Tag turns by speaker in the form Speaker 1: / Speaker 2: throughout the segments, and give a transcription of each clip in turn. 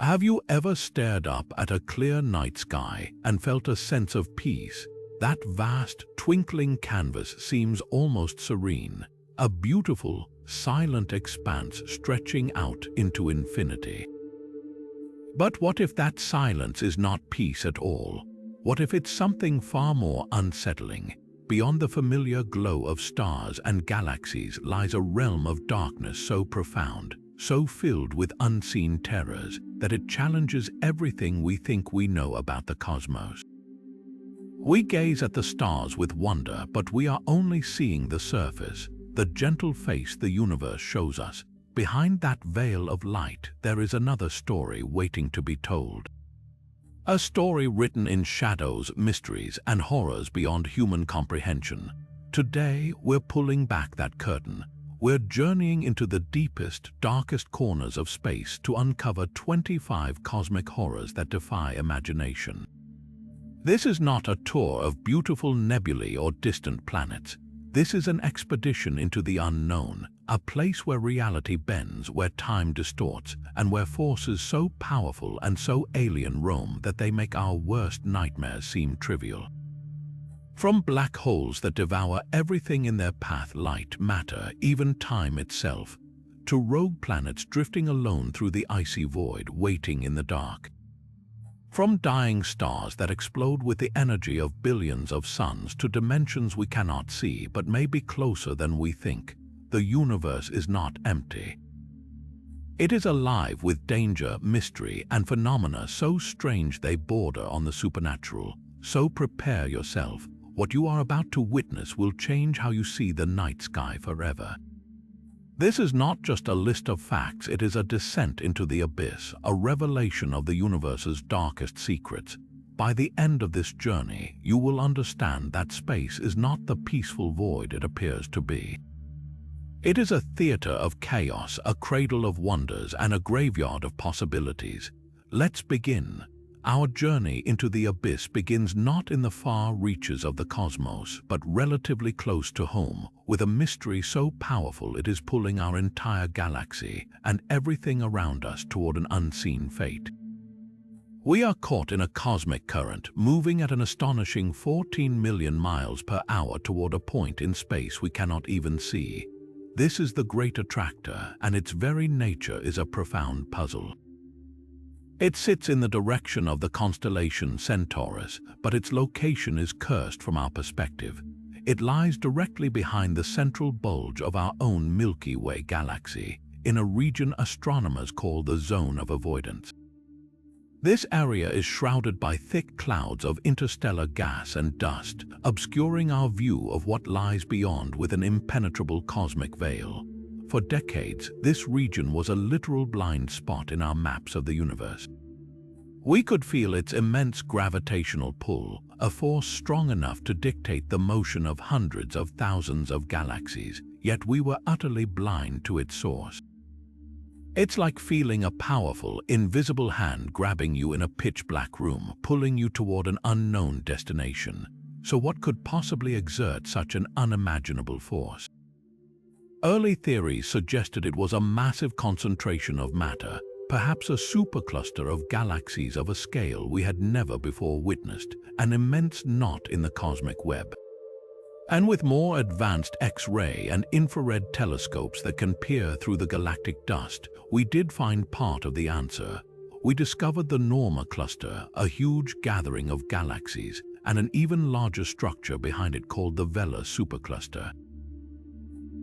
Speaker 1: Have you ever stared up at a clear night sky and felt a sense of peace? That vast, twinkling canvas seems almost serene, a beautiful, silent expanse stretching out into infinity. But what if that silence is not peace at all? What if it's something far more unsettling? Beyond the familiar glow of stars and galaxies lies a realm of darkness so profound, so filled with unseen terrors, that it challenges everything we think we know about the cosmos. We gaze at the stars with wonder, but we are only seeing the surface, the gentle face the universe shows us. Behind that veil of light, there is another story waiting to be told. A story written in shadows, mysteries, and horrors beyond human comprehension. Today, we're pulling back that curtain. We're journeying into the deepest, darkest corners of space to uncover 25 cosmic horrors that defy imagination. This is not a tour of beautiful nebulae or distant planets. This is an expedition into the unknown, a place where reality bends, where time distorts, and where forces so powerful and so alien roam that they make our worst nightmares seem trivial. From black holes that devour everything in their path, light, matter, even time itself, to rogue planets drifting alone through the icy void, waiting in the dark. From dying stars that explode with the energy of billions of suns to dimensions we cannot see but may be closer than we think, the universe is not empty. It is alive with danger, mystery, and phenomena so strange they border on the supernatural. So prepare yourself. What you are about to witness will change how you see the night sky forever. This is not just a list of facts, it is a descent into the abyss, a revelation of the universe's darkest secrets. By the end of this journey, you will understand that space is not the peaceful void it appears to be. It is a theater of chaos, a cradle of wonders, and a graveyard of possibilities. Let's begin. Our journey into the abyss begins not in the far reaches of the cosmos, but relatively close to home, with a mystery so powerful it is pulling our entire galaxy and everything around us toward an unseen fate. We are caught in a cosmic current, moving at an astonishing 14 million miles per hour toward a point in space we cannot even see. This is the Great Attractor, and its very nature is a profound puzzle. It sits in the direction of the constellation Centaurus, but its location is cursed from our perspective. It lies directly behind the central bulge of our own Milky Way galaxy, in a region astronomers call the Zone of Avoidance. This area is shrouded by thick clouds of interstellar gas and dust, obscuring our view of what lies beyond with an impenetrable cosmic veil. For decades, this region was a literal blind spot in our maps of the universe. We could feel its immense gravitational pull, a force strong enough to dictate the motion of hundreds of thousands of galaxies, yet we were utterly blind to its source. It's like feeling a powerful, invisible hand grabbing you in a pitch-black room, pulling you toward an unknown destination. So what could possibly exert such an unimaginable force? Early theories suggested it was a massive concentration of matter, perhaps a supercluster of galaxies of a scale we had never before witnessed, an immense knot in the cosmic web. And with more advanced X-ray and infrared telescopes that can peer through the galactic dust, we did find part of the answer. We discovered the Norma cluster, a huge gathering of galaxies, and an even larger structure behind it called the Vela supercluster.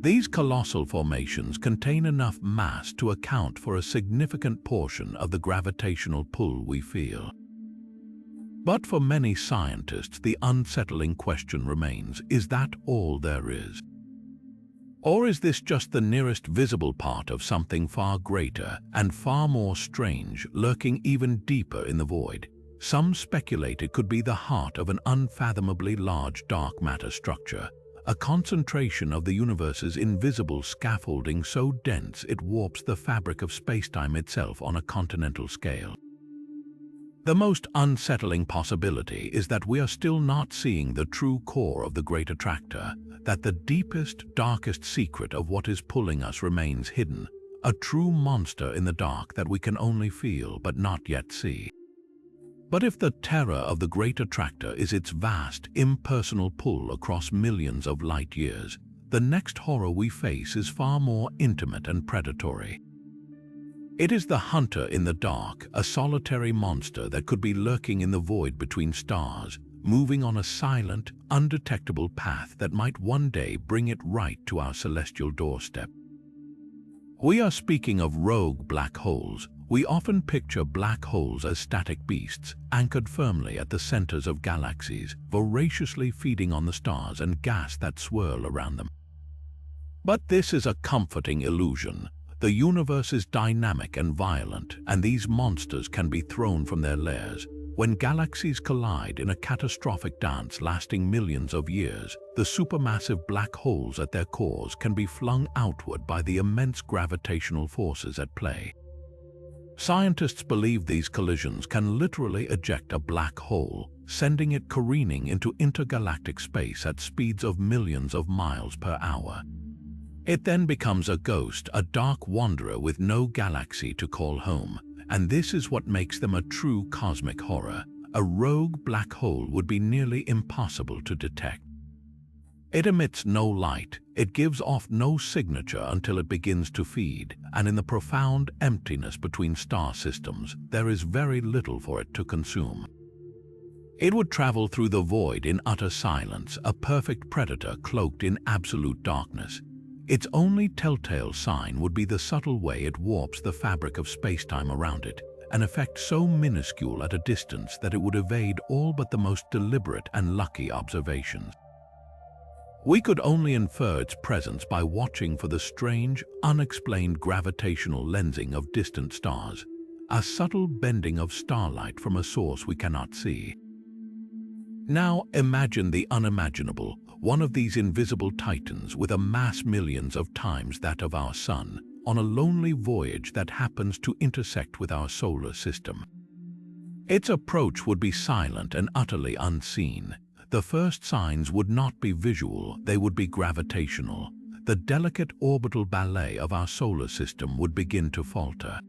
Speaker 1: These colossal formations contain enough mass to account for a significant portion of the gravitational pull we feel. But for many scientists, the unsettling question remains, is that all there is? Or is this just the nearest visible part of something far greater and far more strange, lurking even deeper in the void? Some speculate it could be the heart of an unfathomably large dark matter structure, a concentration of the universe's invisible scaffolding so dense it warps the fabric of spacetime itself on a continental scale. The most unsettling possibility is that we are still not seeing the true core of the Great Attractor, that the deepest, darkest secret of what is pulling us remains hidden, a true monster in the dark that we can only feel but not yet see. But if the terror of the Great Attractor is its vast, impersonal pull across millions of light years, the next horror we face is far more intimate and predatory. It is the hunter in the dark, a solitary monster that could be lurking in the void between stars, moving on a silent, undetectable path that might one day bring it right to our celestial doorstep. We are speaking of rogue black holes. We often picture black holes as static beasts, anchored firmly at the centers of galaxies, voraciously feeding on the stars and gas that swirl around them. But this is a comforting illusion. The universe is dynamic and violent, and these monsters can be thrown from their lairs. When galaxies collide in a catastrophic dance lasting millions of years, the supermassive black holes at their cores can be flung outward by the immense gravitational forces at play. Scientists believe these collisions can literally eject a black hole, sending it careening into intergalactic space at speeds of millions of miles per hour. It then becomes a ghost, a dark wanderer with no galaxy to call home, and this is what makes them a true cosmic horror. A rogue black hole would be nearly impossible to detect. It emits no light, it gives off no signature until it begins to feed, and in the profound emptiness between star systems, there is very little for it to consume. It would travel through the void in utter silence, a perfect predator cloaked in absolute darkness. Its only telltale sign would be the subtle way it warps the fabric of space-time around it, an effect so minuscule at a distance that it would evade all but the most deliberate and lucky observations. We could only infer its presence by watching for the strange, unexplained gravitational lensing of distant stars, a subtle bending of starlight from a source we cannot see. Now imagine the unimaginable, one of these invisible titans with a mass millions of times that of our Sun, on a lonely voyage that happens to intersect with our solar system. Its approach would be silent and utterly unseen. The first signs would not be visual, they would be gravitational. The delicate orbital ballet of our solar system would begin to falter.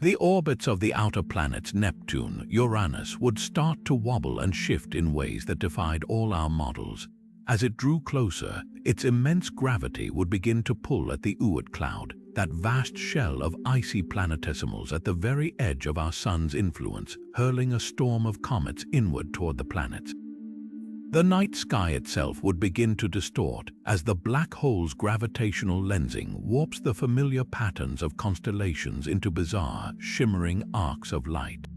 Speaker 1: The orbits of the outer planets Neptune, Uranus would start to wobble and shift in ways that defied all our models. As it drew closer, its immense gravity would begin to pull at the Oort cloud, that vast shell of icy planetesimals at the very edge of our Sun's influence, hurling a storm of comets inward toward the planets. The night sky itself would begin to distort as the black hole's gravitational lensing warps the familiar patterns of constellations into bizarre, shimmering arcs of light.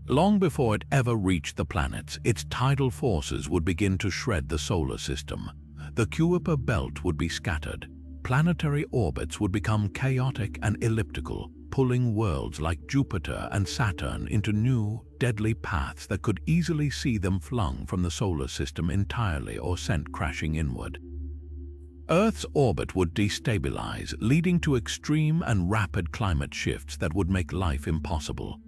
Speaker 1: Long before it ever reached the planets, its tidal forces would begin to shred the solar system. The Kuiper belt would be scattered. Planetary orbits would become chaotic and elliptical, pulling worlds like Jupiter and Saturn into new, deadly paths that could easily see them flung from the solar system entirely or sent crashing inward. Earth's orbit would destabilize, leading to extreme and rapid climate shifts that would make life impossible.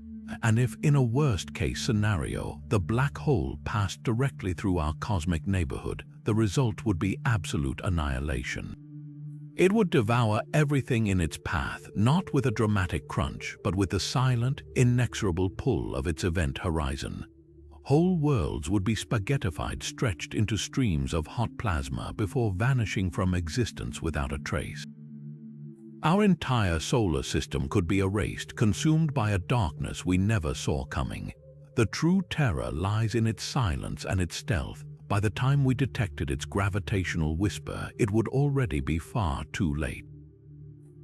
Speaker 1: And if, in a worst-case scenario, the black hole passed directly through our cosmic neighborhood, the result would be absolute annihilation. It would devour everything in its path, not with a dramatic crunch, but with the silent, inexorable pull of its event horizon. Whole worlds would be spaghettified, stretched into streams of hot plasma before vanishing from existence without a trace. Our entire solar system could be erased, consumed by a darkness we never saw coming. The true terror lies in its silence and its stealth. By the time we detected its gravitational whisper, it would already be far too late.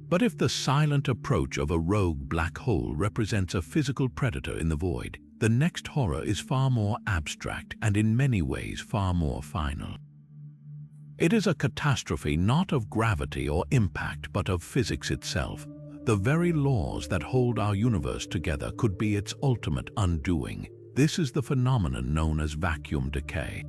Speaker 1: But if the silent approach of a rogue black hole represents a physical predator in the void, the next horror is far more abstract and in many ways far more final. It is a catastrophe not of gravity or impact, but of physics itself. The very laws that hold our universe together could be its ultimate undoing. This is the phenomenon known as vacuum decay.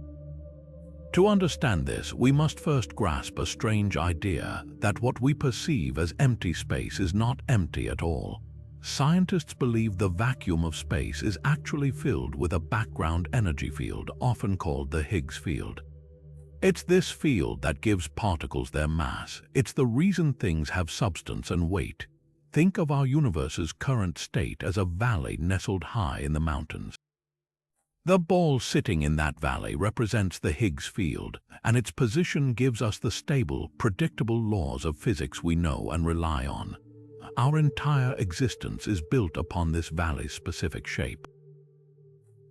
Speaker 1: To understand this, we must first grasp a strange idea that what we perceive as empty space is not empty at all. Scientists believe the vacuum of space is actually filled with a background energy field, often called the Higgs field. It's this field that gives particles their mass. It's the reason things have substance and weight. Think of our universe's current state as a valley nestled high in the mountains. The ball sitting in that valley represents the Higgs field, and its position gives us the stable, predictable laws of physics we know and rely on. Our entire existence is built upon this valley's specific shape.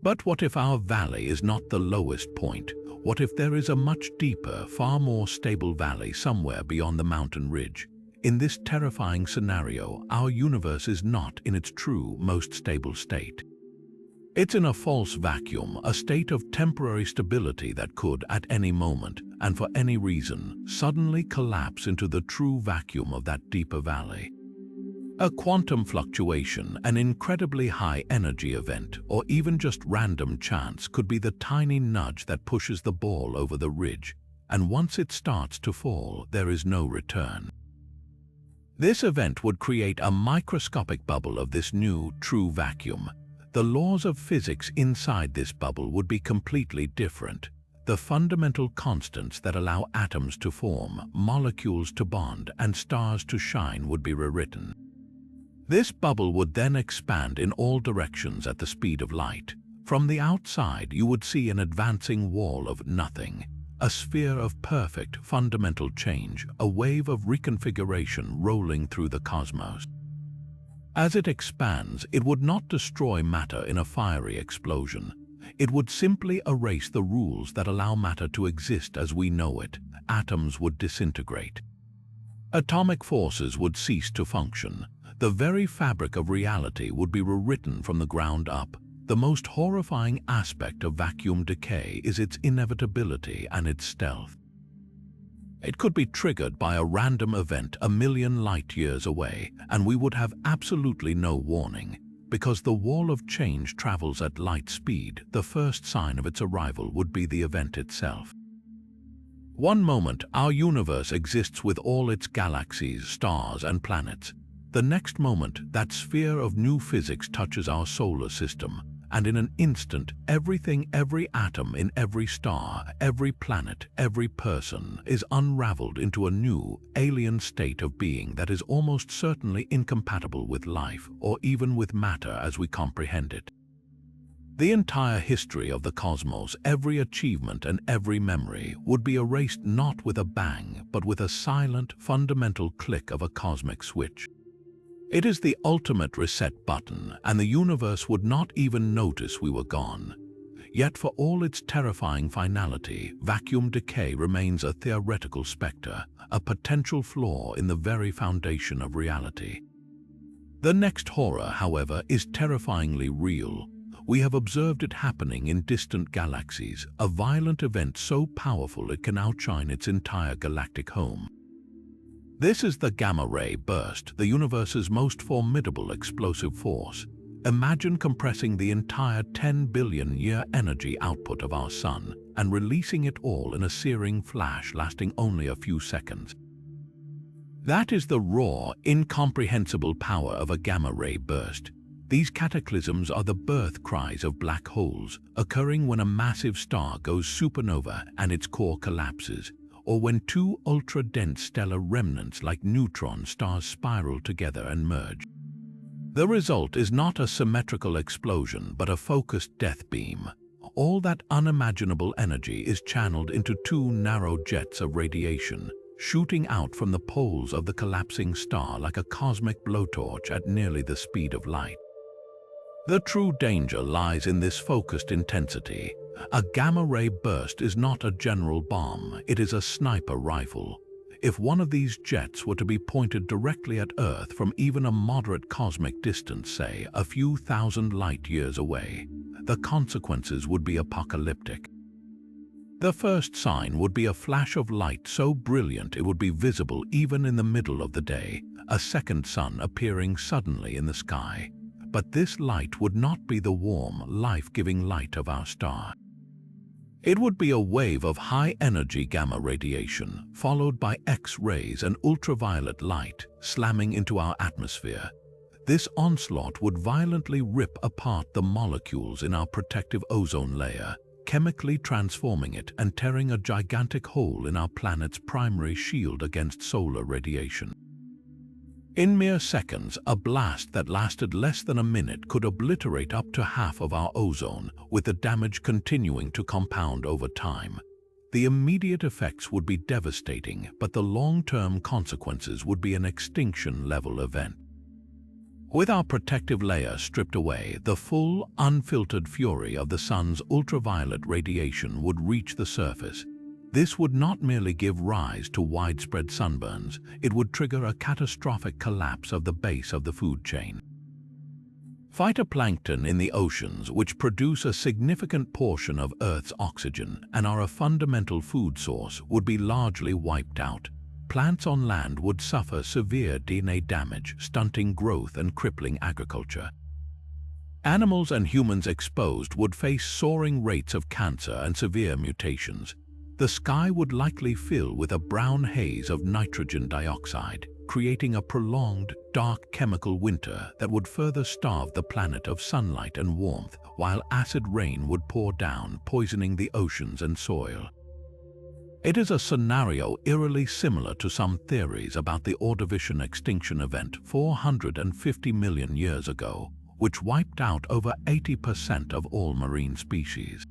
Speaker 1: But what if our valley is not the lowest point? What if there is a much deeper, far more stable valley somewhere beyond the mountain ridge? In this terrifying scenario, our universe is not in its true, most stable state. It's in a false vacuum, a state of temporary stability that could, at any moment, and for any reason, suddenly collapse into the true vacuum of that deeper valley. A quantum fluctuation, an incredibly high energy event, or even just random chance could be the tiny nudge that pushes the ball over the ridge, and once it starts to fall, there is no return. This event would create a microscopic bubble of this new, true vacuum. The laws of physics inside this bubble would be completely different. The fundamental constants that allow atoms to form, molecules to bond, and stars to shine would be rewritten. This bubble would then expand in all directions at the speed of light. From the outside, you would see an advancing wall of nothing, a sphere of perfect, fundamental change, a wave of reconfiguration rolling through the cosmos. As it expands, it would not destroy matter in a fiery explosion. It would simply erase the rules that allow matter to exist as we know it. Atoms would disintegrate. Atomic forces would cease to function. The very fabric of reality would be rewritten from the ground up. The most horrifying aspect of vacuum decay is its inevitability and its stealth. It could be triggered by a random event a million light years away, and we would have absolutely no warning. Because the wall of change travels at light speed, the first sign of its arrival would be the event itself. One moment, our universe exists with all its galaxies, stars, and planets. The next moment, that sphere of new physics touches our solar system, and in an instant, everything, every atom in every star, every planet, every person is unraveled into a new, alien state of being that is almost certainly incompatible with life or even with matter as we comprehend it. The entire history of the cosmos, every achievement and every memory, would be erased not with a bang, but with a silent, fundamental click of a cosmic switch. It is the ultimate reset button, and the universe would not even notice we were gone. Yet for all its terrifying finality, vacuum decay remains a theoretical specter, a potential flaw in the very foundation of reality. The next horror, however, is terrifyingly real. We have observed it happening in distant galaxies, a violent event so powerful it can outshine its entire galactic home. This is the gamma-ray burst, the universe's most formidable explosive force. Imagine compressing the entire 10 billion-year energy output of our sun and releasing it all in a searing flash lasting only a few seconds. That is the raw, incomprehensible power of a gamma-ray burst. These cataclysms are the birth cries of black holes, occurring when a massive star goes supernova and its core collapses, or when two ultra-dense stellar remnants like neutron stars spiral together and merge. The result is not a symmetrical explosion, but a focused death beam. All that unimaginable energy is channeled into two narrow jets of radiation, shooting out from the poles of the collapsing star like a cosmic blowtorch at nearly the speed of light. The true danger lies in this focused intensity. A gamma-ray burst is not a general bomb, it is a sniper rifle. If one of these jets were to be pointed directly at Earth from even a moderate cosmic distance, say a few thousand light years away, the consequences would be apocalyptic. The first sign would be a flash of light so brilliant it would be visible even in the middle of the day, a second sun appearing suddenly in the sky. But this light would not be the warm, life-giving light of our star. It would be a wave of high-energy gamma radiation, followed by X-rays and ultraviolet light slamming into our atmosphere. This onslaught would violently rip apart the molecules in our protective ozone layer, chemically transforming it and tearing a gigantic hole in our planet's primary shield against solar radiation. In mere seconds, a blast that lasted less than a minute could obliterate up to half of our ozone, with the damage continuing to compound over time. The immediate effects would be devastating, but the long-term consequences would be an extinction-level event. With our protective layer stripped away, the full, unfiltered fury of the sun's ultraviolet radiation would reach the surface. This would not merely give rise to widespread sunburns, it would trigger a catastrophic collapse of the base of the food chain. Phytoplankton in the oceans, which produce a significant portion of Earth's oxygen and are a fundamental food source, would be largely wiped out. Plants on land would suffer severe DNA damage, stunting growth and crippling agriculture. Animals and humans exposed would face soaring rates of cancer and severe mutations. The sky would likely fill with a brown haze of nitrogen dioxide, creating a prolonged, dark chemical winter that would further starve the planet of sunlight and warmth, while acid rain would pour down, poisoning the oceans and soil. It is a scenario eerily similar to some theories about the Ordovician extinction event 450 million years ago, which wiped out over 80% of all marine species.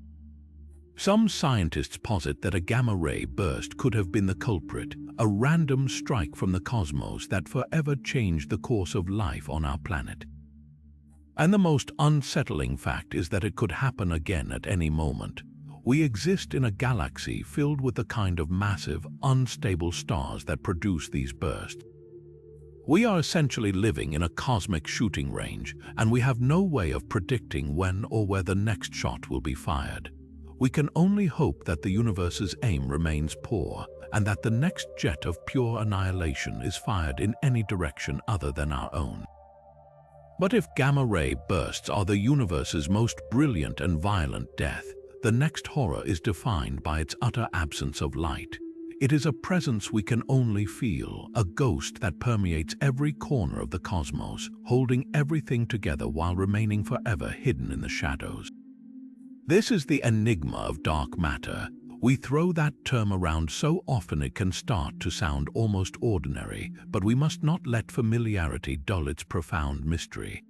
Speaker 1: Some scientists posit that a gamma-ray burst could have been the culprit, a random strike from the cosmos that forever changed the course of life on our planet. And the most unsettling fact is that it could happen again at any moment. We exist in a galaxy filled with the kind of massive, unstable stars that produce these bursts. We are essentially living in a cosmic shooting range, and we have no way of predicting when or where the next shot will be fired. We can only hope that the universe's aim remains poor, and that the next jet of pure annihilation is fired in any direction other than our own. But if gamma-ray bursts are the universe's most brilliant and violent death, the next horror is defined by its utter absence of light. It is a presence we can only feel, a ghost that permeates every corner of the cosmos, holding everything together while remaining forever hidden in the shadows. This is the enigma of dark matter. We throw that term around so often it can start to sound almost ordinary, but we must not let familiarity dull its profound mystery.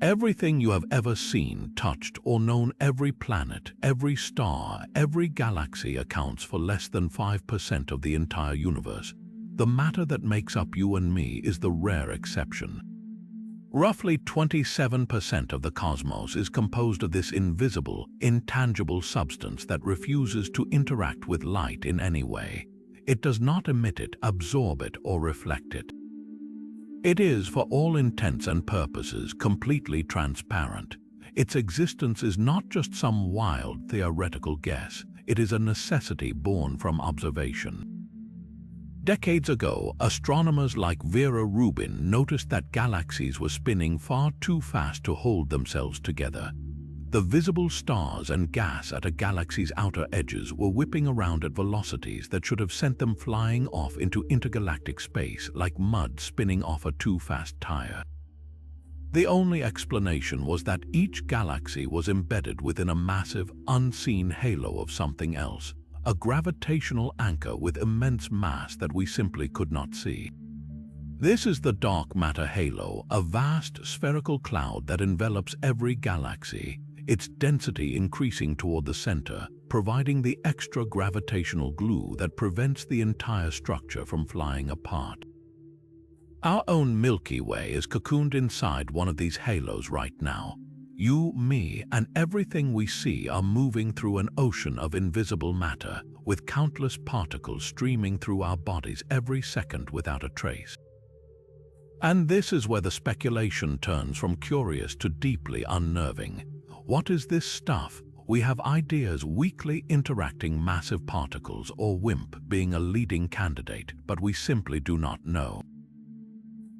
Speaker 1: Everything you have ever seen, touched, or known, every planet, every star, every galaxy accounts for less than 5% of the entire universe. The matter that makes up you and me is the rare exception. Roughly 27% of the cosmos is composed of this invisible, intangible substance that refuses to interact with light in any way. It does not emit it, absorb it, or reflect it. It is, for all intents and purposes, completely transparent. Its existence is not just some wild theoretical guess, it is a necessity born from observation. Decades ago, astronomers like Vera Rubin noticed that galaxies were spinning far too fast to hold themselves together. The visible stars and gas at a galaxy's outer edges were whipping around at velocities that should have sent them flying off into intergalactic space like mud spinning off a too fast tire. The only explanation was that each galaxy was embedded within a massive, unseen halo of something else, a gravitational anchor with immense mass that we simply could not see. This is the dark matter halo, a vast spherical cloud that envelops every galaxy, its density increasing toward the center, providing the extra gravitational glue that prevents the entire structure from flying apart. Our own Milky Way is cocooned inside one of these halos right now. You, me, and everything we see are moving through an ocean of invisible matter, with countless particles streaming through our bodies every second without a trace. And this is where the speculation turns from curious to deeply unnerving. What is this stuff? We have ideas: weakly interacting massive particles, or WIMP being a leading candidate, but we simply do not know.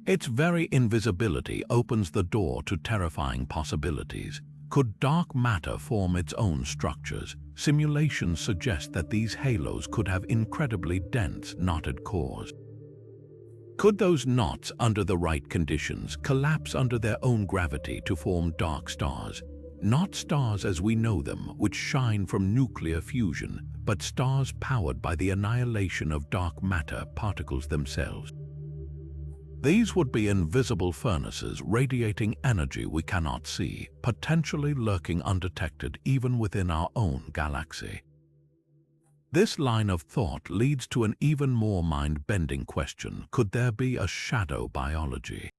Speaker 1: Its very invisibility opens the door to terrifying possibilities. Could dark matter form its own structures? Simulations suggest that these halos could have incredibly dense, knotted cores. Could those knots, under the right conditions, collapse under their own gravity to form dark stars? Not stars as we know them, which shine from nuclear fusion, but stars powered by the annihilation of dark matter particles themselves. These would be invisible furnaces radiating energy we cannot see, potentially lurking undetected even within our own galaxy. This line of thought leads to an even more mind-bending question: could there be a shadow biology?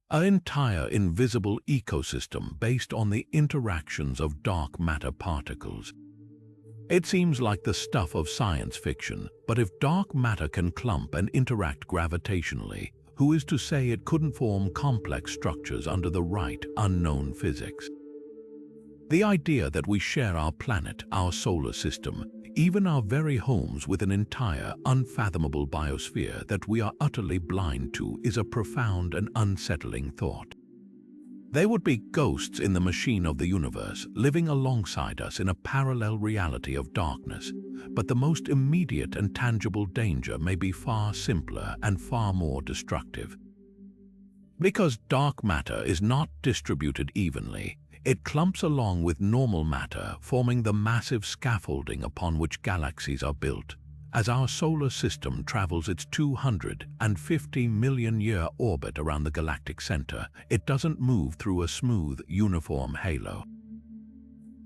Speaker 1: An entire invisible ecosystem based on the interactions of dark matter particles. It seems like the stuff of science fiction, but if dark matter can clump and interact gravitationally, who is to say it couldn't form complex structures under the right, unknown physics? The idea that we share our planet, our solar system, even our very homes with an entire, unfathomable biosphere that we are utterly blind to is a profound and unsettling thought. They would be ghosts in the machine of the universe, living alongside us in a parallel reality of darkness, but the most immediate and tangible danger may be far simpler and far more destructive. Because dark matter is not distributed evenly, it clumps along with normal matter, forming the massive scaffolding upon which galaxies are built. As our solar system travels its 250 million-year orbit around the galactic center, it doesn't move through a smooth, uniform halo.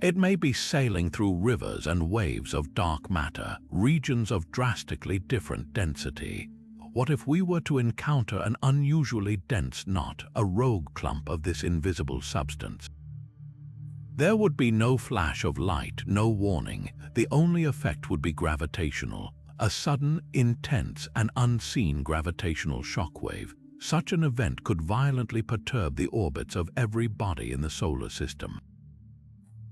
Speaker 1: It may be sailing through rivers and waves of dark matter, regions of drastically different density. What if we were to encounter an unusually dense knot, a rogue clump of this invisible substance? There would be no flash of light, no warning. The only effect would be gravitational, a sudden, intense, and unseen gravitational shockwave. Such an event could violently perturb the orbits of every body in the solar system.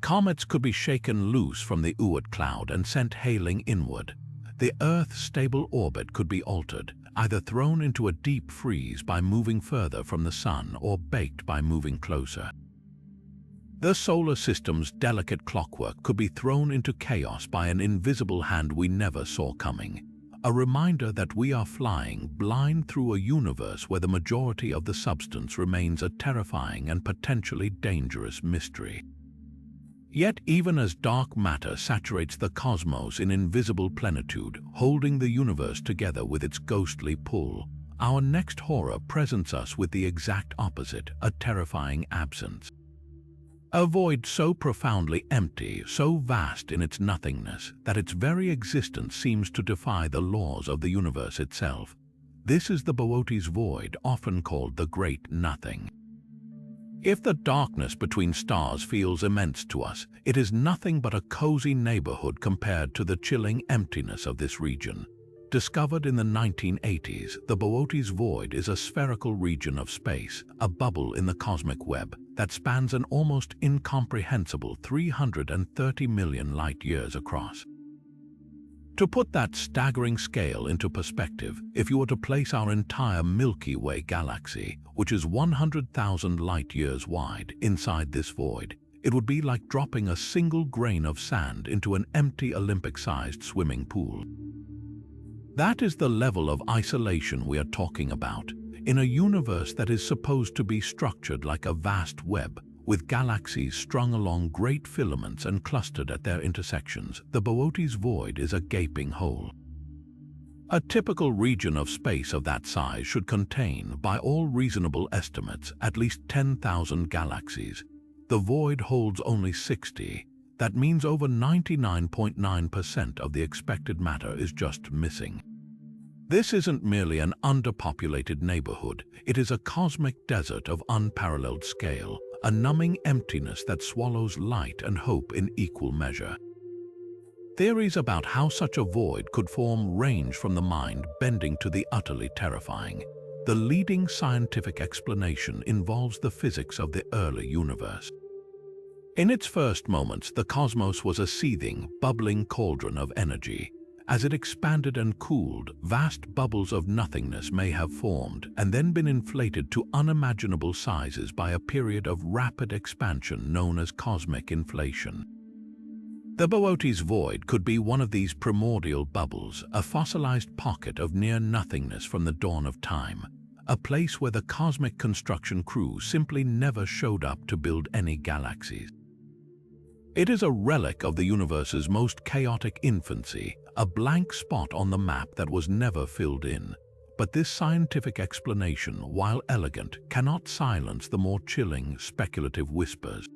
Speaker 1: Comets could be shaken loose from the Oort cloud and sent hailing inward. The Earth's stable orbit could be altered, either thrown into a deep freeze by moving further from the sun or baked by moving closer. The solar system's delicate clockwork could be thrown into chaos by an invisible hand we never saw coming. A reminder that we are flying blind through a universe where the majority of the substance remains a terrifying and potentially dangerous mystery. Yet even as dark matter saturates the cosmos in invisible plenitude, holding the universe together with its ghostly pull, our next horror presents us with the exact opposite, a terrifying absence. A void so profoundly empty, so vast in its nothingness, that its very existence seems to defy the laws of the universe itself. This is the Boötes Void, often called the Great Nothing. If the darkness between stars feels immense to us, it is nothing but a cozy neighborhood compared to the chilling emptiness of this region. Discovered in the 1980s, the Boötes Void is a spherical region of space, a bubble in the cosmic web, that spans an almost incomprehensible 330 million light-years across. To put that staggering scale into perspective, if you were to place our entire Milky Way galaxy, which is 100,000 light-years wide, inside this void, it would be like dropping a single grain of sand into an empty Olympic-sized swimming pool. That is the level of isolation we are talking about, in a universe that is supposed to be structured like a vast web, with galaxies strung along great filaments and clustered at their intersections. The Boötes Void is a gaping hole. A typical region of space of that size should contain, by all reasonable estimates, at least 10,000 galaxies. The void holds only 60. That means over 99.9% of the expected matter is just missing. This isn't merely an underpopulated neighborhood, it is a cosmic desert of unparalleled scale, a numbing emptiness that swallows light and hope in equal measure. Theories about how such a void could form range from the mind-bending to the utterly terrifying. The leading scientific explanation involves the physics of the early universe. In its first moments, the cosmos was a seething, bubbling cauldron of energy. As it expanded and cooled, vast bubbles of nothingness may have formed and then been inflated to unimaginable sizes by a period of rapid expansion known as cosmic inflation. The Boötes Void could be one of these primordial bubbles, a fossilized pocket of near nothingness from the dawn of time. a place where the cosmic construction crew simply never showed up to build any galaxies. It is a relic of the universe's most chaotic infancy, a blank spot on the map that was never filled in. But this scientific explanation, while elegant, cannot silence the more chilling, speculative whispers.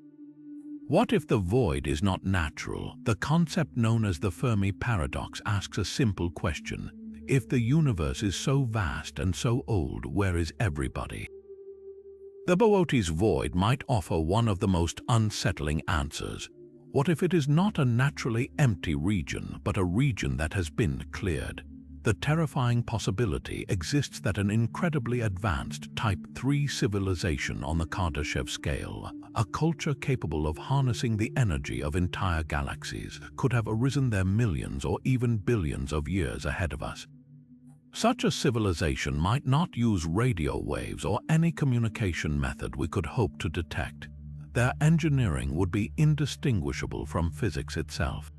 Speaker 1: What if the void is not natural? The concept known as the Fermi paradox asks a simple question. If the universe is so vast and so old, where is everybody? The Boötes Void might offer one of the most unsettling answers. What if it is not a naturally empty region, but a region that has been cleared? The terrifying possibility exists that an incredibly advanced Type 3 civilization on the Kardashev scale, a culture capable of harnessing the energy of entire galaxies, could have arisen there millions or even billions of years ahead of us. Such a civilization might not use radio waves or any communication method we could hope to detect. Their engineering would be indistinguishable from physics itself.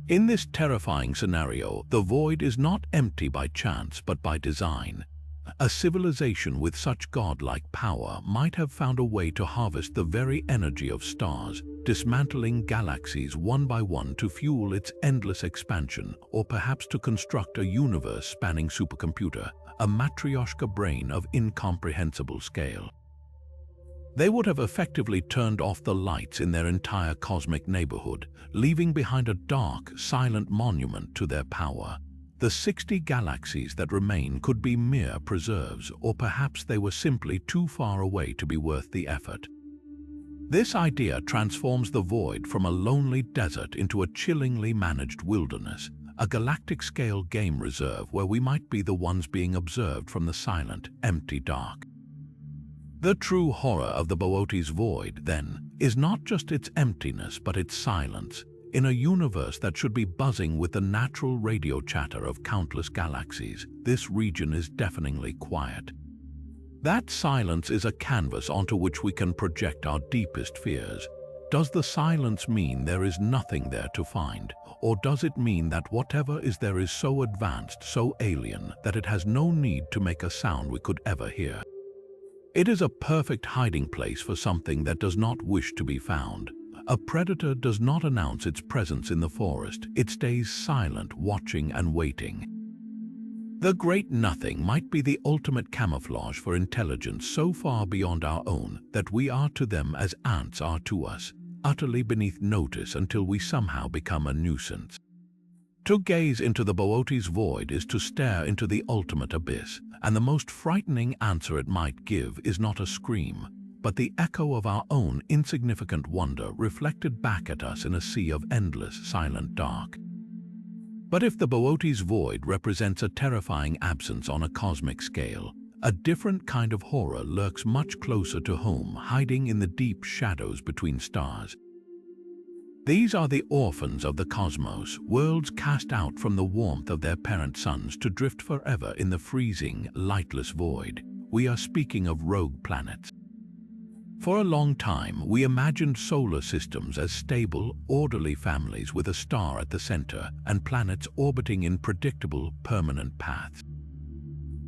Speaker 1: In this terrifying scenario, the void is not empty by chance but by design. A civilization with such godlike power might have found a way to harvest the very energy of stars, dismantling galaxies one by one to fuel its endless expansion, or perhaps to construct a universe-spanning supercomputer, a matryoshka brain of incomprehensible scale. They would have effectively turned off the lights in their entire cosmic neighborhood, leaving behind a dark, silent monument to their power. The 60 galaxies that remain could be mere preserves, or perhaps they were simply too far away to be worth the effort. This idea transforms the void from a lonely desert into a chillingly managed wilderness, a galactic-scale game reserve where we might be the ones being observed from the silent, empty dark. The true horror of the Boötes Void, then, is not just its emptiness but its silence. In a universe that should be buzzing with the natural radio chatter of countless galaxies, this region is deafeningly quiet. That silence is a canvas onto which we can project our deepest fears. Does the silence mean there is nothing there to find? Or does it mean that whatever is there is so advanced, so alien, that it has no need to make a sound we could ever hear? It is a perfect hiding place for something that does not wish to be found. A predator does not announce its presence in the forest. It stays silent, watching and waiting. The Great Nothing might be the ultimate camouflage for intelligence so far beyond our own that we are to them as ants are to us, utterly beneath notice until we somehow become a nuisance. To gaze into the Boötes Void is to stare into the ultimate abyss, and the most frightening answer it might give is not a scream, but the echo of our own insignificant wonder reflected back at us in a sea of endless, silent dark. But if the Boötes Void represents a terrifying absence on a cosmic scale, a different kind of horror lurks much closer to home, hiding in the deep shadows between stars. These are the orphans of the cosmos, worlds cast out from the warmth of their parent suns to drift forever in the freezing, lightless void. We are speaking of rogue planets. For a long time, we imagined solar systems as stable, orderly families with a star at the center and planets orbiting in predictable, permanent paths.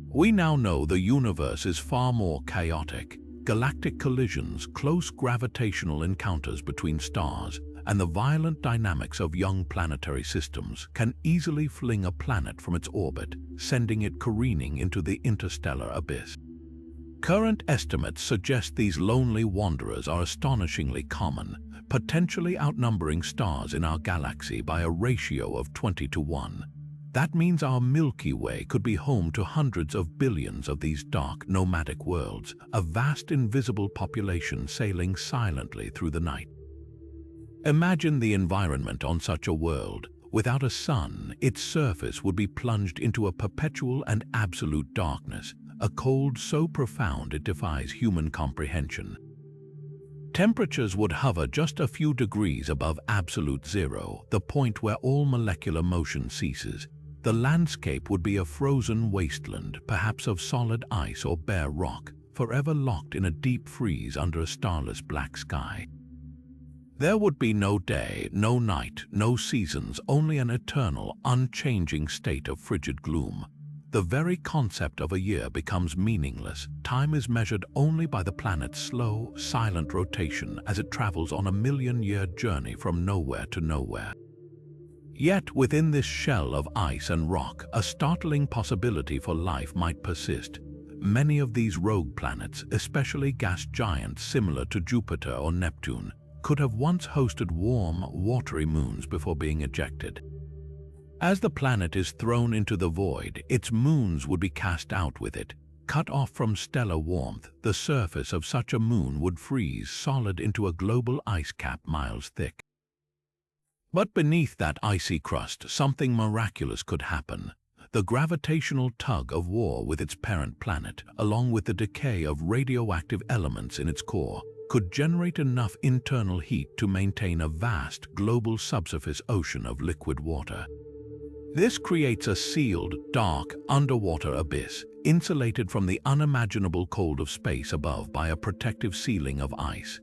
Speaker 1: We now know the universe is far more chaotic. Galactic collisions, close gravitational encounters between stars, and the violent dynamics of young planetary systems can easily fling a planet from its orbit, sending it careening into the interstellar abyss. Current estimates suggest these lonely wanderers are astonishingly common, potentially outnumbering stars in our galaxy by a ratio of 20 to 1. That means our Milky Way could be home to hundreds of billions of these dark, nomadic worlds, a vast invisible population sailing silently through the night. Imagine the environment on such a world. Without a sun, its surface would be plunged into a perpetual and absolute darkness, a cold so profound it defies human comprehension. Temperatures would hover just a few degrees above absolute zero, the point where all molecular motion ceases. The landscape would be a frozen wasteland, perhaps of solid ice or bare rock, forever locked in a deep freeze under a starless black sky. There would be no day, no night, no seasons, only an eternal, unchanging state of frigid gloom. the very concept of a year becomes meaningless. Time is measured only by the planet's slow, silent rotation as it travels on a million-year journey from nowhere to nowhere. Yet within this shell of ice and rock, a startling possibility for life might persist. Many of these rogue planets, especially gas giants similar to Jupiter or Neptune, could have once hosted warm, watery moons before being ejected. As the planet is thrown into the void, its moons would be cast out with it. Cut off from stellar warmth, the surface of such a moon would freeze solid into a global ice cap miles thick. But beneath that icy crust, something miraculous could happen. The gravitational tug of war with its parent planet, along with the decay of radioactive elements in its core, could generate enough internal heat to maintain a vast global subsurface ocean of liquid water. This creates a sealed, dark, underwater abyss, insulated from the unimaginable cold of space above by a protective ceiling of ice.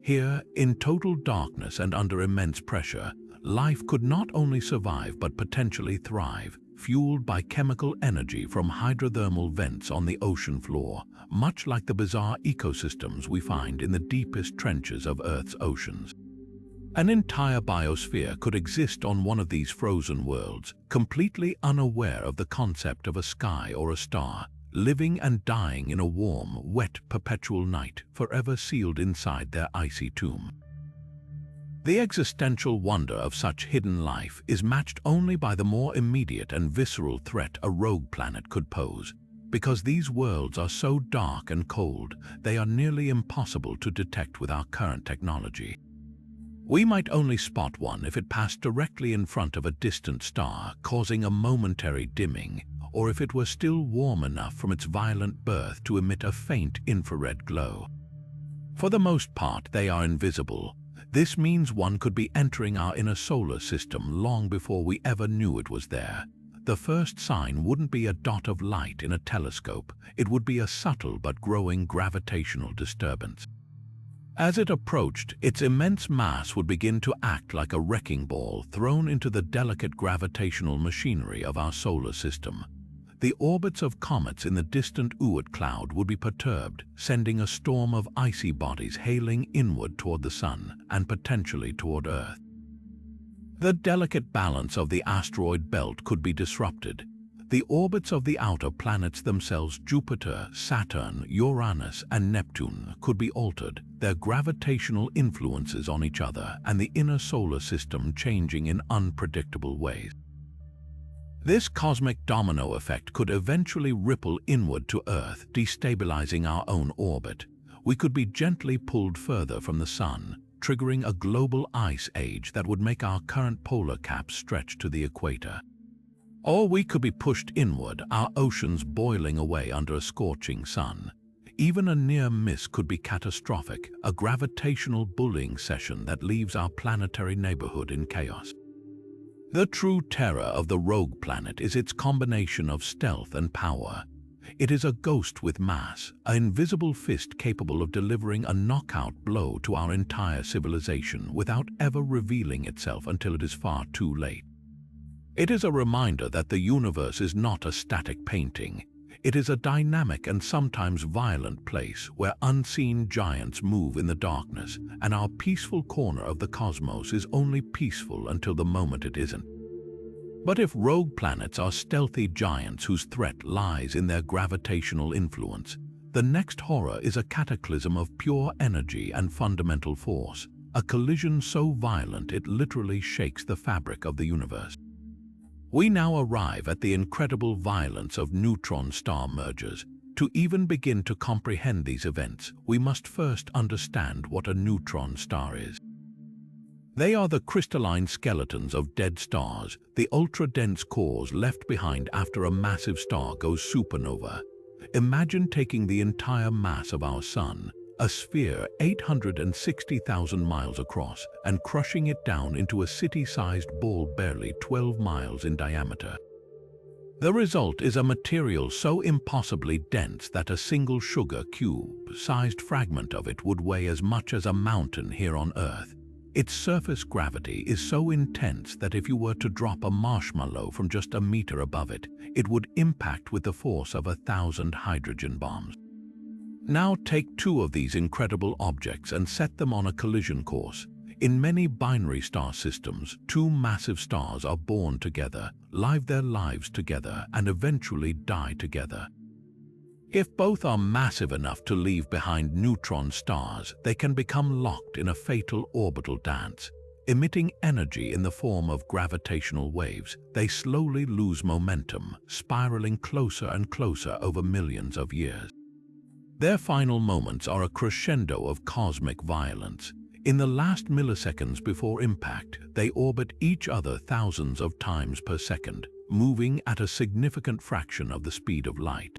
Speaker 1: Here, in total darkness and under immense pressure, life could not only survive but potentially thrive, fueled by chemical energy from hydrothermal vents on the ocean floor, much like the bizarre ecosystems we find in the deepest trenches of Earth's oceans. An entire biosphere could exist on one of these frozen worlds, completely unaware of the concept of a sky or a star, living and dying in a warm, wet, perpetual night, forever sealed inside their icy tomb. The existential wonder of such hidden life is matched only by the more immediate and visceral threat a rogue planet could pose. Because these worlds are so dark and cold, they are nearly impossible to detect with our current technology. We might only spot one if it passed directly in front of a distant star, causing a momentary dimming, or if it were still warm enough from its violent birth to emit a faint infrared glow. For the most part, they are invisible. This means one could be entering our inner solar system long before we ever knew it was there. The first sign wouldn't be a dot of light in a telescope, it would be a subtle but growing gravitational disturbance. As it approached, its immense mass would begin to act like a wrecking ball thrown into the delicate gravitational machinery of our solar system. The orbits of comets in the distant Oort cloud would be perturbed, sending a storm of icy bodies hailing inward toward the Sun and potentially toward Earth. The delicate balance of the asteroid belt could be disrupted. The orbits of the outer planets themselves, Jupiter, Saturn, Uranus, and Neptune, could be altered, their gravitational influences on each other and the inner solar system changing in unpredictable ways. This cosmic domino effect could eventually ripple inward to Earth, destabilizing our own orbit. We could be gently pulled further from the Sun, triggering a global ice age that would make our current polar caps stretch to the equator. Or we could be pushed inward, our oceans boiling away under a scorching sun. Even a near miss could be catastrophic, a gravitational bullying session that leaves our planetary neighborhood in chaos. The true terror of the rogue planet is its combination of stealth and power. It is a ghost with mass, an invisible fist capable of delivering a knockout blow to our entire civilization without ever revealing itself until it is far too late. It is a reminder that the universe is not a static painting. It is a dynamic and sometimes violent place where unseen giants move in the darkness, and our peaceful corner of the cosmos is only peaceful until the moment it isn't. But if rogue planets are stealthy giants whose threat lies in their gravitational influence, the next horror is a cataclysm of pure energy and fundamental force, a collision so violent it literally shakes the fabric of the universe. We now arrive at the incredible violence of neutron star mergers. To even begin to comprehend these events, we must first understand what a neutron star is. They are the crystalline skeletons of dead stars, the ultra-dense cores left behind after a massive star goes supernova. Imagine taking the entire mass of our Sun, a sphere 860,000 miles across, and crushing it down into a city-sized ball barely 12 miles in diameter. The result is a material so impossibly dense that a single sugar cube-sized fragment of it would weigh as much as a mountain here on Earth. Its surface gravity is so intense that if you were to drop a marshmallow from just a meter above it, it would impact with the force of 1,000 hydrogen bombs. Now take two of these incredible objects and set them on a collision course. In many binary star systems, two massive stars are born together, live their lives together, and eventually die together. If both are massive enough to leave behind neutron stars, they can become locked in a fatal orbital dance. Emitting energy in the form of gravitational waves, they slowly lose momentum, spiraling closer and closer over millions of years. Their final moments are a crescendo of cosmic violence. In the last milliseconds before impact, they orbit each other thousands of times per second, moving at a significant fraction of the speed of light.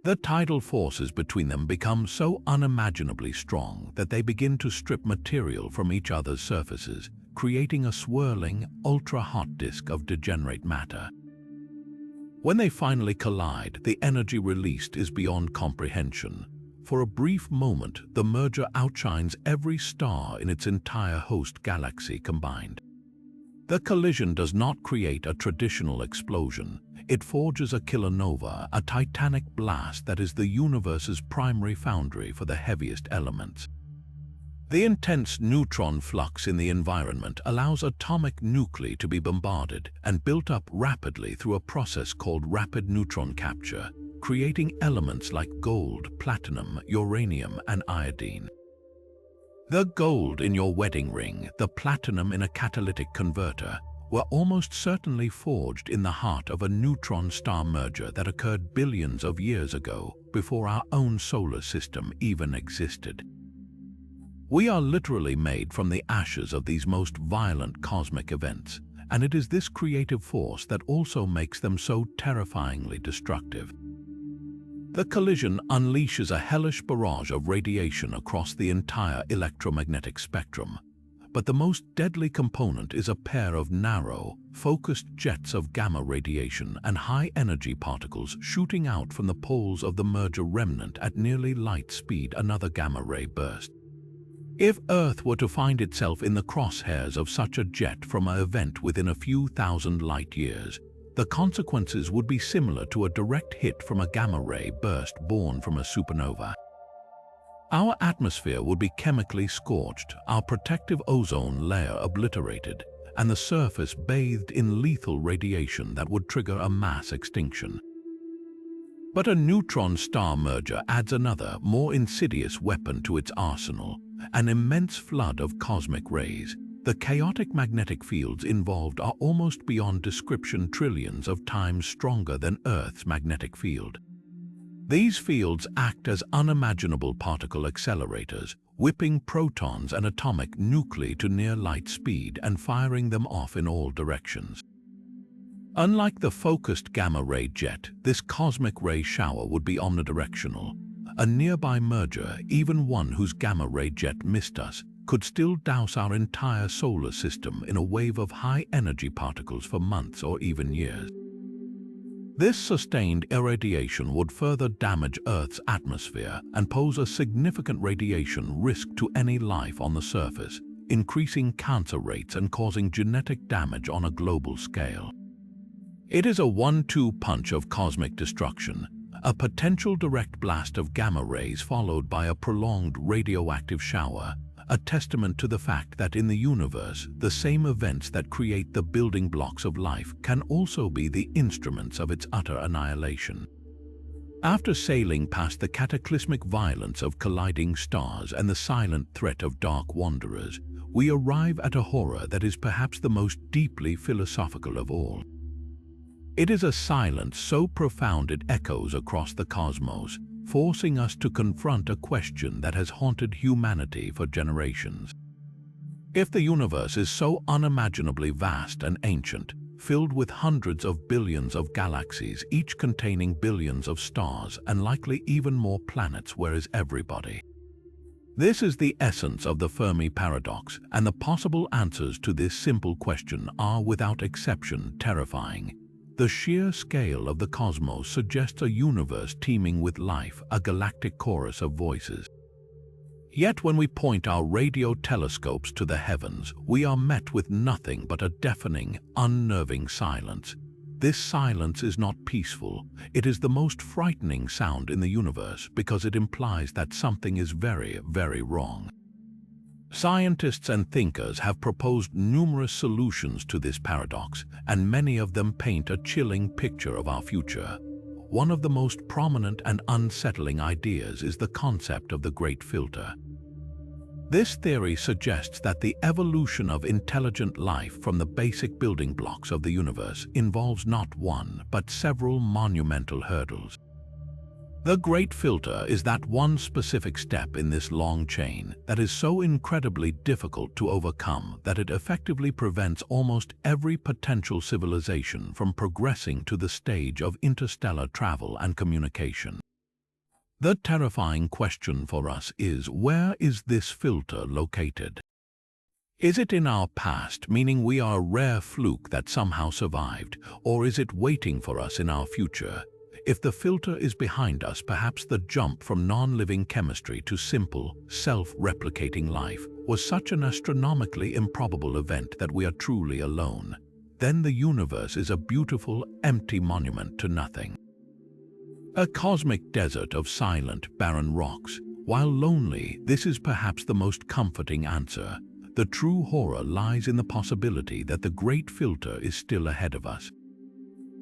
Speaker 1: The tidal forces between them become so unimaginably strong that they begin to strip material from each other's surfaces, creating a swirling, ultra-hot disk of degenerate matter. When they finally collide, the energy released is beyond comprehension. For a brief moment, the merger outshines every star in its entire host galaxy combined. The collision does not create a traditional explosion. It forges a kilonova, a titanic blast that is the universe's primary foundry for the heaviest elements. The intense neutron flux in the environment allows atomic nuclei to be bombarded and built up rapidly through a process called rapid neutron capture, creating elements like gold, platinum, uranium, and iodine. The gold in your wedding ring, the platinum in a catalytic converter, were almost certainly forged in the heart of a neutron star merger that occurred billions of years ago, before our own solar system even existed. We are literally made from the ashes of these most violent cosmic events, and it is this creative force that also makes them so terrifyingly destructive. The collision unleashes a hellish barrage of radiation across the entire electromagnetic spectrum. But the most deadly component is a pair of narrow, focused jets of gamma radiation and high-energy particles shooting out from the poles of the merger remnant at nearly light speed, another gamma-ray burst. If Earth were to find itself in the crosshairs of such a jet from an event within a few thousand light-years, the consequences would be similar to a direct hit from a gamma-ray burst born from a supernova. Our atmosphere would be chemically scorched, our protective ozone layer obliterated, and the surface bathed in lethal radiation that would trigger a mass extinction. But a neutron star merger adds another, more insidious weapon to its arsenal, an immense flood of cosmic rays. The chaotic magnetic fields involved are almost beyond description, trillions of times stronger than Earth's magnetic field. These fields act as unimaginable particle accelerators, whipping protons and atomic nuclei to near light speed and firing them off in all directions. Unlike the focused gamma-ray jet, this cosmic ray shower would be omnidirectional. A nearby merger, even one whose gamma-ray jet missed us, could still douse our entire solar system in a wave of high-energy particles for months or even years. This sustained irradiation would further damage Earth's atmosphere and pose a significant radiation risk to any life on the surface, increasing cancer rates and causing genetic damage on a global scale. It is a one-two punch of cosmic destruction, a potential direct blast of gamma rays followed by a prolonged radioactive shower, a testament to the fact that in the universe, the same events that create the building blocks of life can also be the instruments of its utter annihilation. After sailing past the cataclysmic violence of colliding stars and the silent threat of dark wanderers, we arrive at a horror that is perhaps the most deeply philosophical of all. It is a silence so profound it echoes across the cosmos, forcing us to confront a question that has haunted humanity for generations. If the universe is so unimaginably vast and ancient, filled with hundreds of billions of galaxies, each containing billions of stars and likely even more planets, where is everybody? This is the essence of the Fermi paradox, and the possible answers to this simple question are without exception terrifying. The sheer scale of the cosmos suggests a universe teeming with life, a galactic chorus of voices. Yet when we point our radio telescopes to the heavens, we are met with nothing but a deafening, unnerving silence. This silence is not peaceful. It is the most frightening sound in the universe because it implies that something is very, very wrong. Scientists and thinkers have proposed numerous solutions to this paradox, and many of them paint a chilling picture of our future. One of the most prominent and unsettling ideas is the concept of the Great Filter. This theory suggests that the evolution of intelligent life from the basic building blocks of the universe involves not one, but several monumental hurdles. The Great Filter is that one specific step in this long chain that is so incredibly difficult to overcome that it effectively prevents almost every potential civilization from progressing to the stage of interstellar travel and communication. The terrifying question for us is, where is this filter located? Is it in our past, meaning we are a rare fluke that somehow survived, or is it waiting for us in our future? If the filter is behind us, perhaps the jump from non-living chemistry to simple, self-replicating life was such an astronomically improbable event that we are truly alone. Then the universe is a beautiful, empty monument to nothing. A cosmic desert of silent, barren rocks. While lonely, this is perhaps the most comforting answer. The true horror lies in the possibility that the Great Filter is still ahead of us.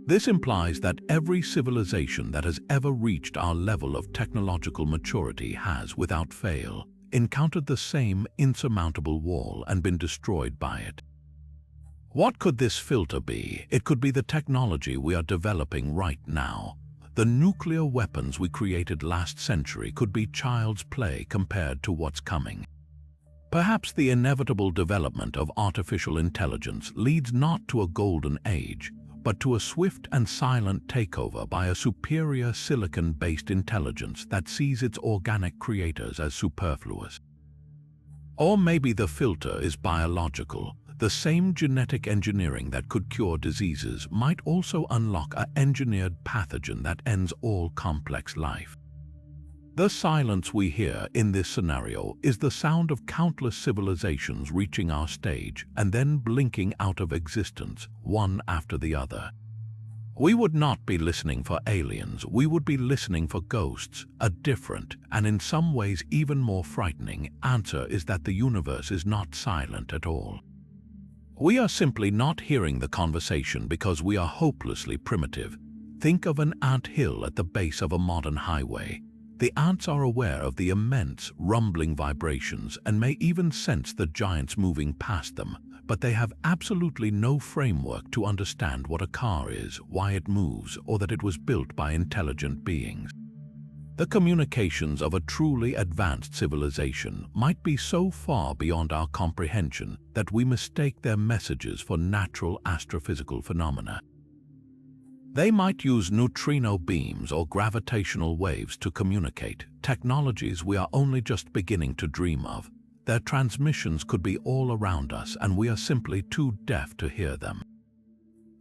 Speaker 1: This implies that every civilization that has ever reached our level of technological maturity has, without fail, encountered the same insurmountable wall and been destroyed by it. What could this filter be? It could be the technology we are developing right now. The nuclear weapons we created last century could be child's play compared to what's coming. Perhaps the inevitable development of artificial intelligence leads not to a golden age, but to a swift and silent takeover by a superior silicon-based intelligence that sees its organic creators as superfluous. Or maybe the filter is biological. The same genetic engineering that could cure diseases might also unlock an engineered pathogen that ends all complex life. The silence we hear in this scenario is the sound of countless civilizations reaching our stage and then blinking out of existence, one after the other. We would not be listening for aliens, we would be listening for ghosts. A different, and in some ways even more frightening, answer is that the universe is not silent at all. We are simply not hearing the conversation because we are hopelessly primitive. Think of an ant hill at the base of a modern highway. The ants are aware of the immense, rumbling vibrations and may even sense the giants moving past them, but they have absolutely no framework to understand what a car is, why it moves, or that it was built by intelligent beings. The communications of a truly advanced civilization might be so far beyond our comprehension that we mistake their messages for natural astrophysical phenomena. They might use neutrino beams or gravitational waves to communicate, technologies we are only just beginning to dream of. Their transmissions could be all around us and we are simply too deaf to hear them.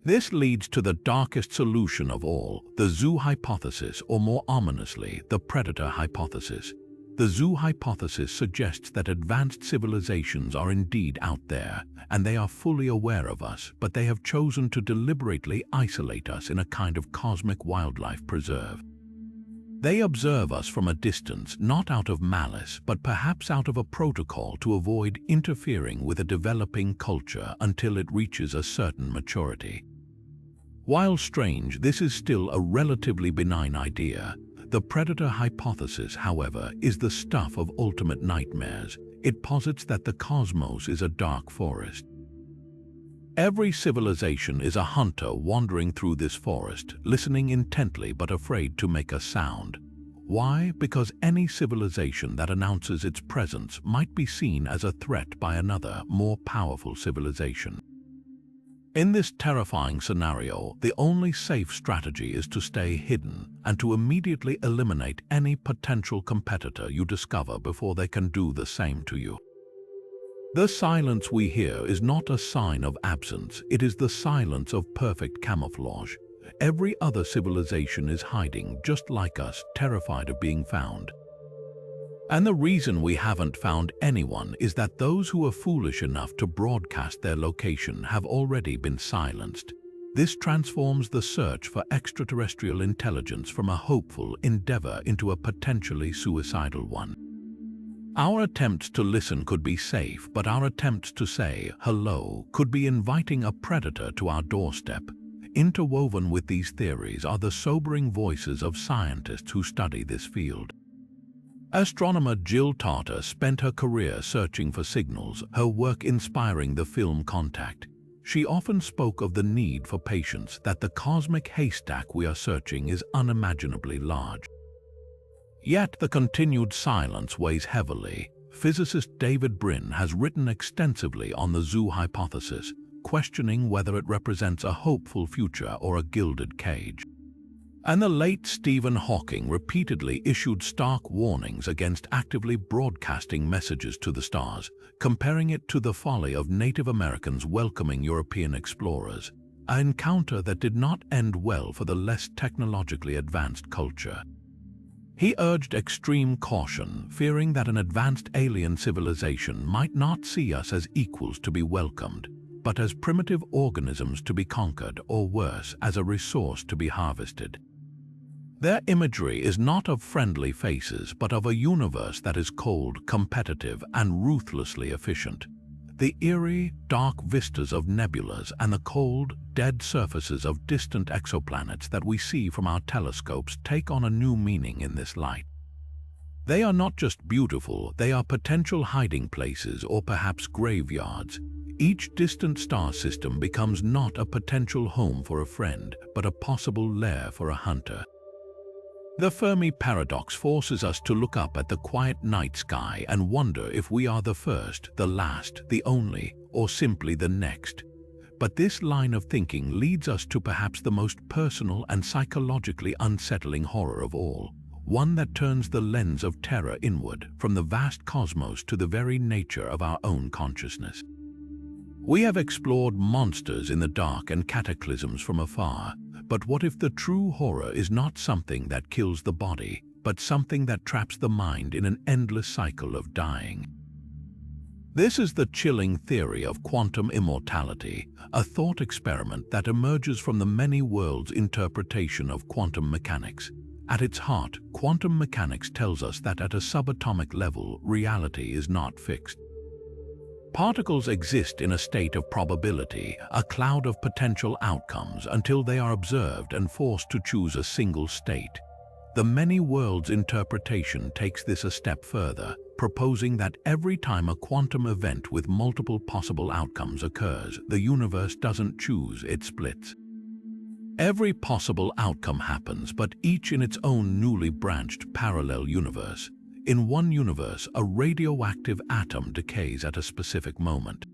Speaker 1: This leads to the darkest solution of all, the zoo hypothesis, or more ominously, the predator hypothesis. The zoo hypothesis suggests that advanced civilizations are indeed out there, and they are fully aware of us, but they have chosen to deliberately isolate us in a kind of cosmic wildlife preserve. They observe us from a distance, not out of malice, but perhaps out of a protocol to avoid interfering with a developing culture until it reaches a certain maturity. While strange, this is still a relatively benign idea. The predator hypothesis, however, is the stuff of ultimate nightmares. It posits that the cosmos is a dark forest. Every civilization is a hunter wandering through this forest, listening intently but afraid to make a sound. Why? Because any civilization that announces its presence might be seen as a threat by another, more powerful civilization. In this terrifying scenario, the only safe strategy is to stay hidden and to immediately eliminate any potential competitor you discover before they can do the same to you. The silence we hear is not a sign of absence, it is the silence of perfect camouflage. Every other civilization is hiding, just like us, terrified of being found. And the reason we haven't found anyone is that those who are foolish enough to broadcast their location have already been silenced. This transforms the search for extraterrestrial intelligence from a hopeful endeavor into a potentially suicidal one. Our attempts to listen could be safe, but our attempts to say hello could be inviting a predator to our doorstep. Interwoven with these theories are the sobering voices of scientists who study this field. Astronomer Jill Tarter spent her career searching for signals, her work inspiring the film Contact. She often spoke of the need for patience, that the cosmic haystack we are searching is unimaginably large. Yet the continued silence weighs heavily. Physicist David Brin has written extensively on the zoo hypothesis, questioning whether it represents a hopeful future or a gilded cage. And the late Stephen Hawking repeatedly issued stark warnings against actively broadcasting messages to the stars, comparing it to the folly of Native Americans welcoming European explorers, an encounter that did not end well for the less technologically advanced culture. He urged extreme caution, fearing that an advanced alien civilization might not see us as equals to be welcomed, but as primitive organisms to be conquered, or worse, as a resource to be harvested. Their imagery is not of friendly faces, but of a universe that is cold, competitive, and ruthlessly efficient. The eerie, dark vistas of nebulas and the cold, dead surfaces of distant exoplanets that we see from our telescopes take on a new meaning in this light. They are not just beautiful, they are potential hiding places or perhaps graveyards. Each distant star system becomes not a potential home for a friend, but a possible lair for a hunter. The Fermi paradox forces us to look up at the quiet night sky and wonder if we are the first, the last, the only, or simply the next. But this line of thinking leads us to perhaps the most personal and psychologically unsettling horror of all, one that turns the lens of terror inward, from the vast cosmos to the very nature of our own consciousness. We have explored monsters in the dark and cataclysms from afar, but what if the true horror is not something that kills the body, but something that traps the mind in an endless cycle of dying? This is the chilling theory of quantum immortality, a thought experiment that emerges from the many worlds interpretation of quantum mechanics. At its heart, quantum mechanics tells us that at a subatomic level, reality is not fixed. Particles exist in a state of probability, a cloud of potential outcomes, until they are observed and forced to choose a single state. The many worlds interpretation takes this a step further, proposing that every time a quantum event with multiple possible outcomes occurs, the universe doesn't choose, it splits. Every possible outcome happens, but each in its own newly branched parallel universe. In one universe, a radioactive atom decays at a specific moment.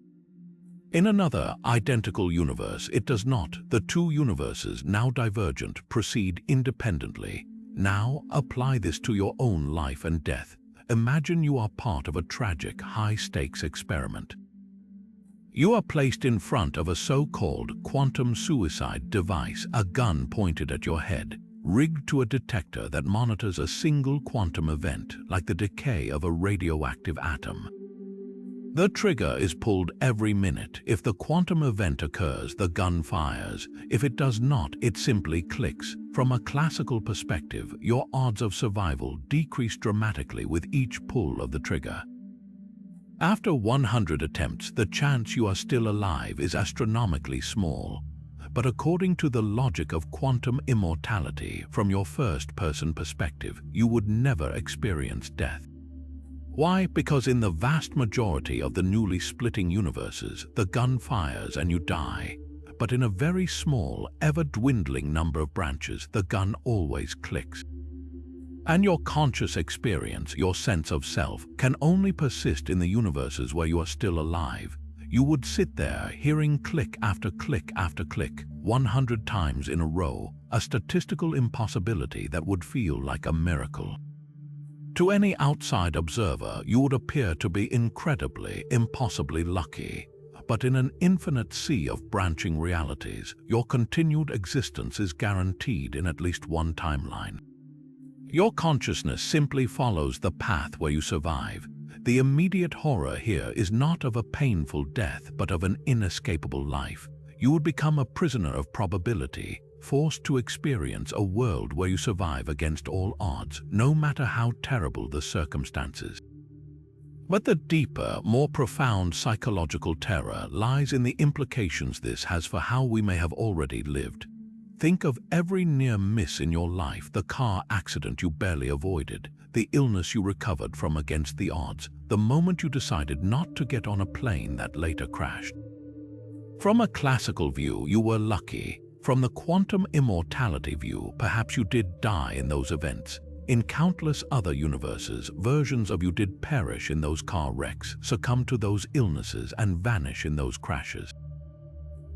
Speaker 1: In another, identical universe, it does not. The two universes, now divergent, proceed independently. Now, apply this to your own life and death. Imagine you are part of a tragic, high-stakes experiment. You are placed in front of a so-called quantum suicide device, a gun pointed at your head, rigged to a detector that monitors a single quantum event, like the decay of a radioactive atom. The trigger is pulled every minute. If the quantum event occurs, the gun fires. If it does not, it simply clicks. From a classical perspective, your odds of survival decrease dramatically with each pull of the trigger. After 100 attempts, the chance you are still alive is astronomically small. But according to the logic of quantum immortality, from your first-person perspective, you would never experience death. Why? Because in the vast majority of the newly splitting universes, the gun fires and you die. But in a very small, ever-dwindling number of branches, the gun always clicks. And your conscious experience, your sense of self, can only persist in the universes where you are still alive. You would sit there hearing click after click after click, 100 times in a row, a statistical impossibility that would feel like a miracle. To any outside observer, you would appear to be incredibly, impossibly lucky. But in an infinite sea of branching realities, your continued existence is guaranteed in at least one timeline. Your consciousness simply follows the path where you survive. The immediate horror here is not of a painful death, but of an inescapable life. You would become a prisoner of probability, forced to experience a world where you survive against all odds, no matter how terrible the circumstances. But the deeper, more profound psychological terror lies in the implications this has for how we may have already lived. Think of every near miss in your life, the car accident you barely avoided, the illness you recovered from against the odds, the moment you decided not to get on a plane that later crashed. From a classical view, you were lucky. From the quantum immortality view, perhaps you did die in those events. In countless other universes, versions of you did perish in those car wrecks, succumb to those illnesses, and vanish in those crashes.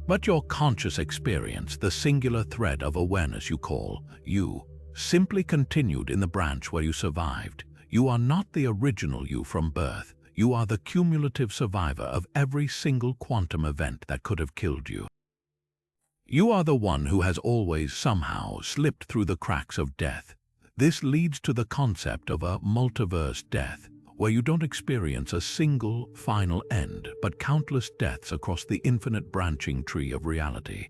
Speaker 1: But your conscious experience, the singular thread of awareness you call you, simply continued in the branch where you survived. You are not the original you from birth. You are the cumulative survivor of every single quantum event that could have killed you. You are the one who has always somehow slipped through the cracks of death. This leads to the concept of a multiverse death, where you don't experience a single final end, but countless deaths across the infinite branching tree of reality.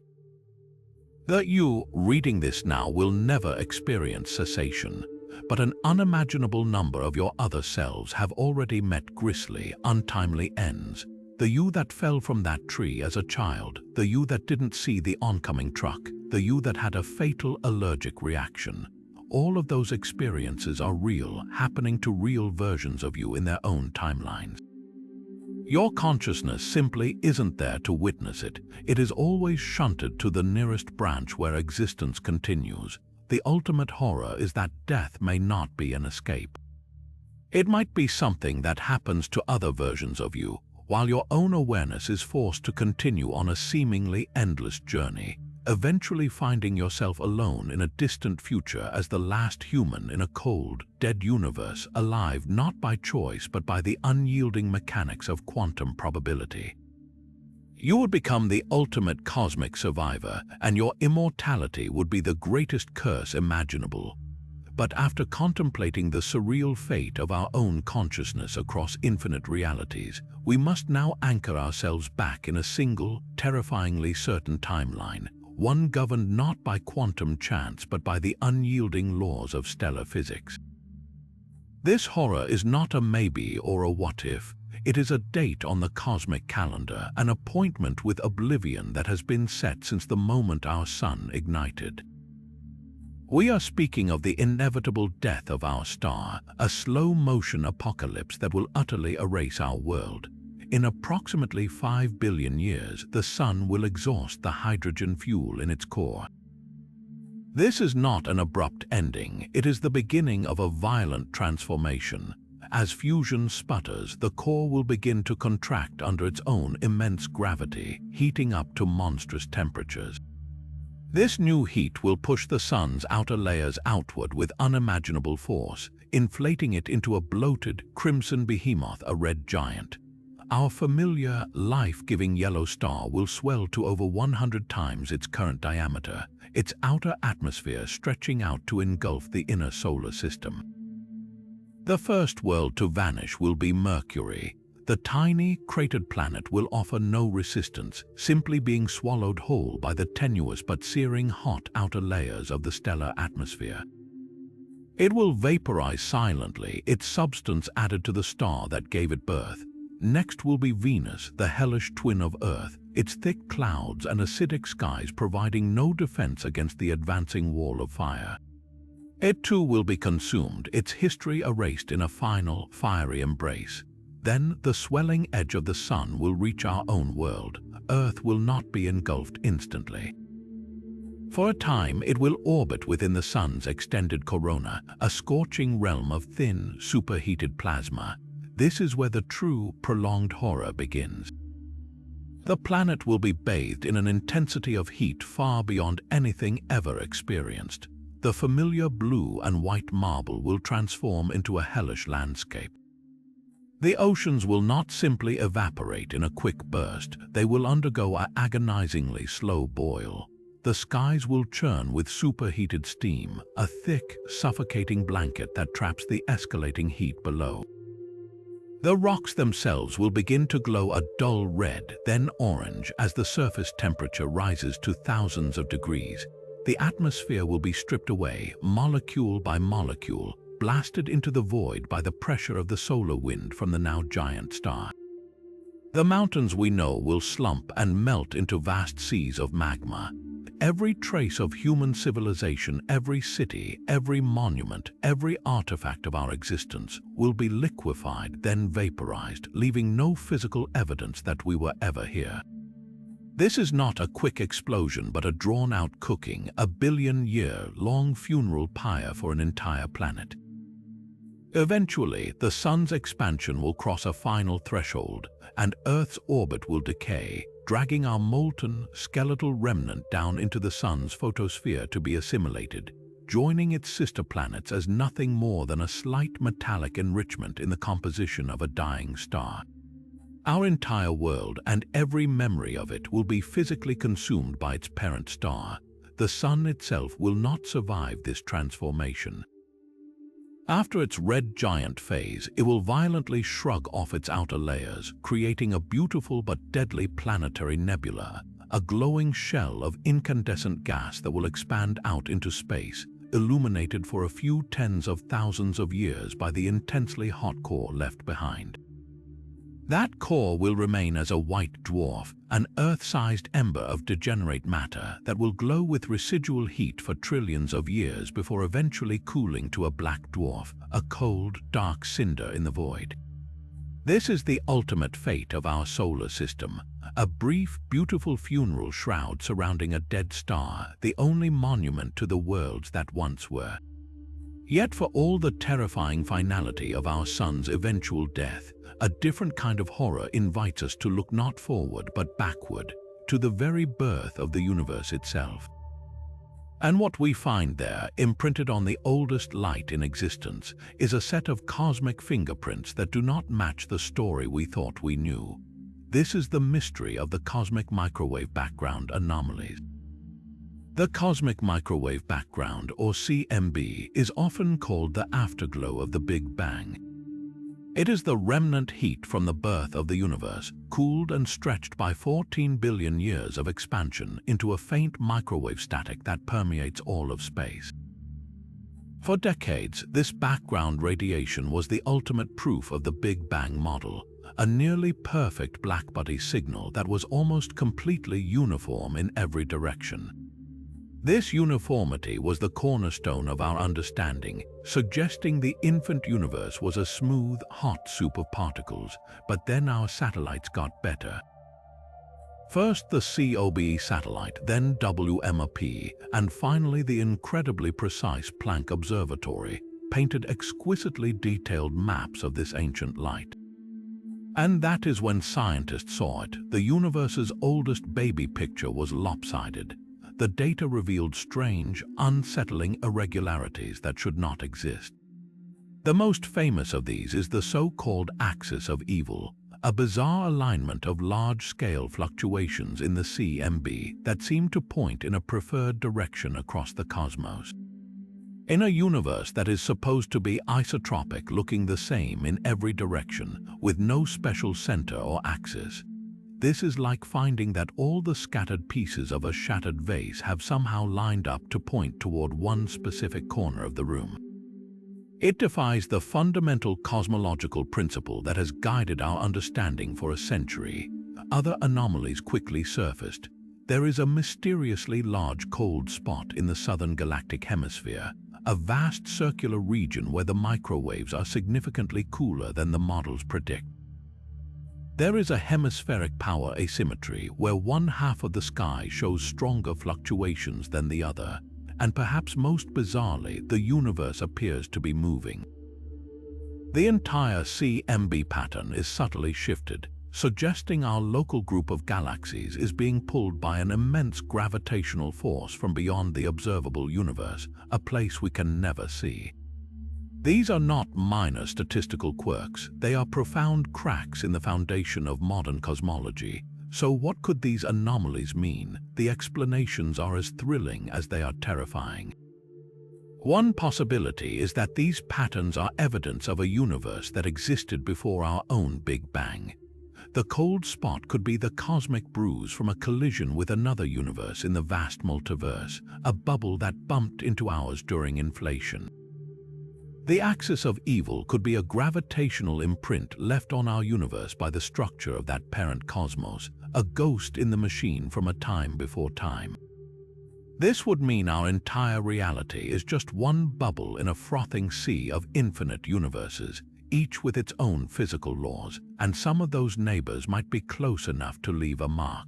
Speaker 1: The you reading this now will never experience cessation, but an unimaginable number of your other selves have already met grisly, untimely ends. The you that fell from that tree as a child, the you that didn't see the oncoming truck, the you that had a fatal allergic reaction. All of those experiences are real, happening to real versions of you in their own timelines. Your consciousness simply isn't there to witness it. It is always shunted to the nearest branch where existence continues. The ultimate horror is that death may not be an escape. It might be something that happens to other versions of you, while your own awareness is forced to continue on a seemingly endless journey, eventually finding yourself alone in a distant future as the last human in a cold, dead universe, alive not by choice but by the unyielding mechanics of quantum probability. You would become the ultimate cosmic survivor, and your immortality would be the greatest curse imaginable. But after contemplating the surreal fate of our own consciousness across infinite realities, we must now anchor ourselves back in a single, terrifyingly certain timeline, one governed not by quantum chance but by the unyielding laws of stellar physics. This horror is not a maybe or a what-if. It is a date on the cosmic calendar, an appointment with oblivion that has been set since the moment our sun ignited. We are speaking of the inevitable death of our star, a slow-motion apocalypse that will utterly erase our world. In approximately 5 billion years, the sun will exhaust the hydrogen fuel in its core. This is not an abrupt ending, it is the beginning of a violent transformation. As fusion sputters, the core will begin to contract under its own immense gravity, heating up to monstrous temperatures. This new heat will push the sun's outer layers outward with unimaginable force, inflating it into a bloated, crimson behemoth, a red giant. Our familiar, life-giving yellow star will swell to over 100 times its current diameter, its outer atmosphere stretching out to engulf the inner solar system. The first world to vanish will be Mercury. The tiny, cratered planet will offer no resistance, simply being swallowed whole by the tenuous but searing hot outer layers of the stellar atmosphere. It will vaporize silently, its substance added to the star that gave it birth. Next will be Venus, the hellish twin of Earth, its thick clouds and acidic skies providing no defense against the advancing wall of fire. It too will be consumed, its history erased in a final, fiery embrace. Then the swelling edge of the sun will reach our own world. Earth will not be engulfed instantly. For a time, it will orbit within the sun's extended corona, a scorching realm of thin, superheated plasma. This is where the true, prolonged horror begins. The planet will be bathed in an intensity of heat far beyond anything ever experienced. The familiar blue and white marble will transform into a hellish landscape. The oceans will not simply evaporate in a quick burst, they will undergo an agonizingly slow boil. the skies will churn with superheated steam, a thick, suffocating blanket that traps the escalating heat below. The rocks themselves will begin to glow a dull red, then orange as the surface temperature rises to thousands of degrees. The atmosphere will be stripped away, molecule by molecule, blasted into the void by the pressure of the solar wind from the now giant star. The mountains we know will slump and melt into vast seas of magma. Every trace of human civilization, every city, every monument, every artifact of our existence will be liquefied, then vaporized, leaving no physical evidence that we were ever here. This is not a quick explosion, but a drawn-out cooking, a billion-year-long funeral pyre for an entire planet. Eventually, the sun's expansion will cross a final threshold, and Earth's orbit will decay, dragging our molten, skeletal remnant down into the sun's photosphere to be assimilated, joining its sister planets as nothing more than a slight metallic enrichment in the composition of a dying star. Our entire world and every memory of it will be physically consumed by its parent star. The sun itself will not survive this transformation. After its red giant phase, it will violently shrug off its outer layers, creating a beautiful but deadly planetary nebula, a glowing shell of incandescent gas that will expand out into space, illuminated for a few tens of thousands of years by the intensely hot core left behind. That core will remain as a white dwarf, an Earth-sized ember of degenerate matter that will glow with residual heat for trillions of years before eventually cooling to a black dwarf, a cold, dark cinder in the void. This is the ultimate fate of our solar system, a brief, beautiful funeral shroud surrounding a dead star, the only monument to the worlds that once were. Yet for all the terrifying finality of our sun's eventual death, a different kind of horror invites us to look not forward but backward, to the very birth of the universe itself. And what we find there, imprinted on the oldest light in existence, is a set of cosmic fingerprints that do not match the story we thought we knew. This is the mystery of the cosmic microwave background anomalies. The cosmic microwave background, or CMB, is often called the afterglow of the Big Bang. It is the remnant heat from the birth of the universe, cooled and stretched by 14 billion years of expansion into a faint microwave static that permeates all of space. For decades, this background radiation was the ultimate proof of the Big Bang model, a nearly perfect blackbody signal that was almost completely uniform in every direction. This uniformity was the cornerstone of our understanding, suggesting the infant universe was a smooth, hot soup of particles, but then our satellites got better. First the COBE satellite, then WMAP, and finally the incredibly precise Planck Observatory, painted exquisitely detailed maps of this ancient light. And that is when scientists saw it. The universe's oldest baby picture was lopsided. The data revealed strange, unsettling irregularities that should not exist. The most famous of these is the so-called axis of evil, a bizarre alignment of large-scale fluctuations in the CMB that seem to point in a preferred direction across the cosmos. In a universe that is supposed to be isotropic, looking the same in every direction, with no special center or axis, this is like finding that all the scattered pieces of a shattered vase have somehow lined up to point toward one specific corner of the room. It defies the fundamental cosmological principle that has guided our understanding for a century. Other anomalies quickly surfaced. There is a mysteriously large cold spot in the southern galactic hemisphere, a vast circular region where the microwaves are significantly cooler than the models predict. There is a hemispheric power asymmetry where one half of the sky shows stronger fluctuations than the other, and perhaps most bizarrely, the universe appears to be moving. The entire CMB pattern is subtly shifted, suggesting our local group of galaxies is being pulled by an immense gravitational force from beyond the observable universe, a place we can never see. These are not minor statistical quirks, they are profound cracks in the foundation of modern cosmology, So what could these anomalies mean? The explanations are as thrilling as they are terrifying. One possibility is that these patterns are evidence of a universe that existed before our own Big Bang. The cold spot could be the cosmic bruise from a collision with another universe in the vast multiverse, a bubble that bumped into ours during inflation. The axis of evil could be a gravitational imprint left on our universe by the structure of that parent cosmos, a ghost in the machine from a time before time. This would mean our entire reality is just one bubble in a frothing sea of infinite universes, each with its own physical laws, and some of those neighbors might be close enough to leave a mark.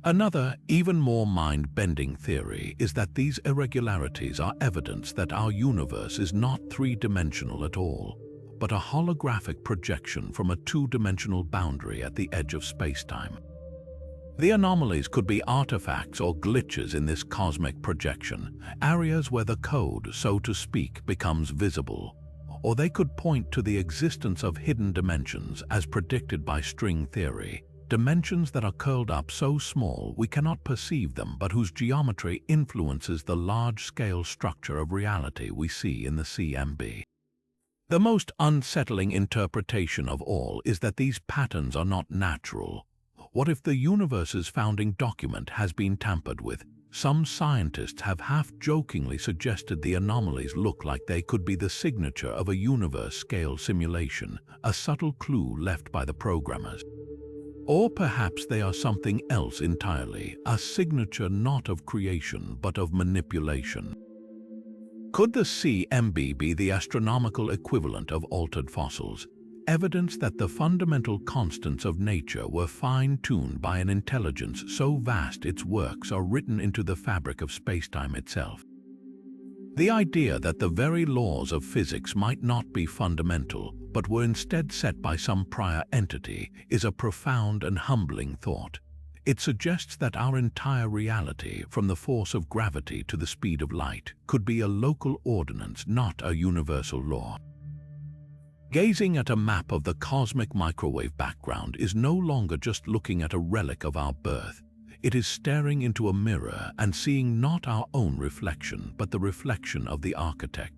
Speaker 1: Another, even more mind-bending theory is that these irregularities are evidence that our universe is not three-dimensional at all, but a holographic projection from a two-dimensional boundary at the edge of space-time. The anomalies could be artifacts or glitches in this cosmic projection, areas where the code, so to speak, becomes visible. Or they could point to the existence of hidden dimensions as predicted by string theory, dimensions that are curled up so small we cannot perceive them but whose geometry influences the large-scale structure of reality we see in the CMB. The most unsettling interpretation of all is that these patterns are not natural. What if the universe's founding document has been tampered with? Some scientists have half-jokingly suggested the anomalies look like they could be the signature of a universe-scale simulation, a subtle clue left by the programmers. Or perhaps they are something else entirely, a signature not of creation but of manipulation. Could the CMB be the astronomical equivalent of altered fossils? Evidence that the fundamental constants of nature were fine-tuned by an intelligence so vast its works are written into the fabric of spacetime itself. The idea that the very laws of physics might not be fundamental, but were instead set by some prior entity, is a profound and humbling thought. It suggests that our entire reality, from the force of gravity to the speed of light, could be a local ordinance, not a universal law. Gazing at a map of the cosmic microwave background is no longer just looking at a relic of our birth. It is staring into a mirror and seeing not our own reflection, but the reflection of the architect.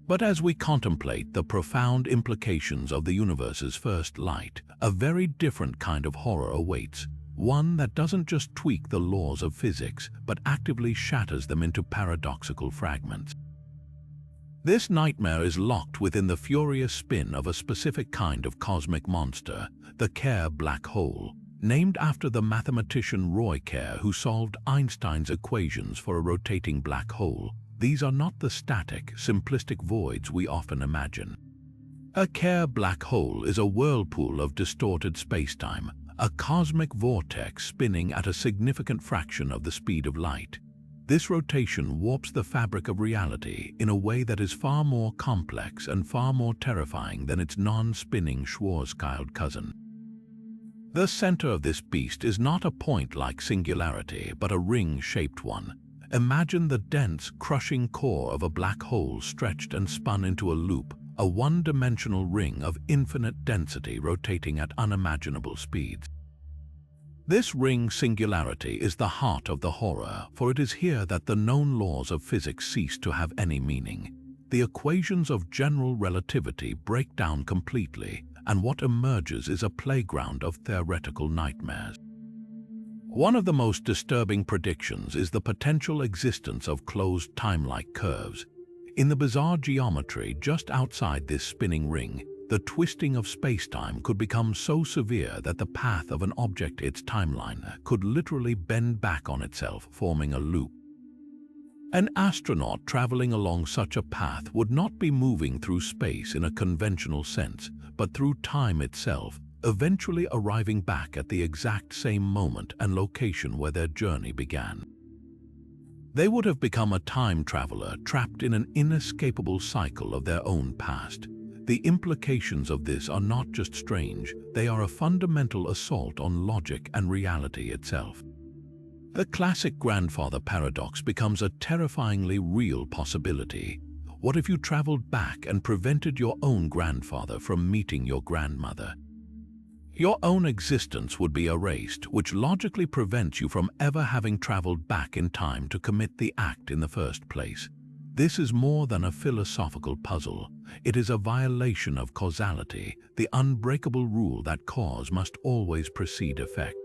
Speaker 1: But as we contemplate the profound implications of the universe's first light, a very different kind of horror awaits, one that doesn't just tweak the laws of physics, but actively shatters them into paradoxical fragments. This nightmare is locked within the furious spin of a specific kind of cosmic monster, the Kerr black hole, named after the mathematician Roy Kerr who solved Einstein's equations for a rotating black hole. These are not the static, simplistic voids we often imagine. A Kerr black hole is a whirlpool of distorted spacetime, a cosmic vortex spinning at a significant fraction of the speed of light. This rotation warps the fabric of reality in a way that is far more complex and far more terrifying than its non-spinning Schwarzschild cousin. The center of this beast is not a point-like singularity, but a ring-shaped one. Imagine the dense, crushing core of a black hole stretched and spun into a loop, a one-dimensional ring of infinite density rotating at unimaginable speeds. This ring singularity is the heart of the horror, for it is here that the known laws of physics cease to have any meaning. The equations of general relativity break down completely, and what emerges is a playground of theoretical nightmares. One of the most disturbing predictions is the potential existence of closed time-like curves. In the bizarre geometry just outside this spinning ring, the twisting of spacetime could become so severe that the path of an object, its timeline, could literally bend back on itself, forming a loop. An astronaut traveling along such a path would not be moving through space in a conventional sense, but through time itself, eventually arriving back at the exact same moment and location where their journey began. They would have become a time traveler trapped in an inescapable cycle of their own past. The implications of this are not just strange, they are a fundamental assault on logic and reality itself. The classic grandfather paradox becomes a terrifyingly real possibility. What if you traveled back and prevented your own grandfather from meeting your grandmother? Your own existence would be erased, which logically prevents you from ever having traveled back in time to commit the act in the first place. This is more than a philosophical puzzle. It is a violation of causality, the unbreakable rule that cause must always precede effect.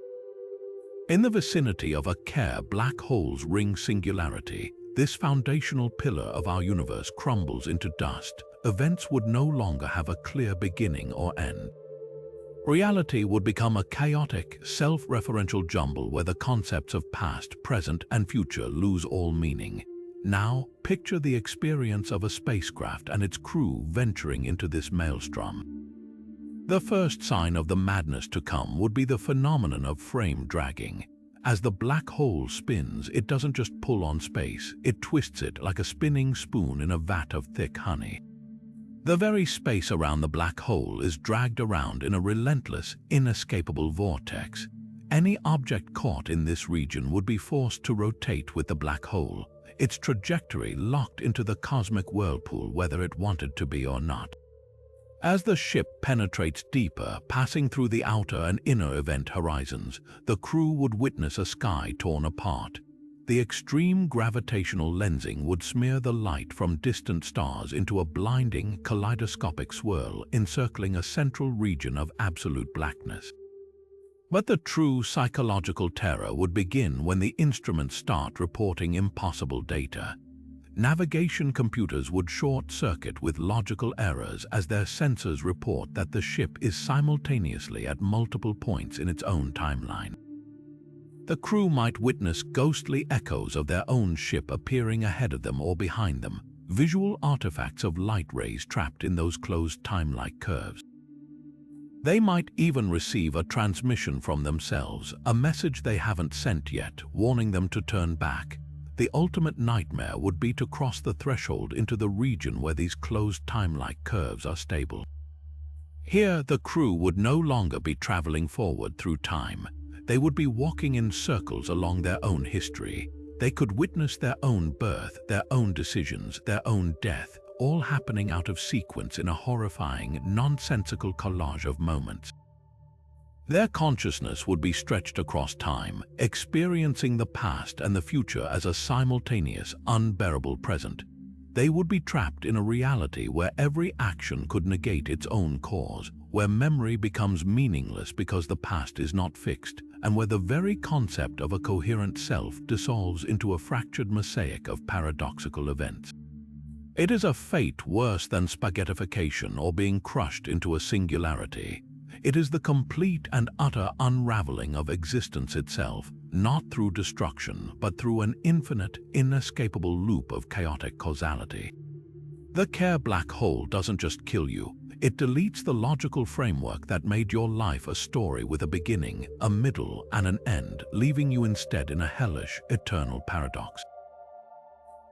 Speaker 1: In the vicinity of a Kerr black hole's ring singularity, this foundational pillar of our universe crumbles into dust. Events would no longer have a clear beginning or end. Reality would become a chaotic, self-referential jumble where the concepts of past, present, and future lose all meaning. Now, picture the experience of a spacecraft and its crew venturing into this maelstrom. The first sign of the madness to come would be the phenomenon of frame dragging. As the black hole spins, it doesn't just pull on space, it twists it like a spinning spoon in a vat of thick honey. The very space around the black hole is dragged around in a relentless, inescapable vortex. Any object caught in this region would be forced to rotate with the black hole, its trajectory locked into the cosmic whirlpool whether it wanted to be or not. As the ship penetrates deeper, passing through the outer and inner event horizons, the crew would witness a sky torn apart. The extreme gravitational lensing would smear the light from distant stars into a blinding, kaleidoscopic swirl encircling a central region of absolute blackness. But the true psychological terror would begin when the instruments start reporting impossible data. Navigation computers would short-circuit with logical errors as their sensors report that the ship is simultaneously at multiple points in its own timeline. The crew might witness ghostly echoes of their own ship appearing ahead of them or behind them, visual artifacts of light rays trapped in those closed time-like curves. They might even receive a transmission from themselves, a message they haven't sent yet, warning them to turn back. The ultimate nightmare would be to cross the threshold into the region where these closed time-like curves are stable. Here, the crew would no longer be traveling forward through time. They would be walking in circles along their own history. They could witness their own birth, their own decisions, their own death, all happening out of sequence in a horrifying, nonsensical collage of moments. Their consciousness would be stretched across time, experiencing the past and the future as a simultaneous, unbearable present. They would be trapped in a reality where every action could negate its own cause, where memory becomes meaningless because the past is not fixed, and where the very concept of a coherent self dissolves into a fractured mosaic of paradoxical events. It is a fate worse than spaghettification or being crushed into a singularity. It is the complete and utter unraveling of existence itself, not through destruction, but through an infinite, inescapable loop of chaotic causality. The Kerr black hole doesn't just kill you, it deletes the logical framework that made your life a story with a beginning, a middle, and an end, leaving you instead in a hellish, eternal paradox.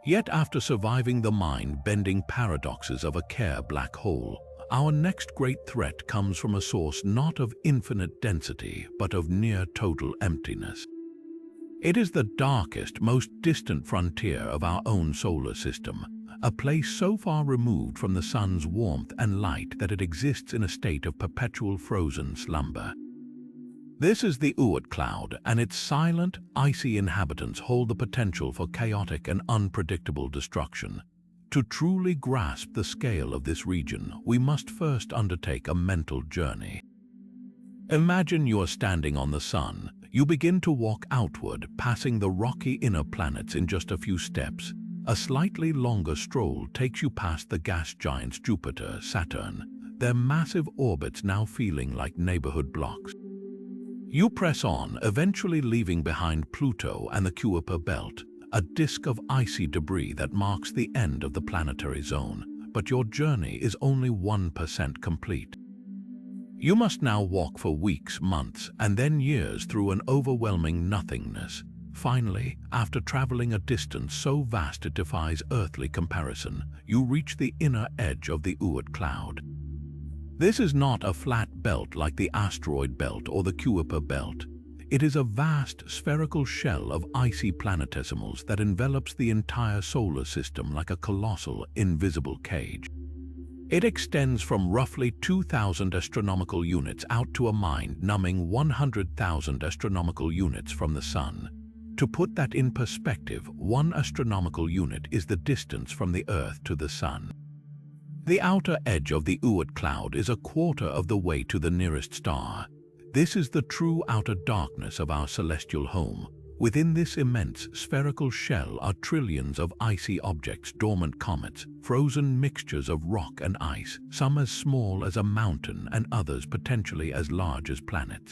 Speaker 1: Yet after surviving the mind-bending paradoxes of a Kerr black hole, our next great threat comes from a source not of infinite density, but of near total emptiness. It is the darkest, most distant frontier of our own solar system, a place so far removed from the sun's warmth and light that it exists in a state of perpetual frozen slumber. This is the Oort cloud, and its silent, icy inhabitants hold the potential for chaotic and unpredictable destruction. To truly grasp the scale of this region, we must first undertake a mental journey. Imagine you are standing on the sun. You begin to walk outward, passing the rocky inner planets in just a few steps. A slightly longer stroll takes you past the gas giants Jupiter, Saturn, their massive orbits now feeling like neighborhood blocks. You press on, eventually leaving behind Pluto and the Kuiper belt, a disk of icy debris that marks the end of the planetary zone, but your journey is only 1% complete. You must now walk for weeks, months, and then years through an overwhelming nothingness. Finally, after traveling a distance so vast it defies earthly comparison, you reach the inner edge of the Oort cloud. This is not a flat belt like the asteroid belt or the Kuiper belt. It is a vast, spherical shell of icy planetesimals that envelops the entire solar system like a colossal, invisible cage. It extends from roughly 2,000 astronomical units out to a mind-numbing 100,000 astronomical units from the Sun. To put that in perspective, 1 astronomical unit is the distance from the Earth to the Sun. The outer edge of the Oort cloud is a quarter of the way to the nearest star. This is the true outer darkness of our celestial home. Within this immense spherical shell are trillions of icy objects, dormant comets, frozen mixtures of rock and ice, some as small as a mountain and others potentially as large as planets.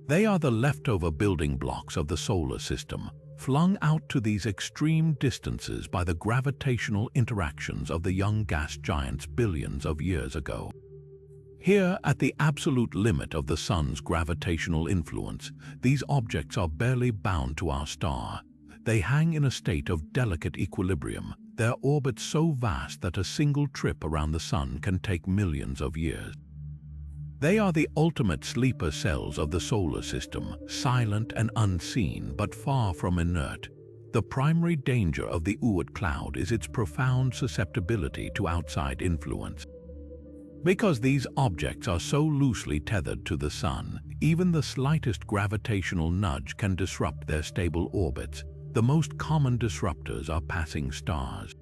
Speaker 1: They are the leftover building blocks of the solar system, flung out to these extreme distances by the gravitational interactions of the young gas giants billions of years ago. Here, at the absolute limit of the Sun's gravitational influence, these objects are barely bound to our star. They hang in a state of delicate equilibrium, their orbits so vast that a single trip around the Sun can take millions of years. They are the ultimate sleeper cells of the solar system, silent and unseen but far from inert. The primary danger of the Oort cloud is its profound susceptibility to outside influence. Because these objects are so loosely tethered to the Sun, even the slightest gravitational nudge can disrupt their stable orbits. The most common disruptors are passing stars.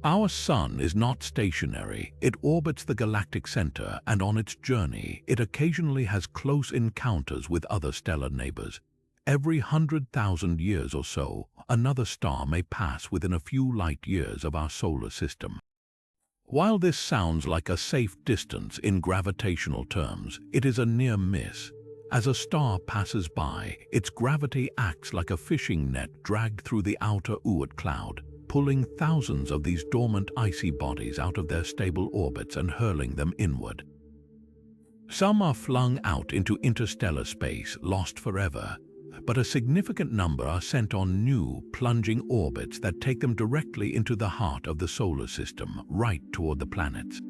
Speaker 1: Our Sun is not stationary. It orbits the galactic center, and on its journey, it occasionally has close encounters with other stellar neighbors. Every 100,000 years or so, another star may pass within a few light years of our solar system. While this sounds like a safe distance in gravitational terms, it is a near miss. As a star passes by, its gravity acts like a fishing net dragged through the outer Oort cloud, pulling thousands of these dormant icy bodies out of their stable orbits and hurling them inward. Some are flung out into interstellar space, lost forever, but a significant number are sent on new, plunging orbits that take them directly into the heart of the solar system, right toward the planets.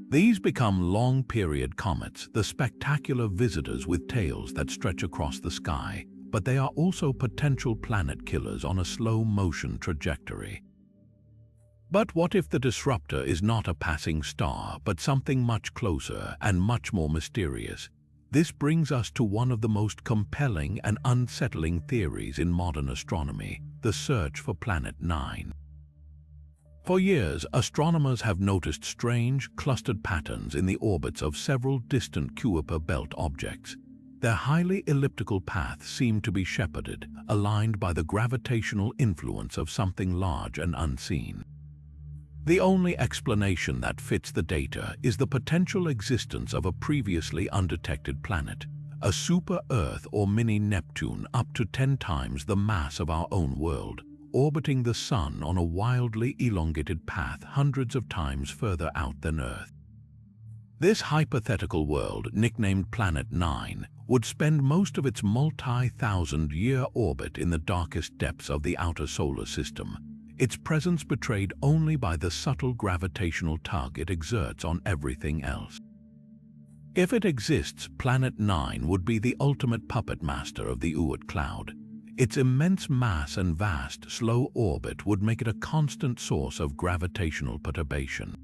Speaker 1: These become long-period comets, the spectacular visitors with tails that stretch across the sky, but they are also potential planet killers on a slow-motion trajectory. But what if the disruptor is not a passing star, but something much closer and much more mysterious? This brings us to one of the most compelling and unsettling theories in modern astronomy, the search for Planet 9. For years, astronomers have noticed strange, clustered patterns in the orbits of several distant Kuiper belt objects. Their highly elliptical paths seem to be shepherded, aligned by the gravitational influence of something large and unseen. The only explanation that fits the data is the potential existence of a previously undetected planet, a super-Earth or mini-Neptune up to 10 times the mass of our own world, orbiting the Sun on a wildly elongated path hundreds of times further out than Earth. This hypothetical world, nicknamed Planet 9, would spend most of its multi-thousand-year orbit in the darkest depths of the outer solar system, its presence betrayed only by the subtle gravitational tug it exerts on everything else. If it exists, Planet 9 would be the ultimate puppet master of the Oort cloud. Its immense mass and vast, slow orbit would make it a constant source of gravitational perturbation.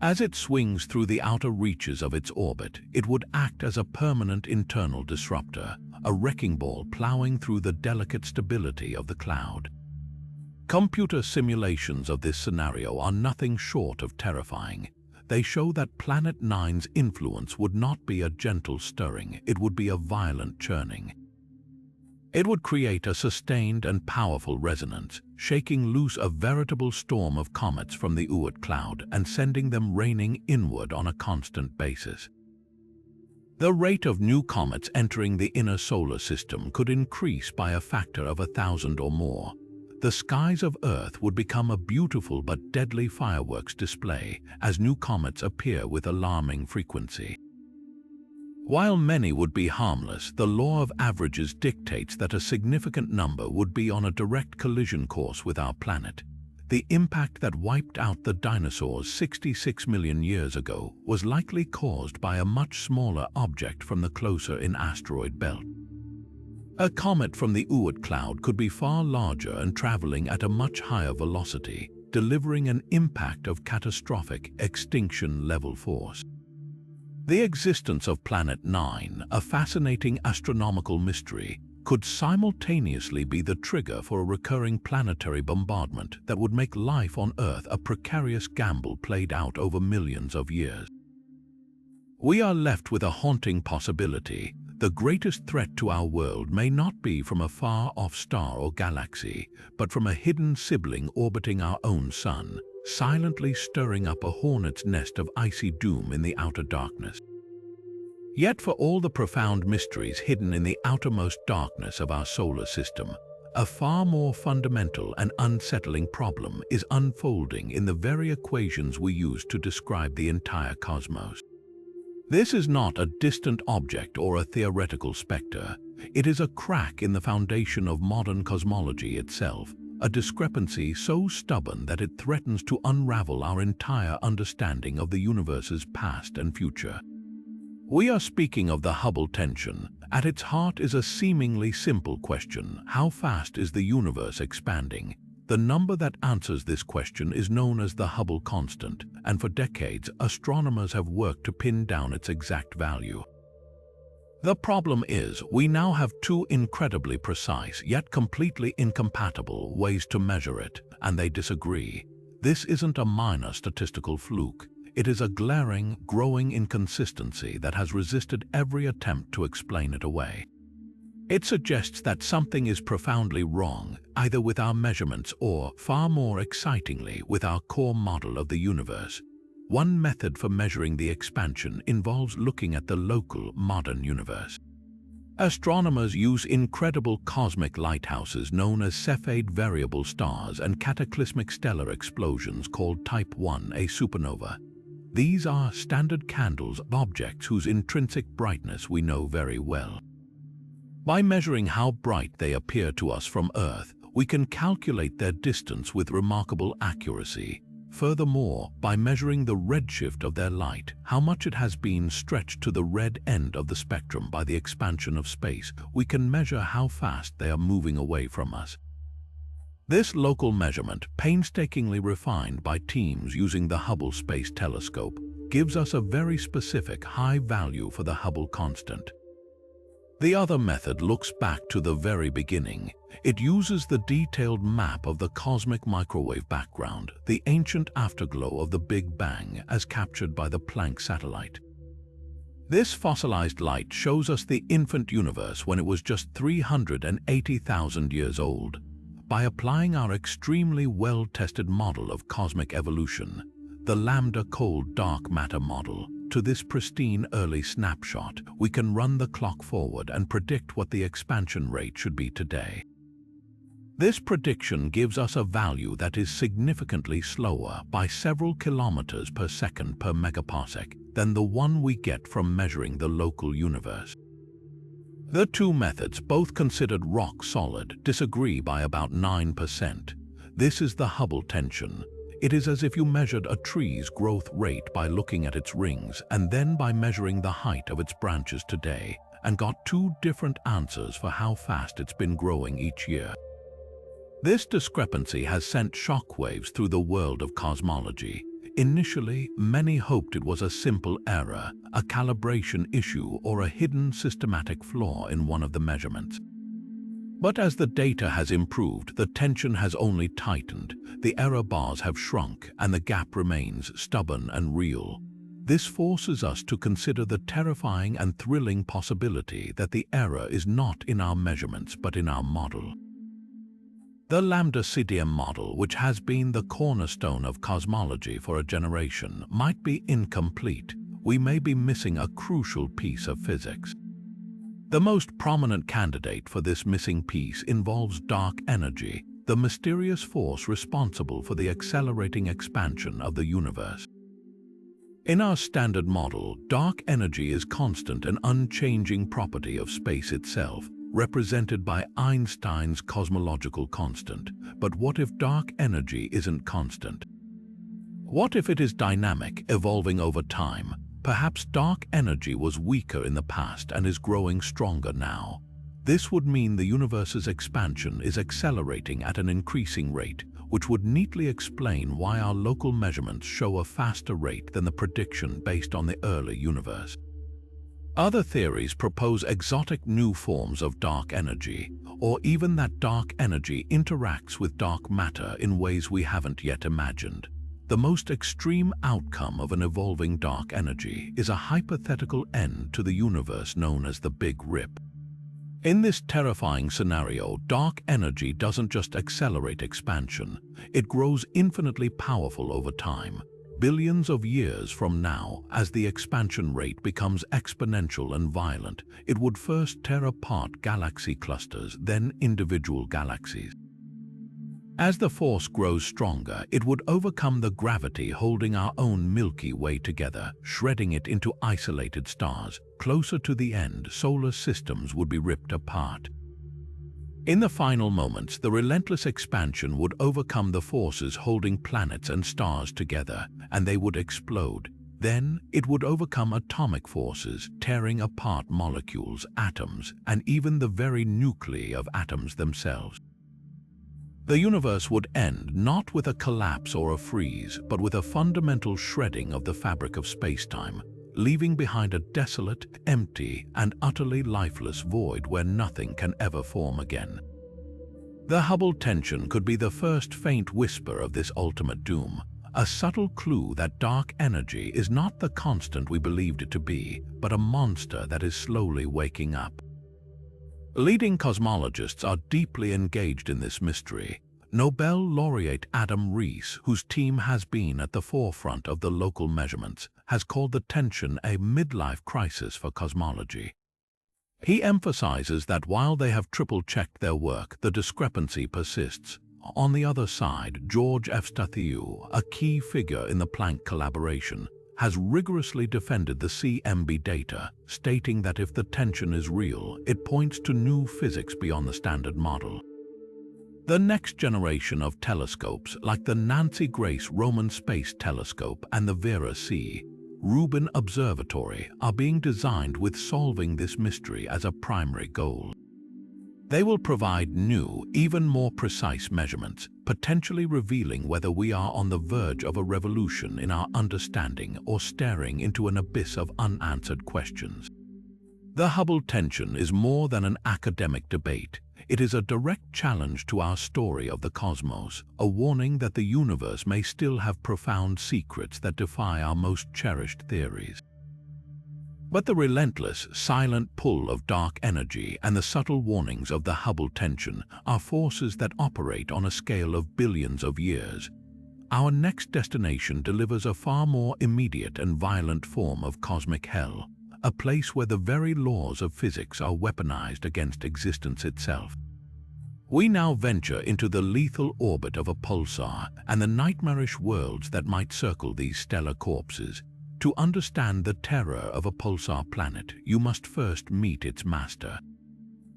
Speaker 1: As it swings through the outer reaches of its orbit, it would act as a permanent internal disruptor, a wrecking ball plowing through the delicate stability of the cloud. Computer simulations of this scenario are nothing short of terrifying. They show that Planet 9's influence would not be a gentle stirring, it would be a violent churning. It would create a sustained and powerful resonance, shaking loose a veritable storm of comets from the Oort cloud and sending them raining inward on a constant basis. The rate of new comets entering the inner solar system could increase by a factor of 1,000 or more. The skies of Earth would become a beautiful but deadly fireworks display as new comets appear with alarming frequency. While many would be harmless, the law of averages dictates that a significant number would be on a direct collision course with our planet. The impact that wiped out the dinosaurs 66 million years ago was likely caused by a much smaller object from the closer-in asteroid belt. A comet from the Oort cloud could be far larger and traveling at a much higher velocity, delivering an impact of catastrophic extinction-level force. The existence of Planet 9, a fascinating astronomical mystery, could simultaneously be the trigger for a recurring planetary bombardment that would make life on Earth a precarious gamble played out over millions of years. We are left with a haunting possibility. The greatest threat to our world may not be from a far-off star or galaxy, but from a hidden sibling orbiting our own sun, silently stirring up a hornet's nest of icy doom in the outer darkness. Yet for all the profound mysteries hidden in the outermost darkness of our solar system, a far more fundamental and unsettling problem is unfolding in the very equations we use to describe the entire cosmos. This is not a distant object or a theoretical specter. It is a crack in the foundation of modern cosmology itself, a discrepancy so stubborn that it threatens to unravel our entire understanding of the universe's past and future. We are speaking of the Hubble tension. At its heart is a seemingly simple question: how fast is the universe expanding? The number that answers this question is known as the Hubble constant, and for decades, astronomers have worked to pin down its exact value. The problem is, we now have two incredibly precise, yet completely incompatible ways to measure it, and they disagree. This isn't a minor statistical fluke. It is a glaring, growing inconsistency that has resisted every attempt to explain it away. It suggests that something is profoundly wrong, either with our measurements or, far more excitingly, with our core model of the universe. One method for measuring the expansion involves looking at the local, modern universe. Astronomers use incredible cosmic lighthouses known as Cepheid variable stars and cataclysmic stellar explosions called Type 1a supernova. These are standard candles of objects whose intrinsic brightness we know very well. By measuring how bright they appear to us from Earth, we can calculate their distance with remarkable accuracy. Furthermore, by measuring the redshift of their light, how much it has been stretched to the red end of the spectrum by the expansion of space, we can measure how fast they are moving away from us. This local measurement, painstakingly refined by teams using the Hubble Space Telescope, gives us a very specific high value for the Hubble constant. The other method looks back to the very beginning. It uses the detailed map of the cosmic microwave background, the ancient afterglow of the Big Bang as captured by the Planck satellite. This fossilized light shows us the infant universe when it was just 380,000 years old. By applying our extremely well-tested model of cosmic evolution, the lambda cold dark matter model, to this pristine early snapshot, we can run the clock forward and predict what the expansion rate should be today. This prediction gives us a value that is significantly slower by several kilometers per second per megaparsec than the one we get from measuring the local universe. The two methods, both considered rock solid, disagree by about 9%. This is the Hubble tension. It is as if you measured a tree's growth rate by looking at its rings and then by measuring the height of its branches today, and got two different answers for how fast it's been growing each year. This discrepancy has sent shockwaves through the world of cosmology. Initially, many hoped it was a simple error, a calibration issue, or a hidden systematic flaw in one of the measurements. But as the data has improved, the tension has only tightened, the error bars have shrunk, and the gap remains stubborn and real. This forces us to consider the terrifying and thrilling possibility that the error is not in our measurements but in our model. The lambda-CDM model, which has been the cornerstone of cosmology for a generation, might be incomplete. We may be missing a crucial piece of physics. The most prominent candidate for this missing piece involves dark energy, the mysterious force responsible for the accelerating expansion of the universe. In our standard model, dark energy is constant and unchanging property of space itself, represented by Einstein's cosmological constant. But what if dark energy isn't constant? What if it is dynamic, evolving over time? Perhaps dark energy was weaker in the past and is growing stronger now. This would mean the universe's expansion is accelerating at an increasing rate, which would neatly explain why our local measurements show a faster rate than the prediction based on the early universe. Other theories propose exotic new forms of dark energy, or even that dark energy interacts with dark matter in ways we haven't yet imagined. The most extreme outcome of an evolving dark energy is a hypothetical end to the universe known as the Big Rip. In this terrifying scenario, dark energy doesn't just accelerate expansion, it grows infinitely powerful over time. Billions of years from now, as the expansion rate becomes exponential and violent, it would first tear apart galaxy clusters, then individual galaxies. As the force grows stronger, it would overcome the gravity holding our own Milky Way together, shredding it into isolated stars. Closer to the end, solar systems would be ripped apart. In the final moments, the relentless expansion would overcome the forces holding planets and stars together, and they would explode. Then, it would overcome atomic forces, tearing apart molecules, atoms, and even the very nuclei of atoms themselves. The universe would end not with a collapse or a freeze, but with a fundamental shredding of the fabric of space-time, leaving behind a desolate, empty, and utterly lifeless void where nothing can ever form again. The Hubble tension could be the first faint whisper of this ultimate doom, a subtle clue that dark energy is not the constant we believed it to be, but a monster that is slowly waking up. Leading cosmologists are deeply engaged in this mystery. Nobel laureate Adam Rees, whose team has been at the forefront of the local measurements, has called the tension a midlife crisis for cosmology. He emphasizes that while they have triple-checked their work, the discrepancy persists. On the other side, George Efstathiou, a key figure in the Planck collaboration, has rigorously defended the CMB data, stating that if the tension is real, it points to new physics beyond the standard model. The next generation of telescopes, like the Nancy Grace Roman Space Telescope and the Vera C. Rubin Observatory, are being designed with solving this mystery as a primary goal. They will provide new, even more precise measurements, potentially revealing whether we are on the verge of a revolution in our understanding or staring into an abyss of unanswered questions. The Hubble tension is more than an academic debate. It is a direct challenge to our story of the cosmos, a warning that the universe may still have profound secrets that defy our most cherished theories. But the relentless, silent pull of dark energy and the subtle warnings of the Hubble tension are forces that operate on a scale of billions of years. Our next destination delivers a far more immediate and violent form of cosmic hell, a place where the very laws of physics are weaponized against existence itself. We now venture into the lethal orbit of a pulsar and the nightmarish worlds that might circle these stellar corpses. To understand the terror of a pulsar planet, you must first meet its master.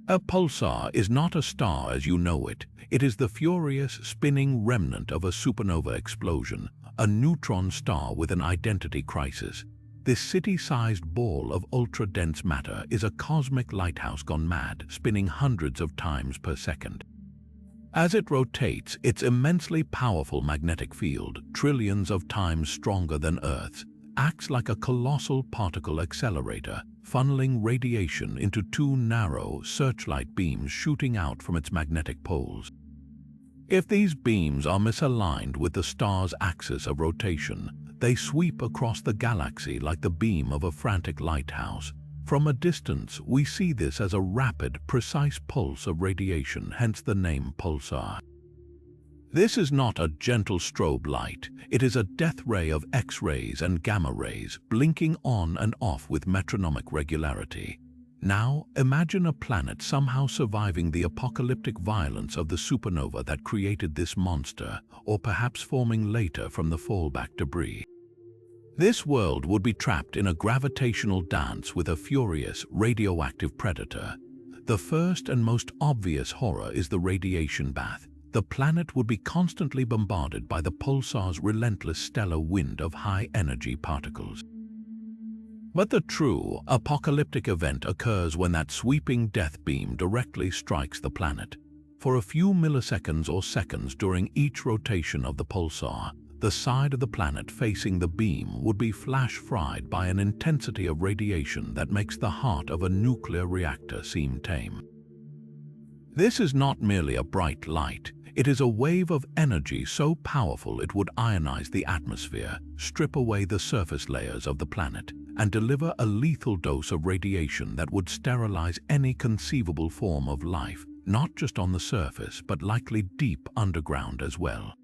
Speaker 1: A pulsar is not a star as you know it. It is the furious, spinning remnant of a supernova explosion, a neutron star with an identity crisis. This city-sized ball of ultra-dense matter is a cosmic lighthouse gone mad, spinning hundreds of times per second. As it rotates, its immensely powerful magnetic field, trillions of times stronger than Earth's, acts like a colossal particle accelerator, funneling radiation into two narrow, searchlight beams shooting out from its magnetic poles. If these beams are misaligned with the star's axis of rotation, they sweep across the galaxy like the beam of a frantic lighthouse. From a distance, we see this as a rapid, precise pulse of radiation, hence the name pulsar. This is not a gentle strobe light. It is a death ray of X-rays and gamma rays, blinking on and off with metronomic regularity. Now, imagine a planet somehow surviving the apocalyptic violence of the supernova that created this monster, or perhaps forming later from the fallback debris. This world would be trapped in a gravitational dance with a furious, radioactive predator. The first and most obvious horror is the radiation bath. The planet would be constantly bombarded by the pulsar's relentless stellar wind of high-energy particles. But the true, apocalyptic event occurs when that sweeping death beam directly strikes the planet. For a few milliseconds or seconds during each rotation of the pulsar, the side of the planet facing the beam would be flash-fried by an intensity of radiation that makes the heart of a nuclear reactor seem tame. This is not merely a bright light, it is a wave of energy so powerful it would ionize the atmosphere, strip away the surface layers of the planet, and deliver a lethal dose of radiation that would sterilize any conceivable form of life, not just on the surface, but likely deep underground as well.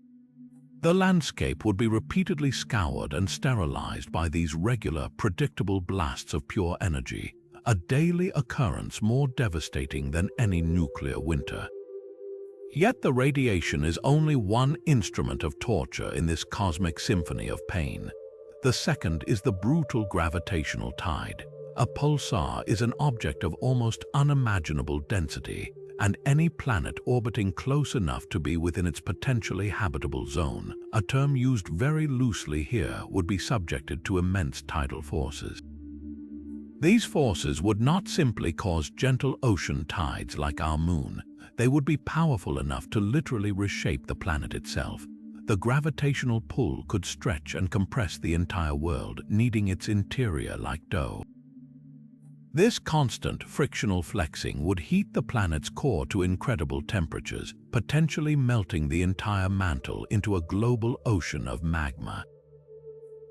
Speaker 1: The landscape would be repeatedly scoured and sterilized by these regular, predictable blasts of pure energy, a daily occurrence more devastating than any nuclear winter. Yet the radiation is only one instrument of torture in this cosmic symphony of pain. The second is the brutal gravitational tide. A pulsar is an object of almost unimaginable density, and any planet orbiting close enough to be within its potentially habitable zone, a term used very loosely here, would be subjected to immense tidal forces. These forces would not simply cause gentle ocean tides like our moon. They would be powerful enough to literally reshape the planet itself. The gravitational pull could stretch and compress the entire world, kneading its interior like dough. This constant frictional flexing would heat the planet's core to incredible temperatures, potentially melting the entire mantle into a global ocean of magma.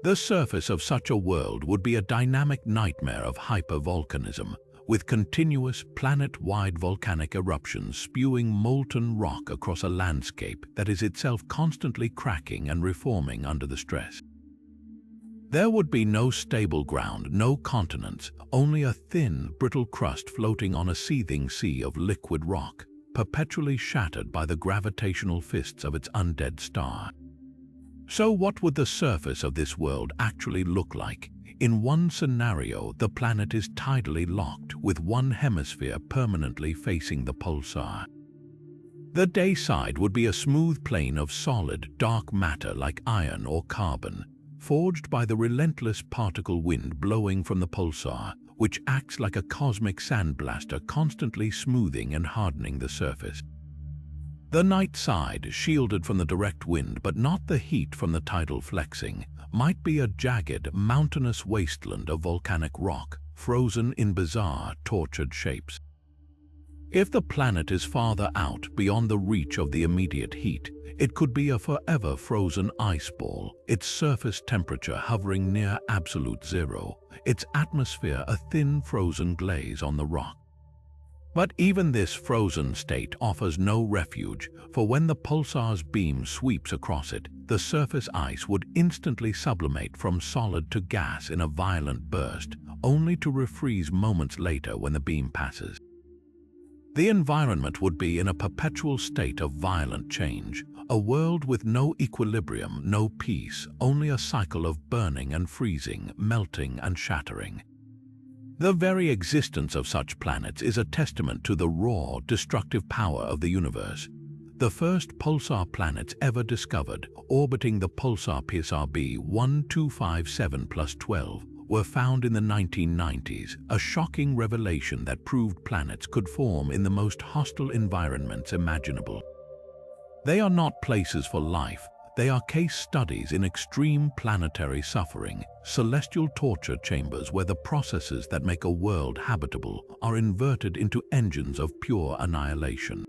Speaker 1: The surface of such a world would be a dynamic nightmare of hypervolcanism, with continuous planet-wide volcanic eruptions spewing molten rock across a landscape that is itself constantly cracking and reforming under the stress. There would be no stable ground, no continents, only a thin, brittle crust floating on a seething sea of liquid rock, perpetually shattered by the gravitational fists of its undead star. So what would the surface of this world actually look like? In one scenario, the planet is tidally locked, with one hemisphere permanently facing the pulsar. The day side would be a smooth plain of solid, dark matter like iron or carbon, forged by the relentless particle wind blowing from the pulsar, which acts like a cosmic sandblaster, constantly smoothing and hardening the surface. The night side, shielded from the direct wind but not the heat from the tidal flexing, might be a jagged, mountainous wasteland of volcanic rock, frozen in bizarre, tortured shapes. If the planet is farther out, beyond the reach of the immediate heat, it could be a forever frozen ice ball, its surface temperature hovering near absolute zero, its atmosphere a thin frozen glaze on the rock. But even this frozen state offers no refuge, for when the pulsar's beam sweeps across it, the surface ice would instantly sublimate from solid to gas in a violent burst, only to refreeze moments later when the beam passes. The environment would be in a perpetual state of violent change, a world with no equilibrium, no peace, only a cycle of burning and freezing, melting and shattering. The very existence of such planets is a testament to the raw, destructive power of the universe. The first pulsar planets ever discovered, orbiting the pulsar PSRB 1257+12, were found in the 1990s, a shocking revelation that proved planets could form in the most hostile environments imaginable. They are not places for life, they are case studies in extreme planetary suffering, celestial torture chambers where the processes that make a world habitable are inverted into engines of pure annihilation.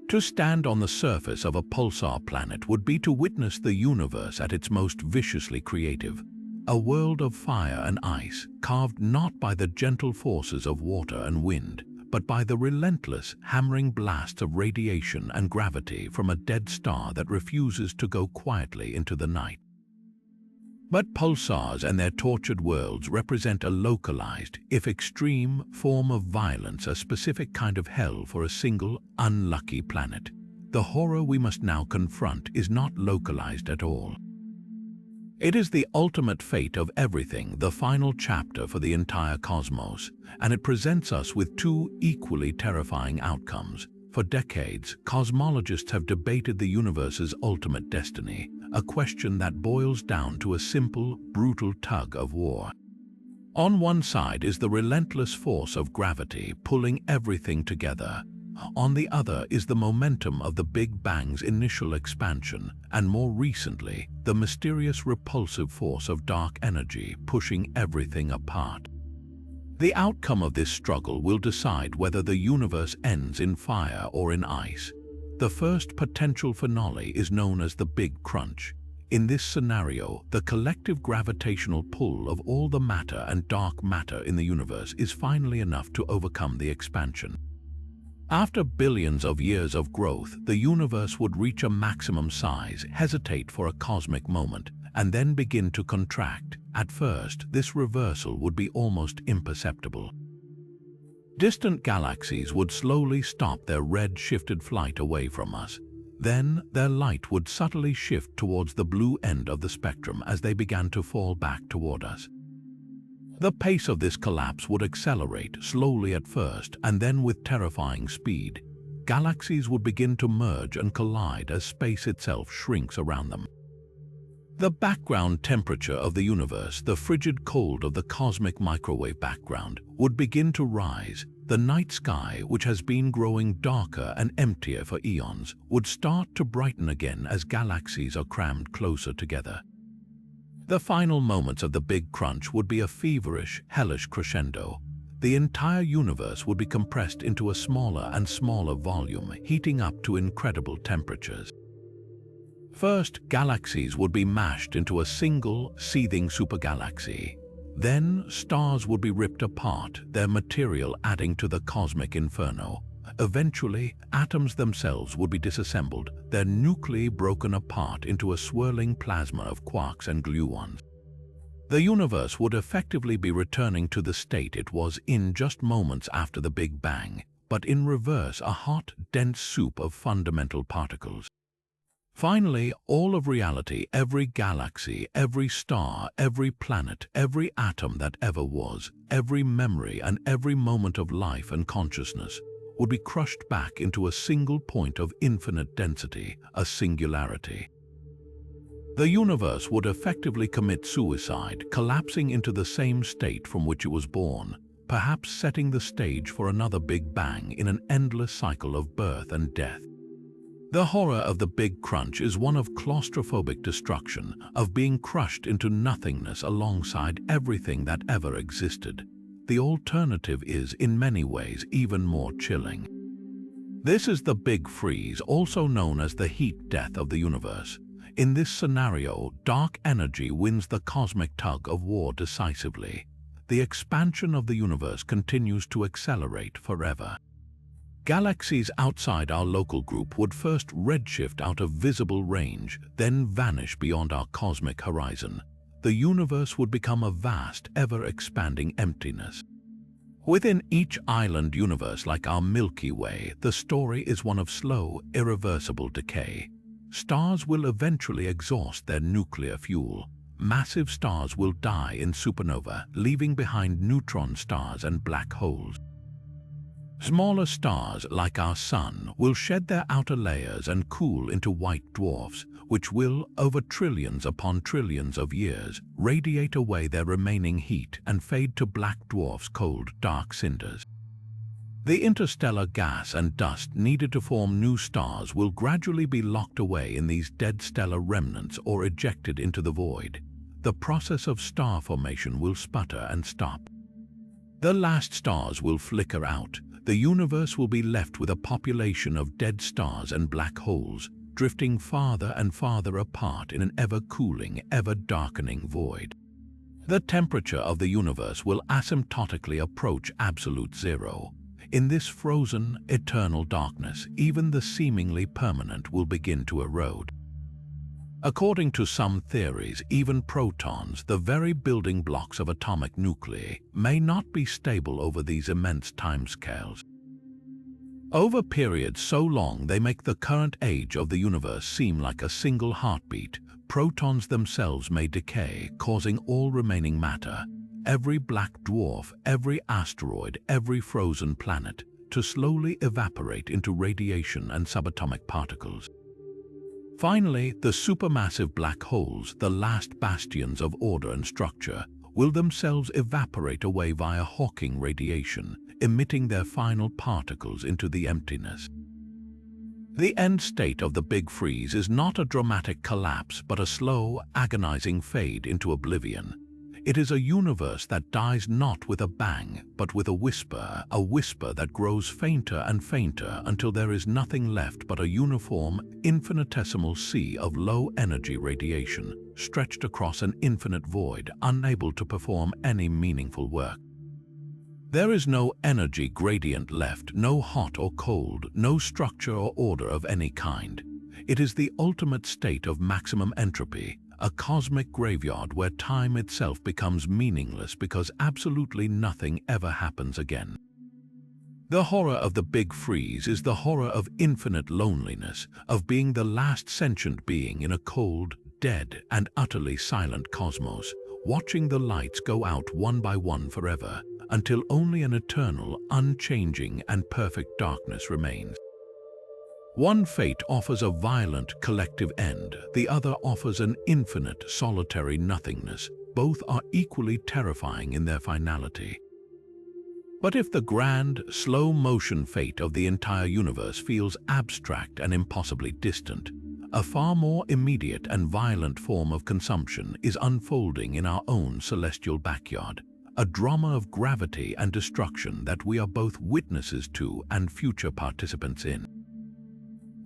Speaker 1: To stand on the surface of a pulsar planet would be to witness the universe at its most viciously creative. A world of fire and ice, carved not by the gentle forces of water and wind, but by the relentless, hammering blasts of radiation and gravity from a dead star that refuses to go quietly into the night. But pulsars and their tortured worlds represent a localized, if extreme, form of violence, a specific kind of hell for a single, unlucky planet. The horror we must now confront is not localized at all. It is the ultimate fate of everything, the final chapter for the entire cosmos, and it presents us with two equally terrifying outcomes. For decades, cosmologists have debated the universe's ultimate destiny, a question that boils down to a simple, brutal tug of war. On one side is the relentless force of gravity pulling everything together, On the other is the momentum of the Big Bang's initial expansion, and more recently, the mysterious repulsive force of dark energy pushing everything apart. The outcome of this struggle will decide whether the universe ends in fire or in ice. The first potential finale is known as the Big Crunch. In this scenario, the collective gravitational pull of all the matter and dark matter in the universe is finally enough to overcome the expansion. After billions of years of growth, the universe would reach a maximum size, hesitate for a cosmic moment, and then begin to contract. At first, this reversal would be almost imperceptible. Distant galaxies would slowly stop their red-shifted flight away from us. Then, their light would subtly shift towards the blue end of the spectrum as they began to fall back toward us. The pace of this collapse would accelerate, slowly at first, and then with terrifying speed. Galaxies would begin to merge and collide as space itself shrinks around them. The background temperature of the universe, the frigid cold of the cosmic microwave background, would begin to rise. The night sky, which has been growing darker and emptier for eons, would start to brighten again as galaxies are crammed closer together. The final moments of the Big Crunch would be a feverish, hellish crescendo. The entire universe would be compressed into a smaller and smaller volume, heating up to incredible temperatures. First, galaxies would be mashed into a single, seething supergalaxy. Then, stars would be ripped apart, their material adding to the cosmic inferno. Eventually, atoms themselves would be disassembled, their nuclei broken apart into a swirling plasma of quarks and gluons. The universe would effectively be returning to the state it was in just moments after the Big Bang, but in reverse, a hot, dense soup of fundamental particles. Finally, all of reality, every galaxy, every star, every planet, every atom that ever was, every memory and every moment of life and consciousness, would be crushed back into a single point of infinite density, a singularity. The universe would effectively commit suicide, collapsing into the same state from which it was born, perhaps setting the stage for another Big Bang in an endless cycle of birth and death. The horror of the Big Crunch is one of claustrophobic destruction, of being crushed into nothingness alongside everything that ever existed. The alternative is, in many ways, even more chilling. This is the Big Freeze, also known as the heat death of the universe. In this scenario, dark energy wins the cosmic tug of war decisively. The expansion of the universe continues to accelerate forever. Galaxies outside our local group would first redshift out of visible range, then vanish beyond our cosmic horizon. The universe would become a vast, ever-expanding emptiness. Within each island universe like our Milky Way, the story is one of slow, irreversible decay. Stars will eventually exhaust their nuclear fuel. Massive stars will die in supernova, leaving behind neutron stars and black holes. Smaller stars, like our Sun, will shed their outer layers and cool into white dwarfs, which will, over trillions upon trillions of years, radiate away their remaining heat and fade to black dwarfs' cold, dark cinders. The interstellar gas and dust needed to form new stars will gradually be locked away in these dead stellar remnants or ejected into the void. The process of star formation will sputter and stop. The last stars will flicker out. The universe will be left with a population of dead stars and black holes, drifting farther and farther apart in an ever-cooling, ever-darkening void. The temperature of the universe will asymptotically approach absolute zero. In this frozen, eternal darkness, even the seemingly permanent will begin to erode. According to some theories, even protons, the very building blocks of atomic nuclei, may not be stable over these immense timescales. Over periods so long they make the current age of the universe seem like a single heartbeat, protons themselves may decay, causing all remaining matter, every black dwarf, every asteroid, every frozen planet, to slowly evaporate into radiation and subatomic particles. Finally, the supermassive black holes, the last bastions of order and structure, will themselves evaporate away via Hawking radiation, emitting their final particles into the emptiness. The end state of the Big Freeze is not a dramatic collapse, but a slow, agonizing fade into oblivion. It is a universe that dies not with a bang, but with a whisper that grows fainter and fainter until there is nothing left but a uniform, infinitesimal sea of low-energy radiation, stretched across an infinite void, unable to perform any meaningful work. There is no energy gradient left, no hot or cold, no structure or order of any kind. It is the ultimate state of maximum entropy, a cosmic graveyard where time itself becomes meaningless because absolutely nothing ever happens again. The horror of the Big Freeze is the horror of infinite loneliness, of being the last sentient being in a cold, dead, and utterly silent cosmos, watching the lights go out one by one forever, until only an eternal, unchanging, and perfect darkness remains. One fate offers a violent, collective end, the other offers an infinite, solitary nothingness. Both are equally terrifying in their finality. But if the grand, slow-motion fate of the entire universe feels abstract and impossibly distant, a far more immediate and violent form of consumption is unfolding in our own celestial backyard, a drama of gravity and destruction that we are both witnesses to and future participants in.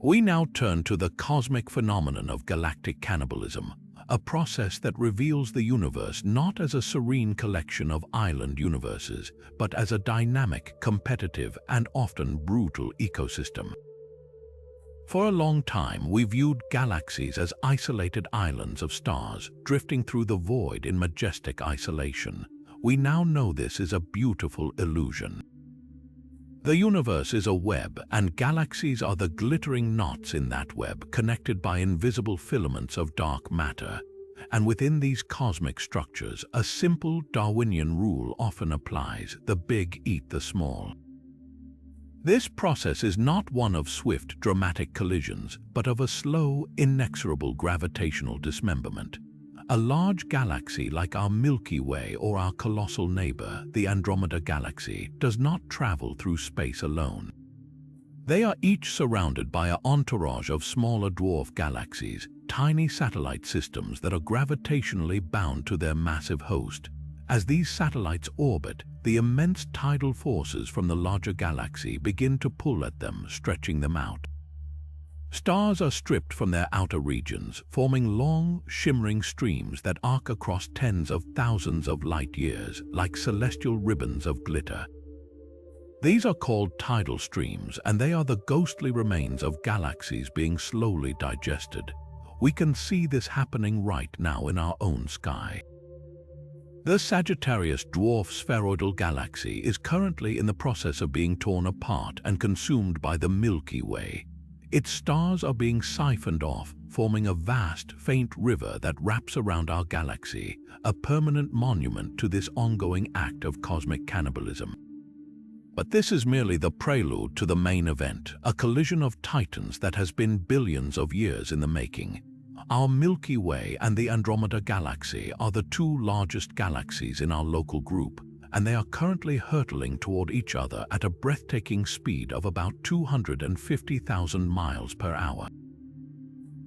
Speaker 1: We now turn to the cosmic phenomenon of galactic cannibalism, a process that reveals the universe not as a serene collection of island universes, but as a dynamic, competitive, and often brutal ecosystem. For a long time, we viewed galaxies as isolated islands of stars, drifting through the void in majestic isolation. We now know this is a beautiful illusion. The universe is a web, and galaxies are the glittering knots in that web, connected by invisible filaments of dark matter. And within these cosmic structures, a simple Darwinian rule often applies: the big eat the small. This process is not one of swift, dramatic collisions, but of a slow, inexorable gravitational dismemberment. A large galaxy like our Milky Way or our colossal neighbor, the Andromeda Galaxy, does not travel through space alone. They are each surrounded by an entourage of smaller dwarf galaxies, tiny satellite systems that are gravitationally bound to their massive host. As these satellites orbit, the immense tidal forces from the larger galaxy begin to pull at them, stretching them out. Stars are stripped from their outer regions, forming long, shimmering streams that arc across tens of thousands of light years, like celestial ribbons of glitter. These are called tidal streams, and they are the ghostly remains of galaxies being slowly digested. We can see this happening right now in our own sky. The Sagittarius dwarf spheroidal galaxy is currently in the process of being torn apart and consumed by the Milky Way. Its stars are being siphoned off, forming a vast, faint river that wraps around our galaxy, a permanent monument to this ongoing act of cosmic cannibalism. But this is merely the prelude to the main event, a collision of titans that has been billions of years in the making. Our Milky Way and the Andromeda Galaxy are the two largest galaxies in our local group, and they are currently hurtling toward each other at a breathtaking speed of about 250,000 miles per hour.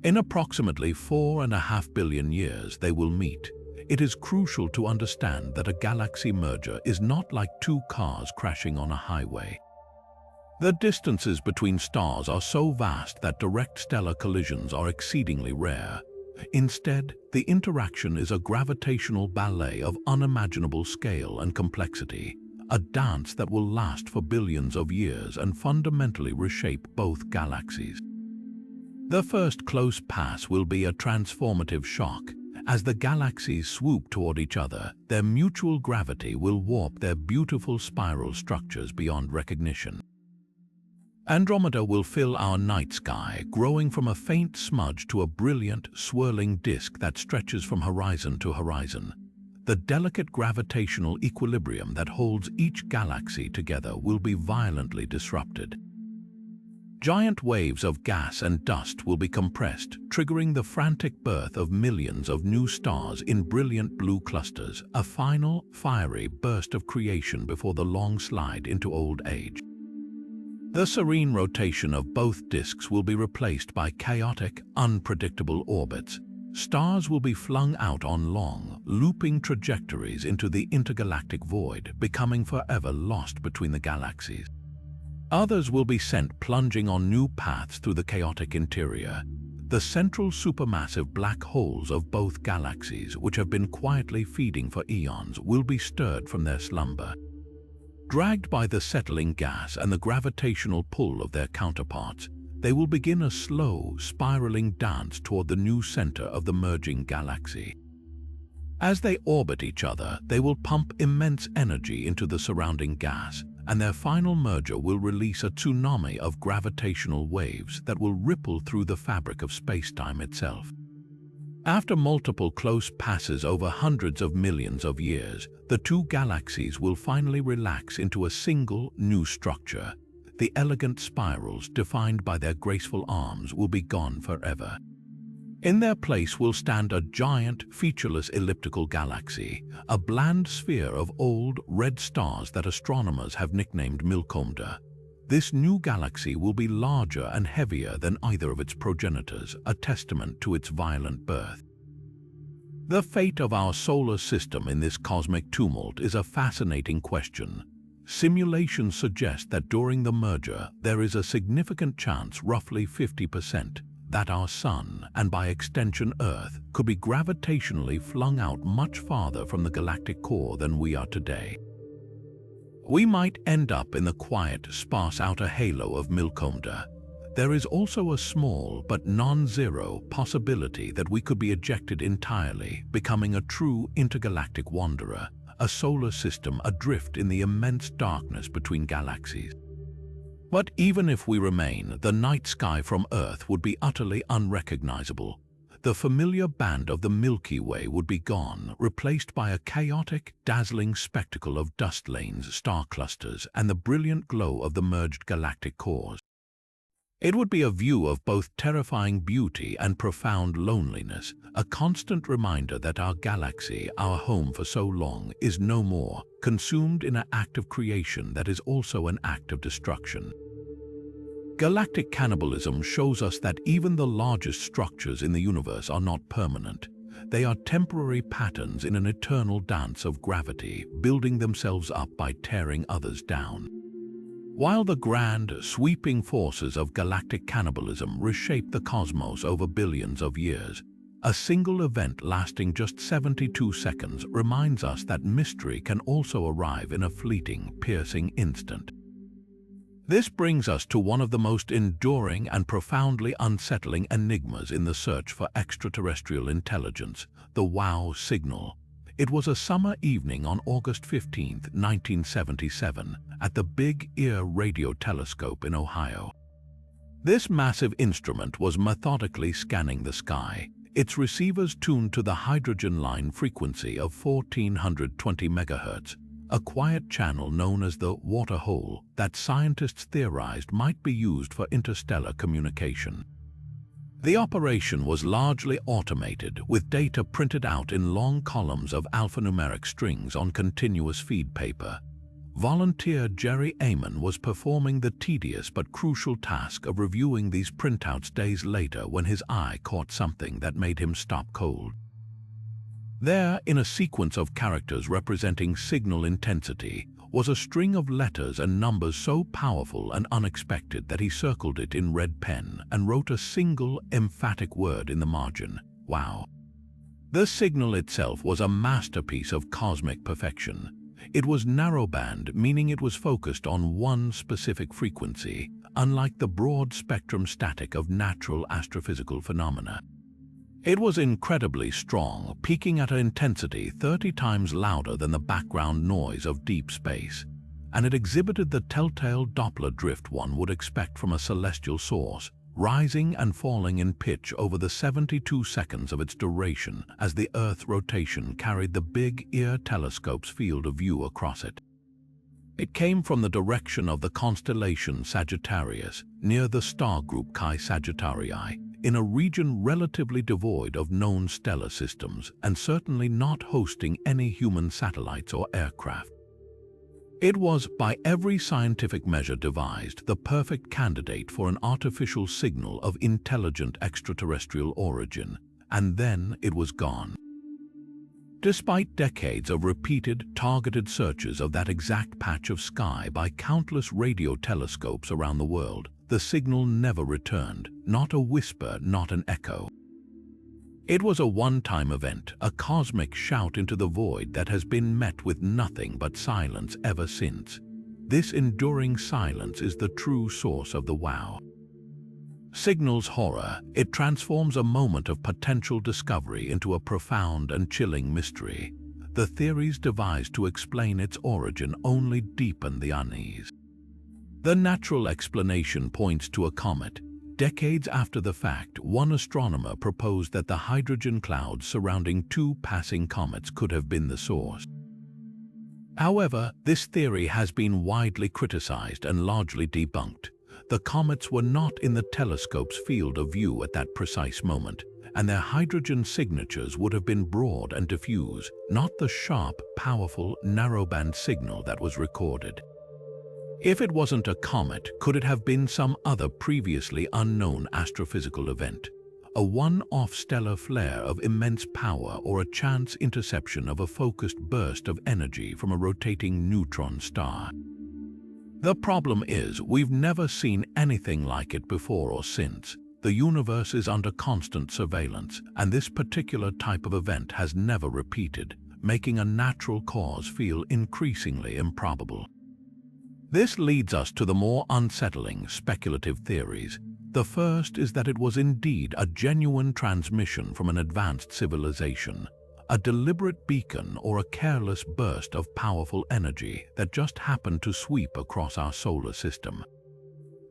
Speaker 1: In approximately 4.5 billion years, they will meet. It is crucial to understand that a galaxy merger is not like two cars crashing on a highway. The distances between stars are so vast that direct stellar collisions are exceedingly rare. Instead, the interaction is a gravitational ballet of unimaginable scale and complexity, a dance that will last for billions of years and fundamentally reshape both galaxies. The first close pass will be a transformative shock. As the galaxies swoop toward each other, their mutual gravity will warp their beautiful spiral structures beyond recognition. Andromeda will fill our night sky, growing from a faint smudge to a brilliant, swirling disk that stretches from horizon to horizon. The delicate gravitational equilibrium that holds each galaxy together will be violently disrupted. Giant waves of gas and dust will be compressed, triggering the frantic birth of millions of new stars in brilliant blue clusters, a final, fiery burst of creation before the long slide into old age. The serene rotation of both disks will be replaced by chaotic, unpredictable orbits. Stars will be flung out on long, looping trajectories into the intergalactic void, becoming forever lost between the galaxies. Others will be sent plunging on new paths through the chaotic interior. The central supermassive black holes of both galaxies, which have been quietly feeding for eons, will be stirred from their slumber. Dragged by the settling gas and the gravitational pull of their counterparts, they will begin a slow, spiraling dance toward the new center of the merging galaxy. As they orbit each other, they will pump immense energy into the surrounding gas, and their final merger will release a tsunami of gravitational waves that will ripple through the fabric of space-time itself. After multiple close passes over hundreds of millions of years, the two galaxies will finally relax into a single, new structure. The elegant spirals defined by their graceful arms will be gone forever. In their place will stand a giant, featureless elliptical galaxy, a bland sphere of old, red stars that astronomers have nicknamed Milkomda. This new galaxy will be larger and heavier than either of its progenitors, a testament to its violent birth. The fate of our solar system in this cosmic tumult is a fascinating question. Simulations suggest that during the merger, there is a significant chance, roughly 50%, that our Sun, and by extension Earth, could be gravitationally flung out much farther from the galactic core than we are today. We might end up in the quiet, sparse outer halo of Milkomda. There is also a small but non-zero possibility that we could be ejected entirely, becoming a true intergalactic wanderer, a solar system adrift in the immense darkness between galaxies. But even if we remain, the night sky from Earth would be utterly unrecognizable. The familiar band of the Milky Way would be gone, replaced by a chaotic, dazzling spectacle of dust lanes, star clusters, and the brilliant glow of the merged galactic cores. It would be a view of both terrifying beauty and profound loneliness, a constant reminder that our galaxy, our home for so long, is no more, consumed in an act of creation that is also an act of destruction. Galactic cannibalism shows us that even the largest structures in the universe are not permanent. They are temporary patterns in an eternal dance of gravity, building themselves up by tearing others down. While the grand, sweeping forces of galactic cannibalism reshape the cosmos over billions of years, a single event lasting just 72 seconds reminds us that mystery can also arrive in a fleeting, piercing instant. This brings us to one of the most enduring and profoundly unsettling enigmas in the search for extraterrestrial intelligence, the WOW signal. It was a summer evening on August 15, 1977, at the Big Ear Radio Telescope in Ohio. This massive instrument was methodically scanning the sky, its receivers tuned to the hydrogen line frequency of 1420 MHz, a quiet channel known as the water hole that scientists theorized might be used for interstellar communication. The operation was largely automated, with data printed out in long columns of alphanumeric strings on continuous feed paper. Volunteer Jerry Amon was performing the tedious but crucial task of reviewing these printouts days later when his eye caught something that made him stop cold. There, in a sequence of characters representing signal intensity, was a string of letters and numbers so powerful and unexpected that he circled it in red pen and wrote a single, emphatic word in the margin: "Wow." The signal itself was a masterpiece of cosmic perfection. It was narrowband, meaning it was focused on one specific frequency, unlike the broad-spectrum static of natural astrophysical phenomena. It was incredibly strong, peaking at an intensity 30 times louder than the background noise of deep space, and it exhibited the telltale Doppler drift one would expect from a celestial source, rising and falling in pitch over the 72 seconds of its duration as the Earth rotation carried the Big Ear telescope's field of view across it. It came from the direction of the constellation Sagittarius, near the star group Chi Sagittarii, in a region relatively devoid of known stellar systems and certainly not hosting any human satellites or aircraft. It was, by every scientific measure devised, the perfect candidate for an artificial signal of intelligent extraterrestrial origin, and then it was gone. Despite decades of repeated, targeted searches of that exact patch of sky by countless radio telescopes around the world, the signal never returned, not a whisper, not an echo. It was a one-time event, a cosmic shout into the void that has been met with nothing but silence ever since. This enduring silence is the true source of the wow. Signal's horror, it transforms a moment of potential discovery into a profound and chilling mystery. The theories devised to explain its origin only deepen the unease. The natural explanation points to a comet. Decades after the fact, one astronomer proposed that the hydrogen clouds surrounding two passing comets could have been the source. However, this theory has been widely criticized and largely debunked. The comets were not in the telescope's field of view at that precise moment, and their hydrogen signatures would have been broad and diffuse, not the sharp, powerful, narrowband signal that was recorded. If it wasn't a comet, could it have been some other previously unknown astrophysical event? A one-off stellar flare of immense power or a chance interception of a focused burst of energy from a rotating neutron star? The problem is, we've never seen anything like it before or since. The universe is under constant surveillance, and this particular type of event has never repeated, making a natural cause feel increasingly improbable. This leads us to the more unsettling speculative theories. The first is that it was indeed a genuine transmission from an advanced civilization, a deliberate beacon or a careless burst of powerful energy that just happened to sweep across our solar system.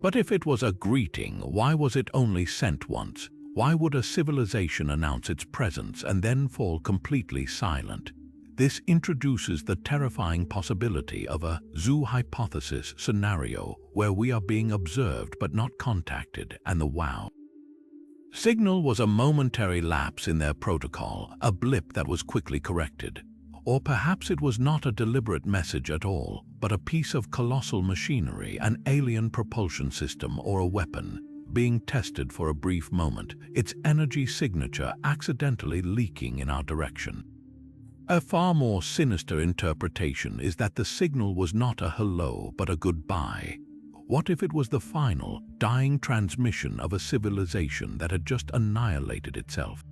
Speaker 1: But if it was a greeting, why was it only sent once? Why would a civilization announce its presence and then fall completely silent? This introduces the terrifying possibility of a zoo hypothesis scenario where we are being observed but not contacted, and the wow. Signal was a momentary lapse in their protocol, a blip that was quickly corrected. Or perhaps it was not a deliberate message at all, but a piece of colossal machinery, an alien propulsion system or a weapon, being tested for a brief moment, its energy signature accidentally leaking in our direction. A far more sinister interpretation is that the signal was not a hello but a goodbye. What if it was the final, dying transmission of a civilization that had just annihilated itself?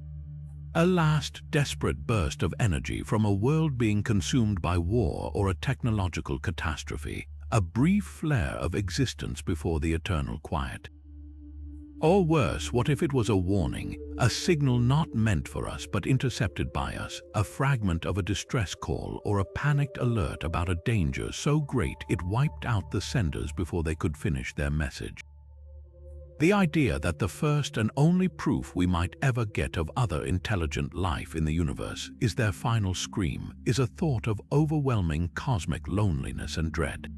Speaker 1: A last, desperate burst of energy from a world being consumed by war or a technological catastrophe, a brief flare of existence before the eternal quiet. Or worse, what if it was a warning, a signal not meant for us but intercepted by us, a fragment of a distress call or a panicked alert about a danger so great it wiped out the senders before they could finish their message? The idea that the first and only proof we might ever get of other intelligent life in the universe is their final scream is a thought of overwhelming cosmic loneliness and dread.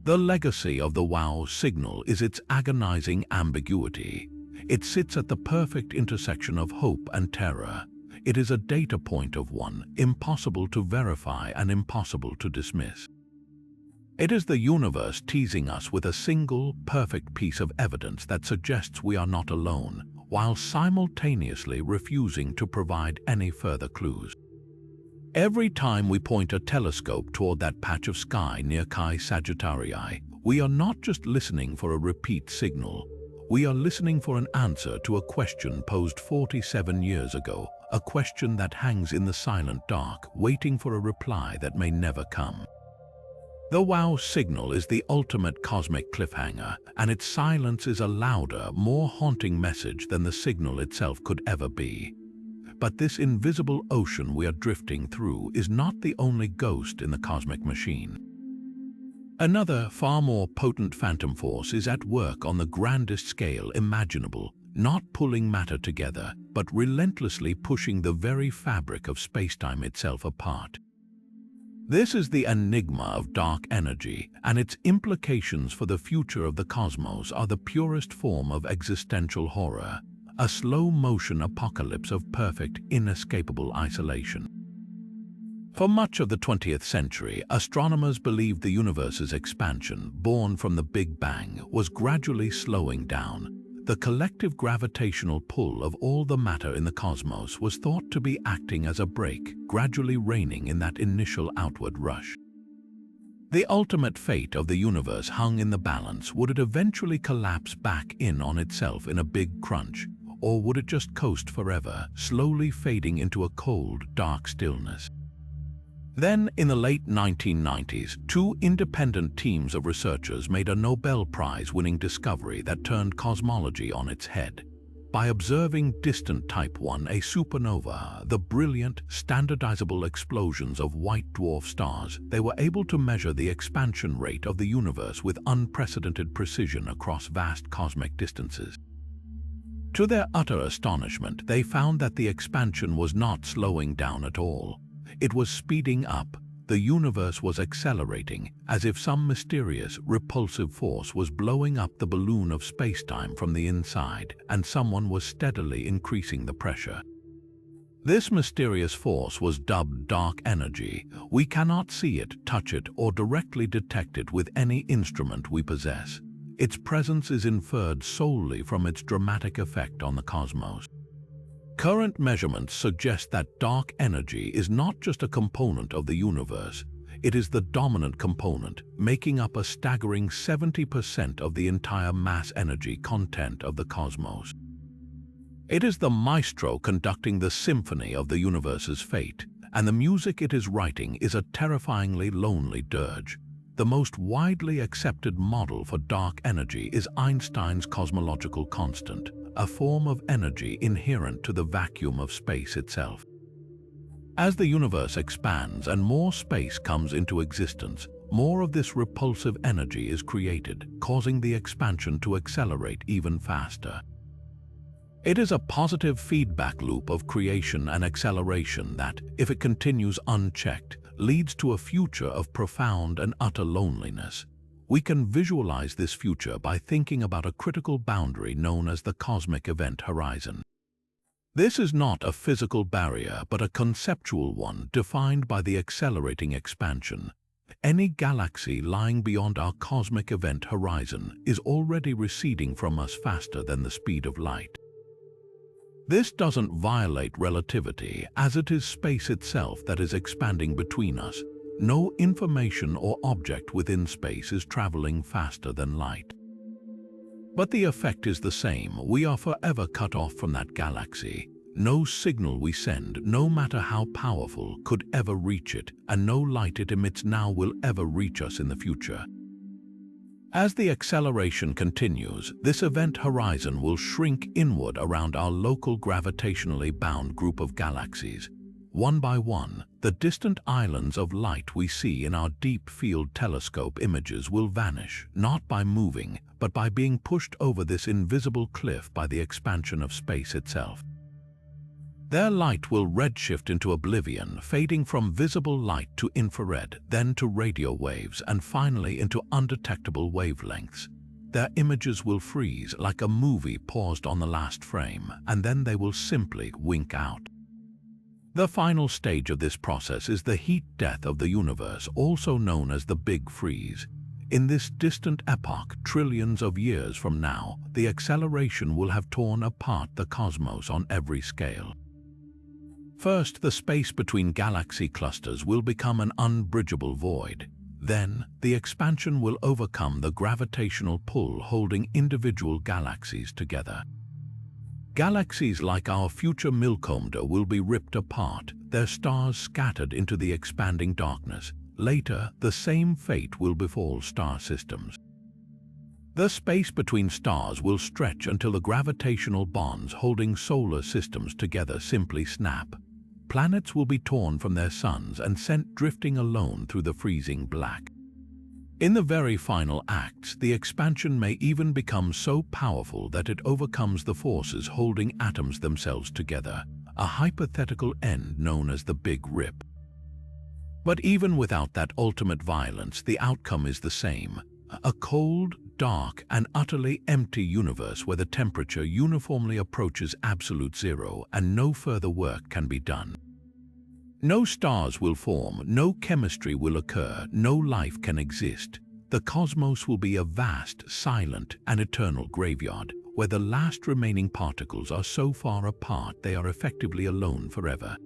Speaker 1: The legacy of the wow signal is its agonizing ambiguity. It sits at the perfect intersection of hope and terror. It is a data point of one, impossible to verify and impossible to dismiss. It is the universe teasing us with a single, perfect piece of evidence that suggests we are not alone, while simultaneously refusing to provide any further clues. Every time we point a telescope toward that patch of sky near Chi Sagittarii, we are not just listening for a repeat signal. We are listening for an answer to a question posed 47 years ago, a question that hangs in the silent dark, waiting for a reply that may never come. The wow signal is the ultimate cosmic cliffhanger, and its silence is a louder, more haunting message than the signal itself could ever be. But this invisible ocean we are drifting through is not the only ghost in the cosmic machine. Another, far more potent phantom force is at work on the grandest scale imaginable, not pulling matter together, but relentlessly pushing the very fabric of spacetime itself apart. This is the enigma of dark energy, and its implications for the future of the cosmos are the purest form of existential horror, a slow-motion apocalypse of perfect, inescapable isolation. For much of the 20th century, astronomers believed the universe's expansion, born from the Big Bang, was gradually slowing down. The collective gravitational pull of all the matter in the cosmos was thought to be acting as a brake, gradually reining in that initial outward rush. The ultimate fate of the universe hung in the balance. Would it eventually collapse back in on itself in a big crunch, or would it just coast forever, slowly fading into a cold, dark stillness? Then, in the late 1990s, two independent teams of researchers made a Nobel Prize-winning discovery that turned cosmology on its head. By observing distant Type 1a supernova, the brilliant, standardizable explosions of white dwarf stars, they were able to measure the expansion rate of the universe with unprecedented precision across vast cosmic distances. To their utter astonishment, they found that the expansion was not slowing down at all. It was speeding up. The universe was accelerating, as if some mysterious, repulsive force was blowing up the balloon of spacetime from the inside, and someone was steadily increasing the pressure. This mysterious force was dubbed dark energy. We cannot see it, touch it, or directly detect it with any instrument we possess. Its presence is inferred solely from its dramatic effect on the cosmos. Current measurements suggest that dark energy is not just a component of the universe, it is the dominant component, making up a staggering 70% of the entire mass energy content of the cosmos. It is the maestro conducting the symphony of the universe's fate, and the music it is writing is a terrifyingly lonely dirge. The most widely accepted model for dark energy is Einstein's cosmological constant, a form of energy inherent to the vacuum of space itself. As the universe expands and more space comes into existence, more of this repulsive energy is created, causing the expansion to accelerate even faster. It is a positive feedback loop of creation and acceleration that, if it continues unchecked, leads to a future of profound and utter loneliness. We can visualize this future by thinking about a critical boundary known as the cosmic event horizon. This is not a physical barrier, but a conceptual one defined by the accelerating expansion. Any galaxy lying beyond our cosmic event horizon is already receding from us faster than the speed of light. This doesn't violate relativity, as it is space itself that is expanding between us. No information or object within space is traveling faster than light. But the effect is the same. We are forever cut off from that galaxy. No signal we send, no matter how powerful, could ever reach it, and no light it emits now will ever reach us in the future. As the acceleration continues, this event horizon will shrink inward around our local gravitationally bound group of galaxies. One by one, the distant islands of light we see in our deep field telescope images will vanish, not by moving, but by being pushed over this invisible cliff by the expansion of space itself. Their light will redshift into oblivion, fading from visible light to infrared, then to radio waves, and finally into undetectable wavelengths. Their images will freeze like a movie paused on the last frame, and then they will simply wink out. The final stage of this process is the heat death of the universe, also known as the Big Freeze. In this distant epoch, trillions of years from now, the acceleration will have torn apart the cosmos on every scale. First, the space between galaxy clusters will become an unbridgeable void. Then, the expansion will overcome the gravitational pull holding individual galaxies together. Galaxies like our future Milkomda will be ripped apart, their stars scattered into the expanding darkness. Later, the same fate will befall star systems. The space between stars will stretch until the gravitational bonds holding solar systems together simply snap. Planets will be torn from their suns and sent drifting alone through the freezing black. In the very final acts, the expansion may even become so powerful that it overcomes the forces holding atoms themselves together, a hypothetical end known as the Big Rip. But even without that ultimate violence, the outcome is the same. A cold, dark, and utterly empty universe where the temperature uniformly approaches absolute zero and no further work can be done. No stars will form, no chemistry will occur, no life can exist. The cosmos will be a vast, silent, and eternal graveyard, where the last remaining particles are so far apart they are effectively alone forever.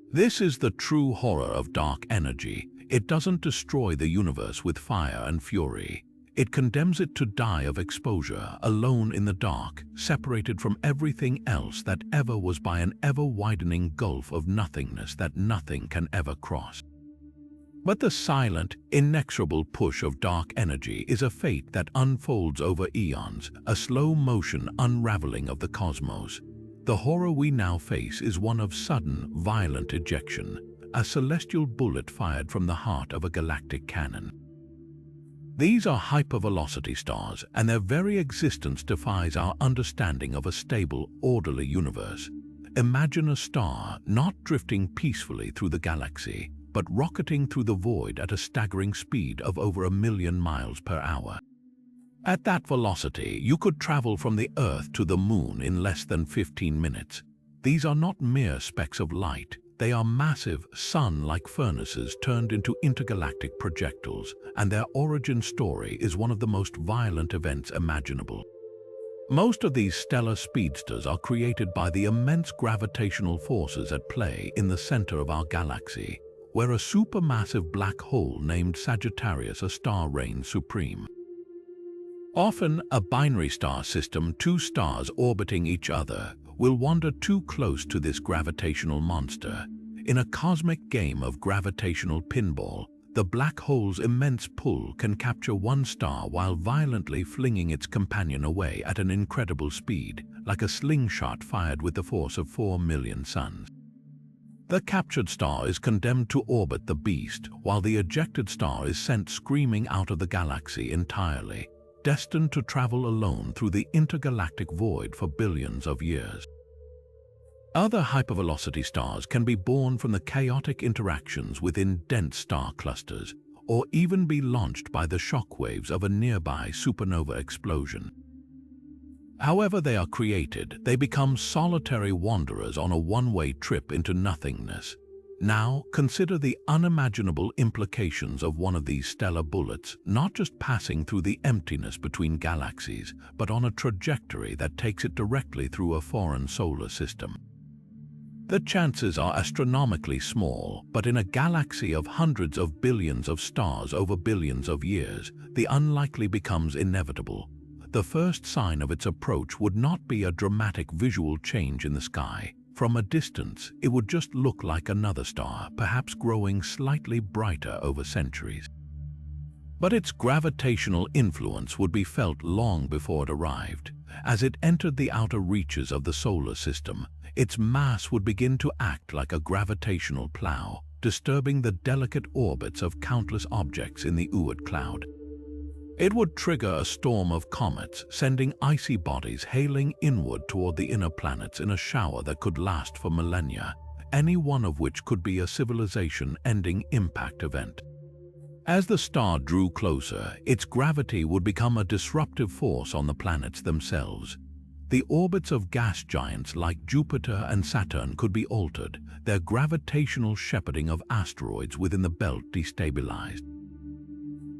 Speaker 1: This is the true horror of dark energy. It doesn't destroy the universe with fire and fury. It condemns it to die of exposure, alone in the dark, separated from everything else that ever was by an ever-widening gulf of nothingness that nothing can ever cross. But the silent, inexorable push of dark energy is a fate that unfolds over eons, a slow-motion unraveling of the cosmos. The horror we now face is one of sudden, violent ejection, a celestial bullet fired from the heart of a galactic cannon. These are hypervelocity stars, and their very existence defies our understanding of a stable, orderly universe. Imagine a star not drifting peacefully through the galaxy, but rocketing through the void at a staggering speed of over 1,000,000 miles per hour. At that velocity, you could travel from the Earth to the Moon in less than 15 minutes. These are not mere specks of light. They are massive, sun-like furnaces turned into intergalactic projectiles, and their origin story is one of the most violent events imaginable. Most of these stellar speedsters are created by the immense gravitational forces at play in the center of our galaxy, where a supermassive black hole named Sagittarius A star reigns supreme. Often, a binary star system, two stars orbiting each other, will wander too close to this gravitational monster. In a cosmic game of gravitational pinball, the black hole's immense pull can capture one star while violently flinging its companion away at an incredible speed, like a slingshot fired with the force of 4 million suns. The captured star is condemned to orbit the beast, while the ejected star is sent screaming out of the galaxy entirely, destined to travel alone through the intergalactic void for billions of years. Other hypervelocity stars can be born from the chaotic interactions within dense star clusters, or even be launched by the shockwaves of a nearby supernova explosion. However they are created, they become solitary wanderers on a one-way trip into nothingness. Now, consider the unimaginable implications of one of these stellar bullets, not just passing through the emptiness between galaxies, but on a trajectory that takes it directly through a foreign solar system. The chances are astronomically small, but in a galaxy of hundreds of billions of stars over billions of years, the unlikely becomes inevitable. The first sign of its approach would not be a dramatic visual change in the sky. From a distance, it would just look like another star, perhaps growing slightly brighter over centuries. But its gravitational influence would be felt long before it arrived. As it entered the outer reaches of the solar system, its mass would begin to act like a gravitational plow, disturbing the delicate orbits of countless objects in the Oort cloud. It would trigger a storm of comets, sending icy bodies hailing inward toward the inner planets in a shower that could last for millennia, any one of which could be a civilization-ending impact event. As the star drew closer, its gravity would become a disruptive force on the planets themselves. The orbits of gas giants like Jupiter and Saturn could be altered, their gravitational shepherding of asteroids within the belt destabilized.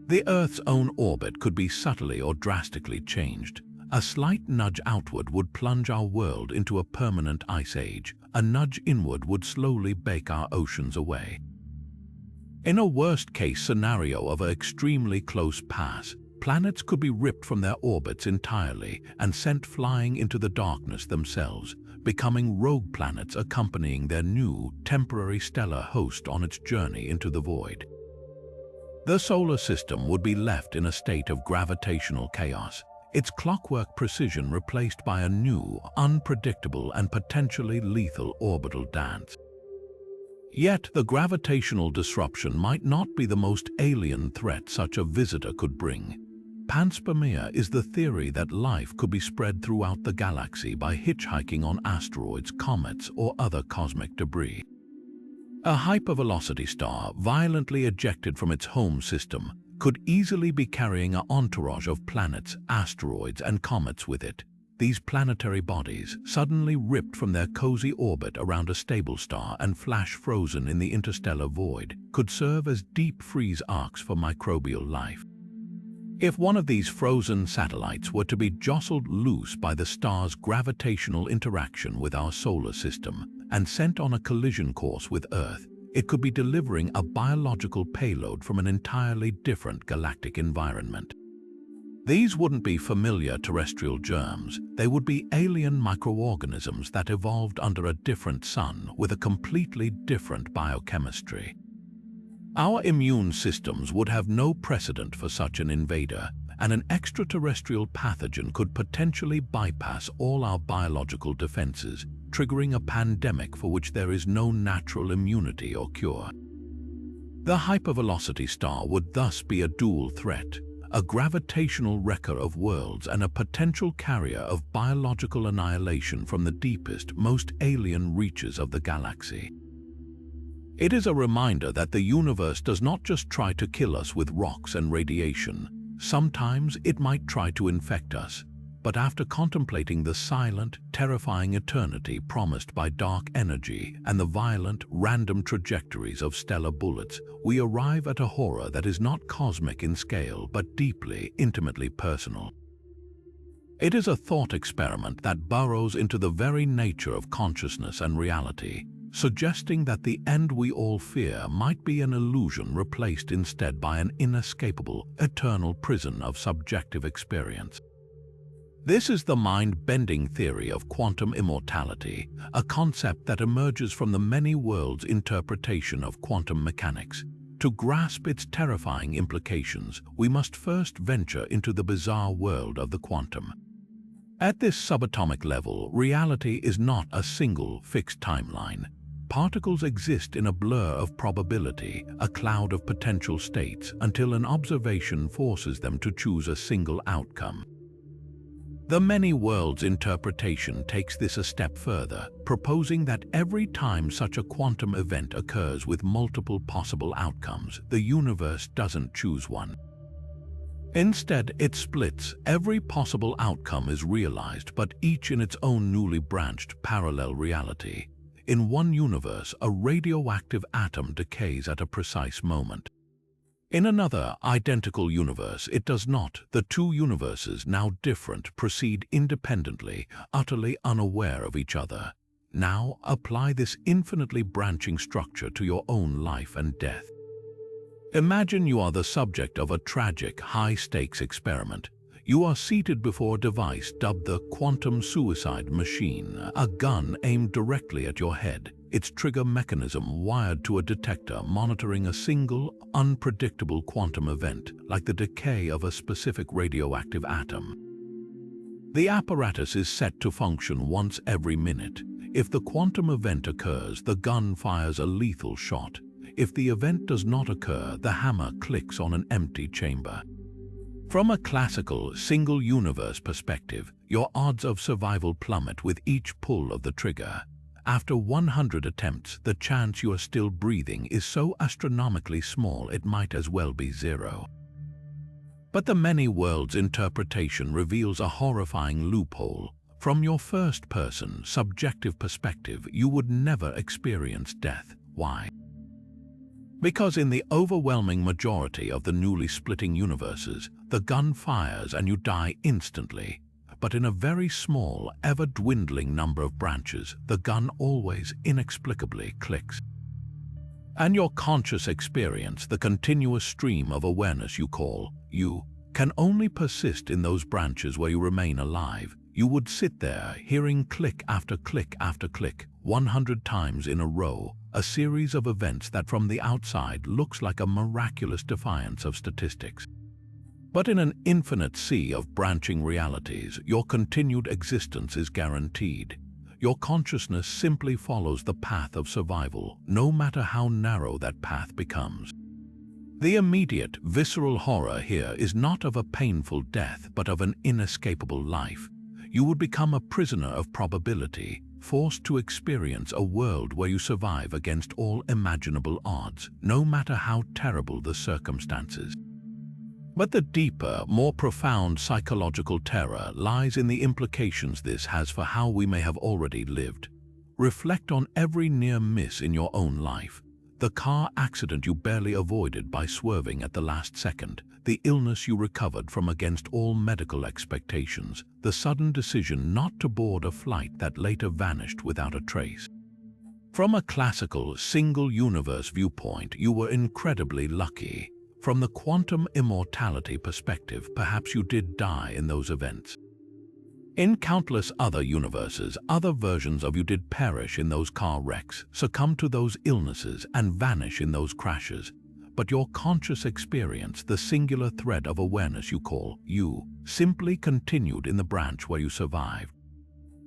Speaker 1: The Earth's own orbit could be subtly or drastically changed. A slight nudge outward would plunge our world into a permanent ice age. A nudge inward would slowly bake our oceans away. In a worst-case scenario of an extremely close pass, planets could be ripped from their orbits entirely and sent flying into the darkness themselves, becoming rogue planets accompanying their new, temporary stellar host on its journey into the void. The solar system would be left in a state of gravitational chaos, its clockwork precision replaced by a new, unpredictable and potentially lethal orbital dance. Yet the gravitational disruption might not be the most alien threat such a visitor could bring. Panspermia is the theory that life could be spread throughout the galaxy by hitchhiking on asteroids, comets, or other cosmic debris. A hypervelocity star, violently ejected from its home system, could easily be carrying an entourage of planets, asteroids, and comets with it. These planetary bodies, suddenly ripped from their cozy orbit around a stable star and flash frozen in the interstellar void, could serve as deep freeze arcs for microbial life. If one of these frozen satellites were to be jostled loose by the star's gravitational interaction with our solar system and sent on a collision course with Earth, it could be delivering a biological payload from an entirely different galactic environment. These wouldn't be familiar terrestrial germs, they would be alien microorganisms that evolved under a different sun with a completely different biochemistry. Our immune systems would have no precedent for such an invader, and an extraterrestrial pathogen could potentially bypass all our biological defenses, triggering a pandemic for which there is no natural immunity or cure. The hypervelocity star would thus be a dual threat, a gravitational wrecker of worlds and a potential carrier of biological annihilation from the deepest, most alien reaches of the galaxy. It is a reminder that the universe does not just try to kill us with rocks and radiation. Sometimes it might try to infect us, but after contemplating the silent, terrifying eternity promised by dark energy and the violent, random trajectories of stellar bullets, we arrive at a horror that is not cosmic in scale but deeply, intimately personal. It is a thought experiment that burrows into the very nature of consciousness and reality, suggesting that the end we all fear might be an illusion replaced instead by an inescapable, eternal prison of subjective experience. This is the mind-bending theory of quantum immortality, a concept that emerges from the many worlds interpretation of quantum mechanics. To grasp its terrifying implications, we must first venture into the bizarre world of the quantum. At this subatomic level, reality is not a single, fixed timeline. Particles exist in a blur of probability, a cloud of potential states, until an observation forces them to choose a single outcome. The many worlds interpretation takes this a step further, proposing that every time such a quantum event occurs with multiple possible outcomes, the universe doesn't choose one. Instead, it splits. Every possible outcome is realized, but each in its own newly branched parallel reality. In one universe, a radioactive atom decays at a precise moment. In another, identical universe, it does not. The two universes, now different, proceed independently, utterly unaware of each other. Now, apply this infinitely branching structure to your own life and death. Imagine you are the subject of a tragic, high-stakes experiment. You are seated before a device dubbed the quantum suicide machine, a gun aimed directly at your head, its trigger mechanism wired to a detector monitoring a single, unpredictable quantum event, like the decay of a specific radioactive atom. The apparatus is set to function once every minute. If the quantum event occurs, the gun fires a lethal shot. If the event does not occur, the hammer clicks on an empty chamber. From a classical, single-universe perspective, your odds of survival plummet with each pull of the trigger. After 100 attempts, the chance you are still breathing is so astronomically small it might as well be zero. But the many worlds interpretation reveals a horrifying loophole. From your first-person, subjective perspective, you would never experience death. Why? Because in the overwhelming majority of the newly splitting universes, the gun fires and you die instantly. But in a very small, ever-dwindling number of branches, the gun always inexplicably clicks. And your conscious experience, the continuous stream of awareness you call you, can only persist in those branches where you remain alive. You would sit there, hearing click after click after click, 100 times in a row, a series of events that from the outside looks like a miraculous defiance of statistics. But in an infinite sea of branching realities, your continued existence is guaranteed. Your consciousness simply follows the path of survival, no matter how narrow that path becomes. The immediate, visceral horror here is not of a painful death, but of an inescapable life. You would become a prisoner of probability, forced to experience a world where you survive against all imaginable odds, no matter how terrible the circumstances. But the deeper, more profound psychological terror lies in the implications this has for how we may have already lived. Reflect on every near miss in your own life. The car accident you barely avoided by swerving at the last second, the illness you recovered from against all medical expectations, the sudden decision not to board a flight that later vanished without a trace. From a classical, single-universe viewpoint, you were incredibly lucky. From the quantum immortality perspective, perhaps you did die in those events. In countless other universes, other versions of you did perish in those car wrecks, succumb to those illnesses, and vanish in those crashes. But your conscious experience, the singular thread of awareness you call you, simply continued in the branch where you survived.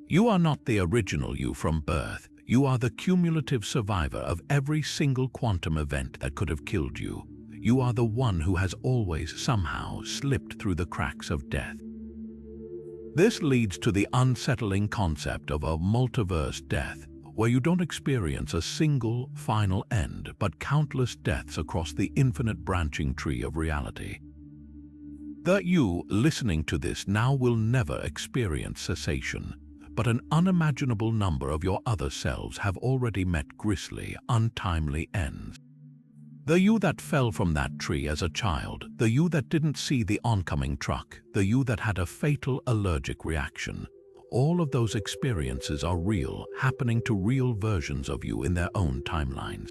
Speaker 1: You are not the original you from birth. You are the cumulative survivor of every single quantum event that could have killed you. You are the one who has always somehow slipped through the cracks of death. This leads to the unsettling concept of a multiverse death, where you don't experience a single, final end, but countless deaths across the infinite branching tree of reality. The you listening to this now will never experience cessation, but an unimaginable number of your other selves have already met grisly, untimely ends. The you that fell from that tree as a child, the you that didn't see the oncoming truck, the you that had a fatal allergic reaction. All of those experiences are real, happening to real versions of you in their own timelines.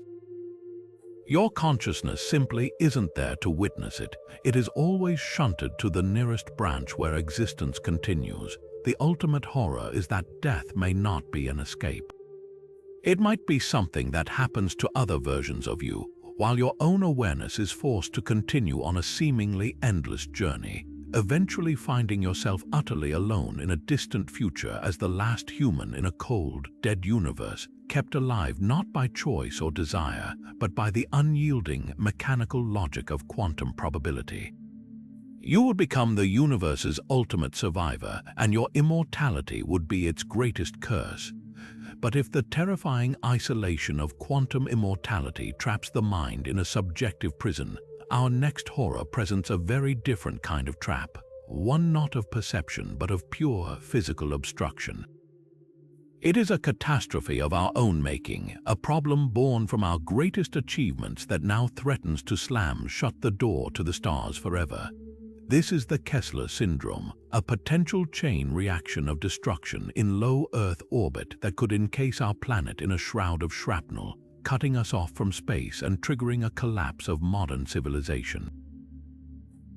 Speaker 1: Your consciousness simply isn't there to witness it. It is always shunted to the nearest branch where existence continues. The ultimate horror is that death may not be an escape. It might be something that happens to other versions of you, while your own awareness is forced to continue on a seemingly endless journey, eventually finding yourself utterly alone in a distant future as the last human in a cold, dead universe, kept alive not by choice or desire, but by the unyielding, mechanical logic of quantum probability. You would become the universe's ultimate survivor, and your immortality would be its greatest curse. But if the terrifying isolation of quantum immortality traps the mind in a subjective prison, our next horror presents a very different kind of trap, one not of perception but of pure physical obstruction. It is a catastrophe of our own making, a problem born from our greatest achievements that now threatens to slam shut the door to the stars forever. This is the Kessler syndrome, a potential chain reaction of destruction in low Earth orbit that could encase our planet in a shroud of shrapnel, cutting us off from space and triggering a collapse of modern civilization.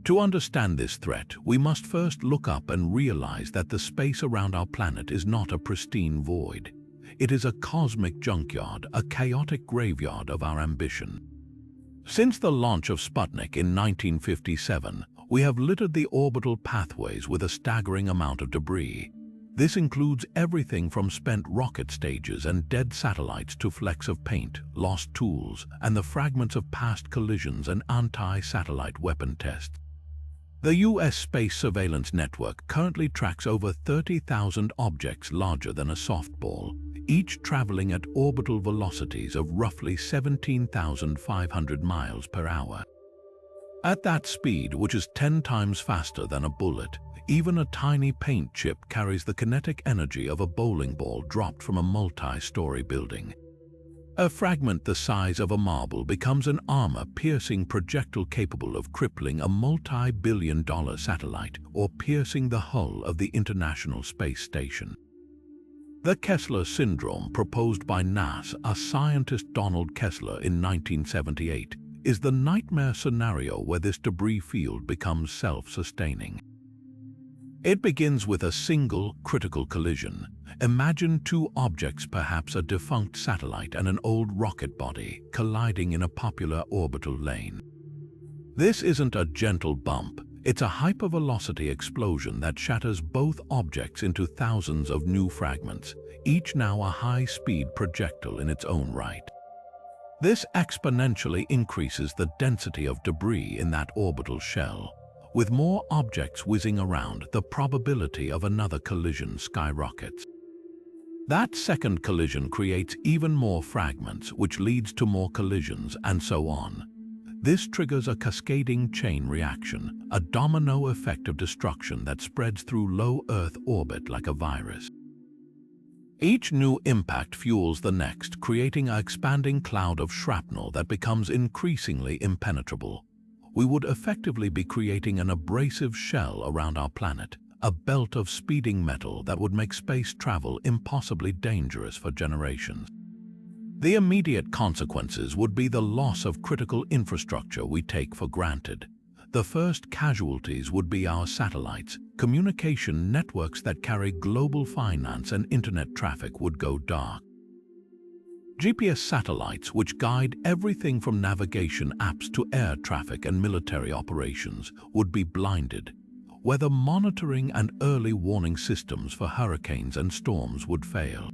Speaker 1: To understand this threat, we must first look up and realize that the space around our planet is not a pristine void. It is a cosmic junkyard, a chaotic graveyard of our ambition. Since the launch of Sputnik in 1957, we have littered the orbital pathways with a staggering amount of debris. This includes everything from spent rocket stages and dead satellites to flecks of paint, lost tools, and the fragments of past collisions and anti-satellite weapon tests. The U.S. Space Surveillance Network currently tracks over 30,000 objects larger than a softball, each traveling at orbital velocities of roughly 17,500 miles per hour. At that speed, which is 10 times faster than a bullet, even a tiny paint chip carries the kinetic energy of a bowling ball dropped from a multi-story building. A fragment the size of a marble becomes an armor-piercing projectile capable of crippling a multi-billion-dollar satellite or piercing the hull of the International Space Station. The Kessler syndrome, proposed by NASA scientist Donald Kessler in 1978, is the nightmare scenario where this debris field becomes self-sustaining. It begins with a single, critical collision. Imagine two objects, perhaps a defunct satellite and an old rocket body, colliding in a popular orbital lane. This isn't a gentle bump, it's a hypervelocity explosion that shatters both objects into thousands of new fragments, each now a high-speed projectile in its own right. This exponentially increases the density of debris in that orbital shell. With more objects whizzing around, the probability of another collision skyrockets. That second collision creates even more fragments, which leads to more collisions, and so on. This triggers a cascading chain reaction, a domino effect of destruction that spreads through low Earth orbit like a virus. Each new impact fuels the next, creating an expanding cloud of shrapnel that becomes increasingly impenetrable. We would effectively be creating an abrasive shell around our planet, a belt of speeding metal that would make space travel impossibly dangerous for generations. The immediate consequences would be the loss of critical infrastructure we take for granted. The first casualties would be our satellites. Communication networks that carry global finance and internet traffic would go dark. GPS satellites, which guide everything from navigation apps to air traffic and military operations, would be blinded. Weather monitoring and early warning systems for hurricanes and storms would fail.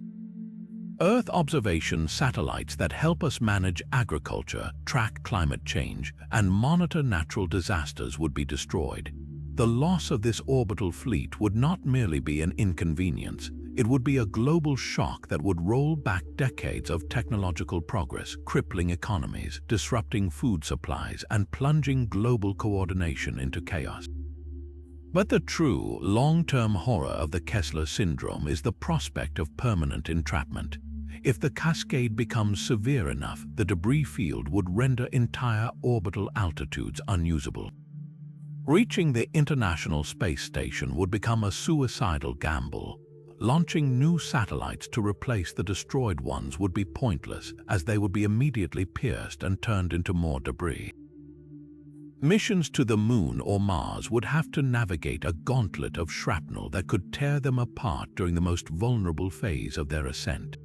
Speaker 1: Earth observation satellites that help us manage agriculture, track climate change, and monitor natural disasters would be destroyed. The loss of this orbital fleet would not merely be an inconvenience, it would be a global shock that would roll back decades of technological progress, crippling economies, disrupting food supplies, and plunging global coordination into chaos. But the true, long-term horror of the Kessler syndrome is the prospect of permanent entrapment. If the cascade becomes severe enough, the debris field would render entire orbital altitudes unusable. Reaching the International Space Station would become a suicidal gamble. Launching new satellites to replace the destroyed ones would be pointless, as they would be immediately pierced and turned into more debris. Missions to the Moon or Mars would have to navigate a gauntlet of shrapnel that could tear them apart during the most vulnerable phase of their ascent.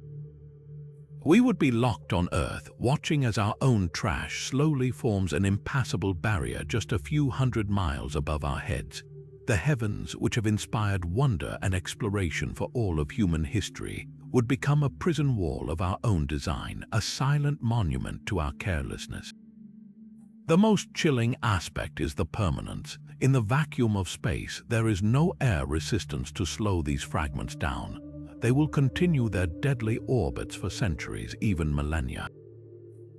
Speaker 1: We would be locked on Earth, watching as our own trash slowly forms an impassable barrier just a few hundred miles above our heads. The heavens, which have inspired wonder and exploration for all of human history, would become a prison wall of our own design, a silent monument to our carelessness. The most chilling aspect is the permanence. In the vacuum of space, there is no air resistance to slow these fragments down. They will continue their deadly orbits for centuries, even millennia.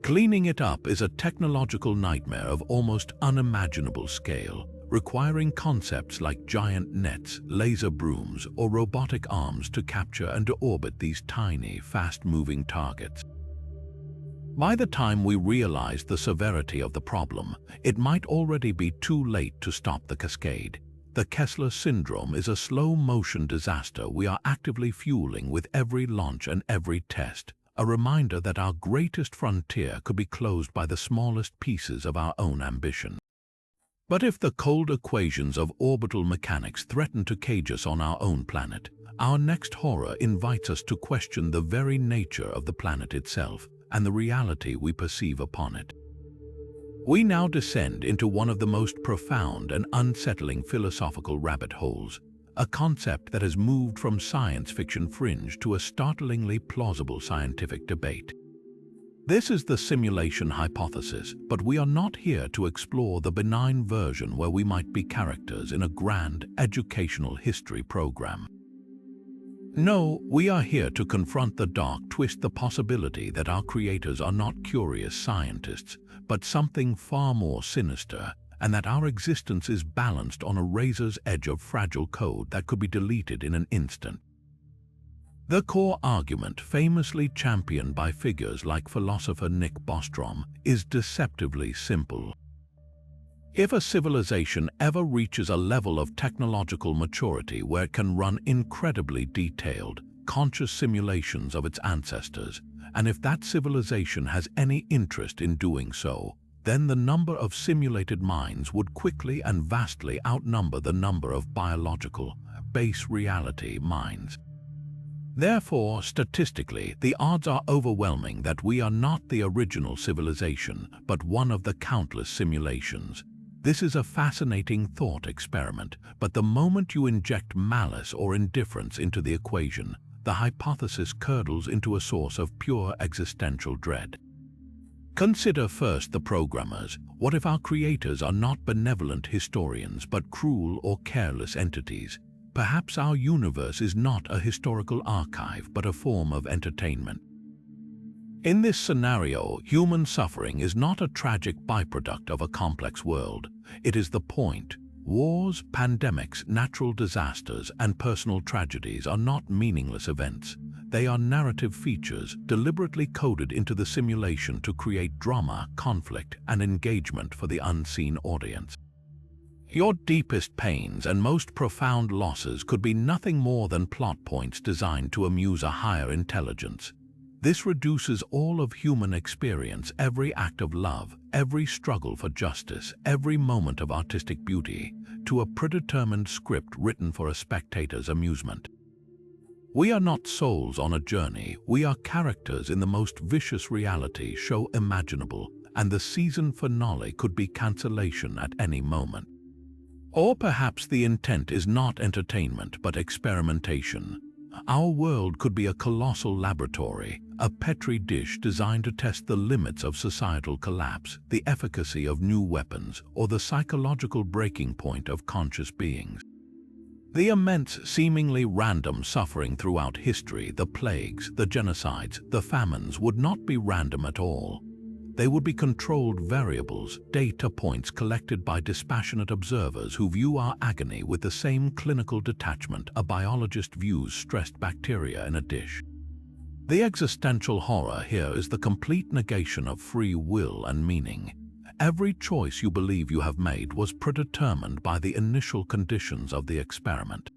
Speaker 1: Cleaning it up is a technological nightmare of almost unimaginable scale, requiring concepts like giant nets, laser brooms, or robotic arms to capture and deorbit these tiny, fast-moving targets. By the time we realize the severity of the problem, it might already be too late to stop the cascade. The Kessler syndrome is a slow-motion disaster we are actively fueling with every launch and every test, a reminder that our greatest frontier could be closed by the smallest pieces of our own ambition. But if the cold equations of orbital mechanics threaten to cage us on our own planet, our next horror invites us to question the very nature of the planet itself and the reality we perceive upon it. We now descend into one of the most profound and unsettling philosophical rabbit holes, a concept that has moved from science fiction fringe to a startlingly plausible scientific debate. This is the simulation hypothesis, but we are not here to explore the benign version where we might be characters in a grand educational history program. No, we are here to confront the dark twist, the possibility that our creators are not curious scientists, but something far more sinister, and that our existence is balanced on a razor's edge of fragile code that could be deleted in an instant. The core argument, famously championed by figures like philosopher Nick Bostrom, is deceptively simple. If a civilization ever reaches a level of technological maturity where it can run incredibly detailed, conscious simulations of its ancestors, and if that civilization has any interest in doing so, then the number of simulated minds would quickly and vastly outnumber the number of biological, base reality minds. Therefore, statistically, the odds are overwhelming that we are not the original civilization, but one of the countless simulations. This is a fascinating thought experiment, but the moment you inject malice or indifference into the equation, the hypothesis curdles into a source of pure existential dread. Consider first the programmers. What if our creators are not benevolent historians but cruel or careless entities? perhaps our universe is not a historical archive but a form of entertainment. In this scenario, human suffering is not a tragic byproduct of a complex world. It is the point. Wars, pandemics, natural disasters, and personal tragedies are not meaningless events. They are narrative features deliberately coded into the simulation to create drama, conflict, and engagement for the unseen audience. Your deepest pains and most profound losses could be nothing more than plot points designed to amuse a higher intelligence. This reduces all of human experience, every act of love, every struggle for justice, every moment of artistic beauty, to a predetermined script written for a spectator's amusement. We are not souls on a journey, we are characters in the most vicious reality show imaginable, and the season finale could be cancellation at any moment. Or perhaps the intent is not entertainment but experimentation. Our world could be a colossal laboratory, a petri dish designed to test the limits of societal collapse, the efficacy of new weapons, or the psychological breaking point of conscious beings. The immense, seemingly random suffering throughout history, the plagues, the genocides, the famines, would not be random at all. They would be controlled variables, data points collected by dispassionate observers who view our agony with the same clinical detachment a biologist views stressed bacteria in a dish. The existential horror here is the complete negation of free will and meaning. Every choice you believe you have made was predetermined by the initial conditions of the experiment.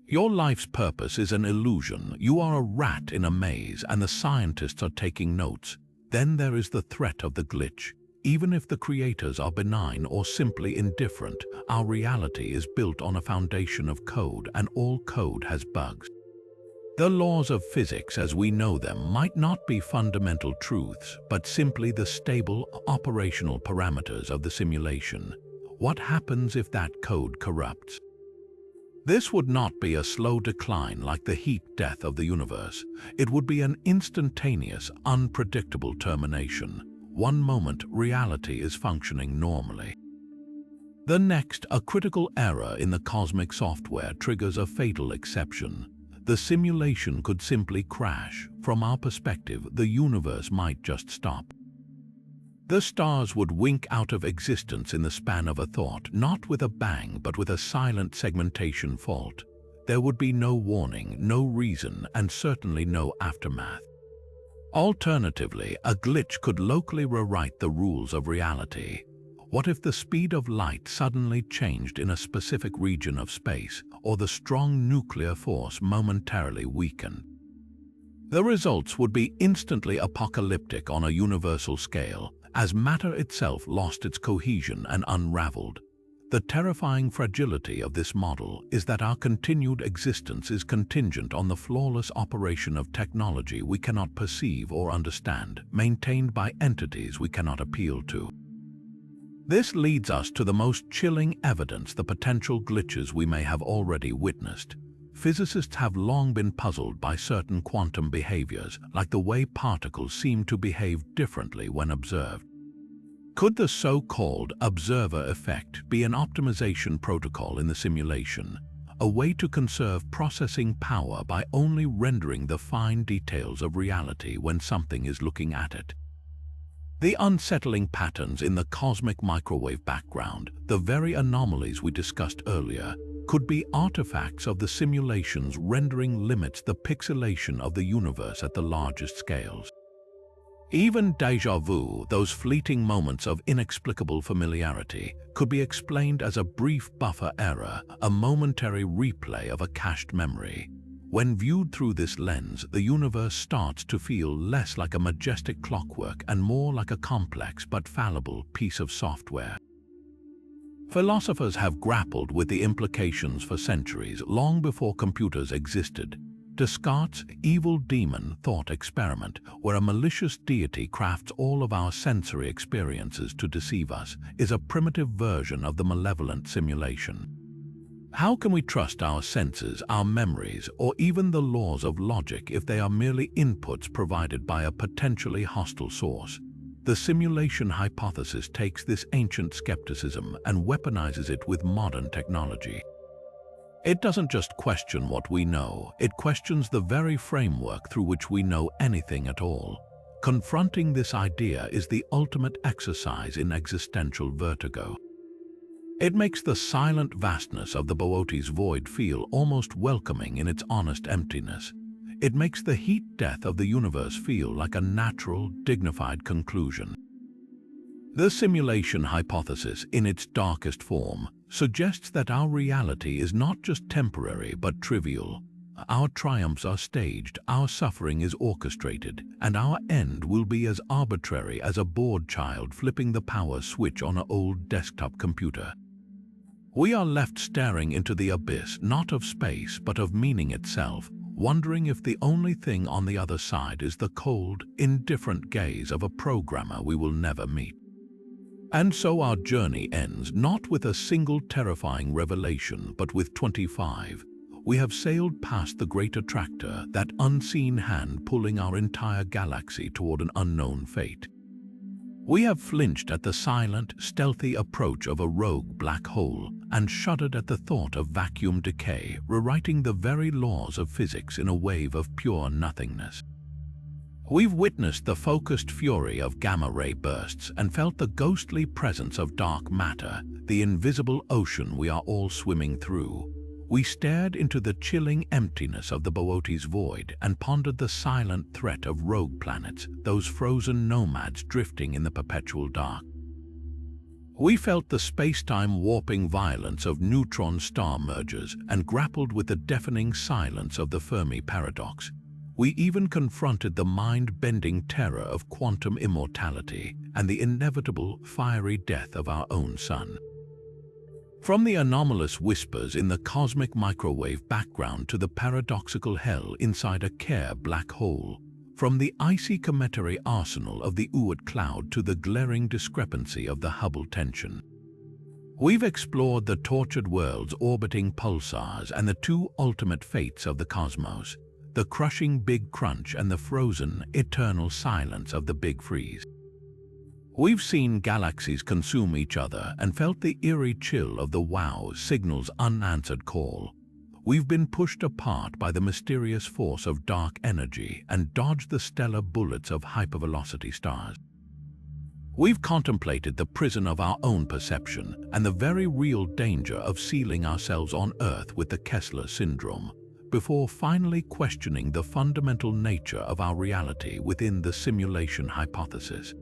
Speaker 1: Your life's purpose is an illusion. You are a rat in a maze and the scientists are taking notes. Then there is the threat of the glitch. Even if the creators are benign or simply indifferent, our reality is built on a foundation of code, and all code has bugs. The laws of physics as we know them might not be fundamental truths, but simply the stable, operational parameters of the simulation. What happens if that code corrupts? This would not be a slow decline like the heat death of the universe. It would be an instantaneous, unpredictable termination. One moment, reality is functioning normally. The next, a critical error in the cosmic software triggers a fatal exception. The simulation could simply crash. From our perspective, the universe might just stop. The stars would wink out of existence in the span of a thought, not with a bang, but with a silent segmentation fault. There would be no warning, no reason, and certainly no aftermath. Alternatively, a glitch could locally rewrite the rules of reality. What if the speed of light suddenly changed in a specific region of space, or the strong nuclear force momentarily weakened? The results would be instantly apocalyptic on a universal scale, as matter itself lost its cohesion and unraveled. The terrifying fragility of this model is that our continued existence is contingent on the flawless operation of technology we cannot perceive or understand, maintained by entities we cannot appeal to. This leads us to the most chilling evidence: the potential glitches we may have already witnessed. Physicists have long been puzzled by certain quantum behaviors, like the way particles seem to behave differently when observed. Could the so-called observer effect be an optimization protocol in the simulation, a way to conserve processing power by only rendering the fine details of reality when something is looking at it? The unsettling patterns in the cosmic microwave background, the very anomalies we discussed earlier, could be artifacts of the simulation's rendering limits, the pixelation of the universe at the largest scales. Even déjà vu, those fleeting moments of inexplicable familiarity, could be explained as a brief buffer error, a momentary replay of a cached memory. When viewed through this lens, the universe starts to feel less like a majestic clockwork and more like a complex but fallible piece of software. Philosophers have grappled with the implications for centuries, long before computers existed. Descartes' evil demon thought experiment, where a malicious deity crafts all of our sensory experiences to deceive us, is a primitive version of the malevolent simulation. How can we trust our senses, our memories, or even the laws of logic if they are merely inputs provided by a potentially hostile source? The simulation hypothesis takes this ancient skepticism and weaponizes it with modern technology. It doesn't just question what we know, it questions the very framework through which we know anything at all. Confronting this idea is the ultimate exercise in existential vertigo. It makes the silent vastness of the Boötes Void feel almost welcoming in its honest emptiness. It makes the heat death of the universe feel like a natural, dignified conclusion. The simulation hypothesis, in its darkest form, suggests that our reality is not just temporary but trivial. Our triumphs are staged, our suffering is orchestrated, and our end will be as arbitrary as a bored child flipping the power switch on an old desktop computer. We are left staring into the abyss, not of space but of meaning itself, wondering if the only thing on the other side is the cold, indifferent gaze of a programmer we will never meet. And so our journey ends not with a single terrifying revelation, but with 25. We have sailed past the Great Attractor, that unseen hand pulling our entire galaxy toward an unknown fate. We have flinched at the silent, stealthy approach of a rogue black hole and shuddered at the thought of vacuum decay, rewriting the very laws of physics in a wave of pure nothingness. We've witnessed the focused fury of gamma-ray bursts and felt the ghostly presence of dark matter, the invisible ocean we are all swimming through. We stared into the chilling emptiness of the Boötes Void and pondered the silent threat of rogue planets, those frozen nomads drifting in the perpetual dark. We felt the space-time warping violence of neutron star mergers and grappled with the deafening silence of the Fermi paradox. We even confronted the mind-bending terror of quantum immortality and the inevitable, fiery death of our own sun. From the anomalous whispers in the cosmic microwave background to the paradoxical hell inside a Care black hole, from the icy cometary arsenal of the Oort cloud to the glaring discrepancy of the Hubble tension. We've explored the tortured world's orbiting pulsars and the two ultimate fates of the cosmos, the crushing Big Crunch and the frozen, eternal silence of the Big Freeze. We've seen galaxies consume each other and felt the eerie chill of the wow signal's unanswered call. We've been pushed apart by the mysterious force of dark energy and dodged the stellar bullets of hypervelocity stars. We've contemplated the prison of our own perception and the very real danger of sealing ourselves on Earth with the Kessler syndrome, before finally questioning the fundamental nature of our reality within the simulation hypothesis.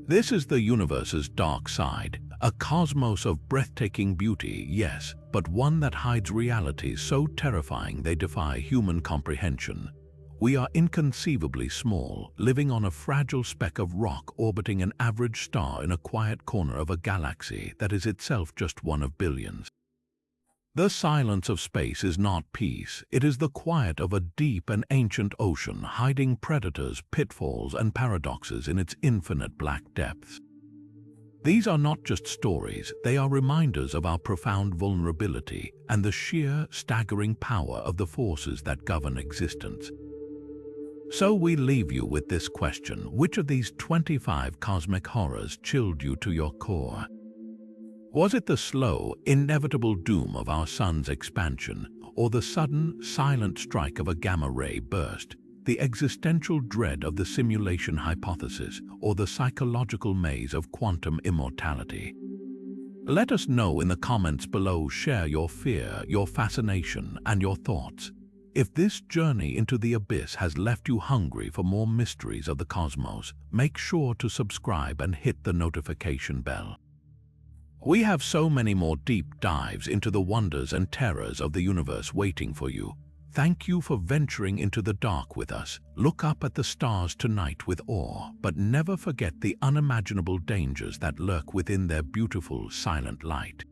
Speaker 1: This is the universe's dark side, a cosmos of breathtaking beauty, yes, but one that hides realities so terrifying they defy human comprehension. We are inconceivably small, living on a fragile speck of rock orbiting an average star in a quiet corner of a galaxy that is itself just one of billions. The silence of space is not peace, it is the quiet of a deep and ancient ocean hiding predators, pitfalls, and paradoxes in its infinite black depths. These are not just stories, they are reminders of our profound vulnerability and the sheer, staggering power of the forces that govern existence. So we leave you with this question: which of these 25 cosmic horrors chilled you to your core? Was it the slow, inevitable doom of our sun's expansion, or the sudden, silent strike of a gamma-ray burst, the existential dread of the simulation hypothesis, or the psychological maze of quantum immortality? Let us know in the comments below. Share your fear, your fascination, and your thoughts. If this journey into the abyss has left you hungry for more mysteries of the cosmos, make sure to subscribe and hit the notification bell. We have so many more deep dives into the wonders and terrors of the universe waiting for you. Thank you for venturing into the dark with us. Look up at the stars tonight with awe, but never forget the unimaginable dangers that lurk within their beautiful, silent light.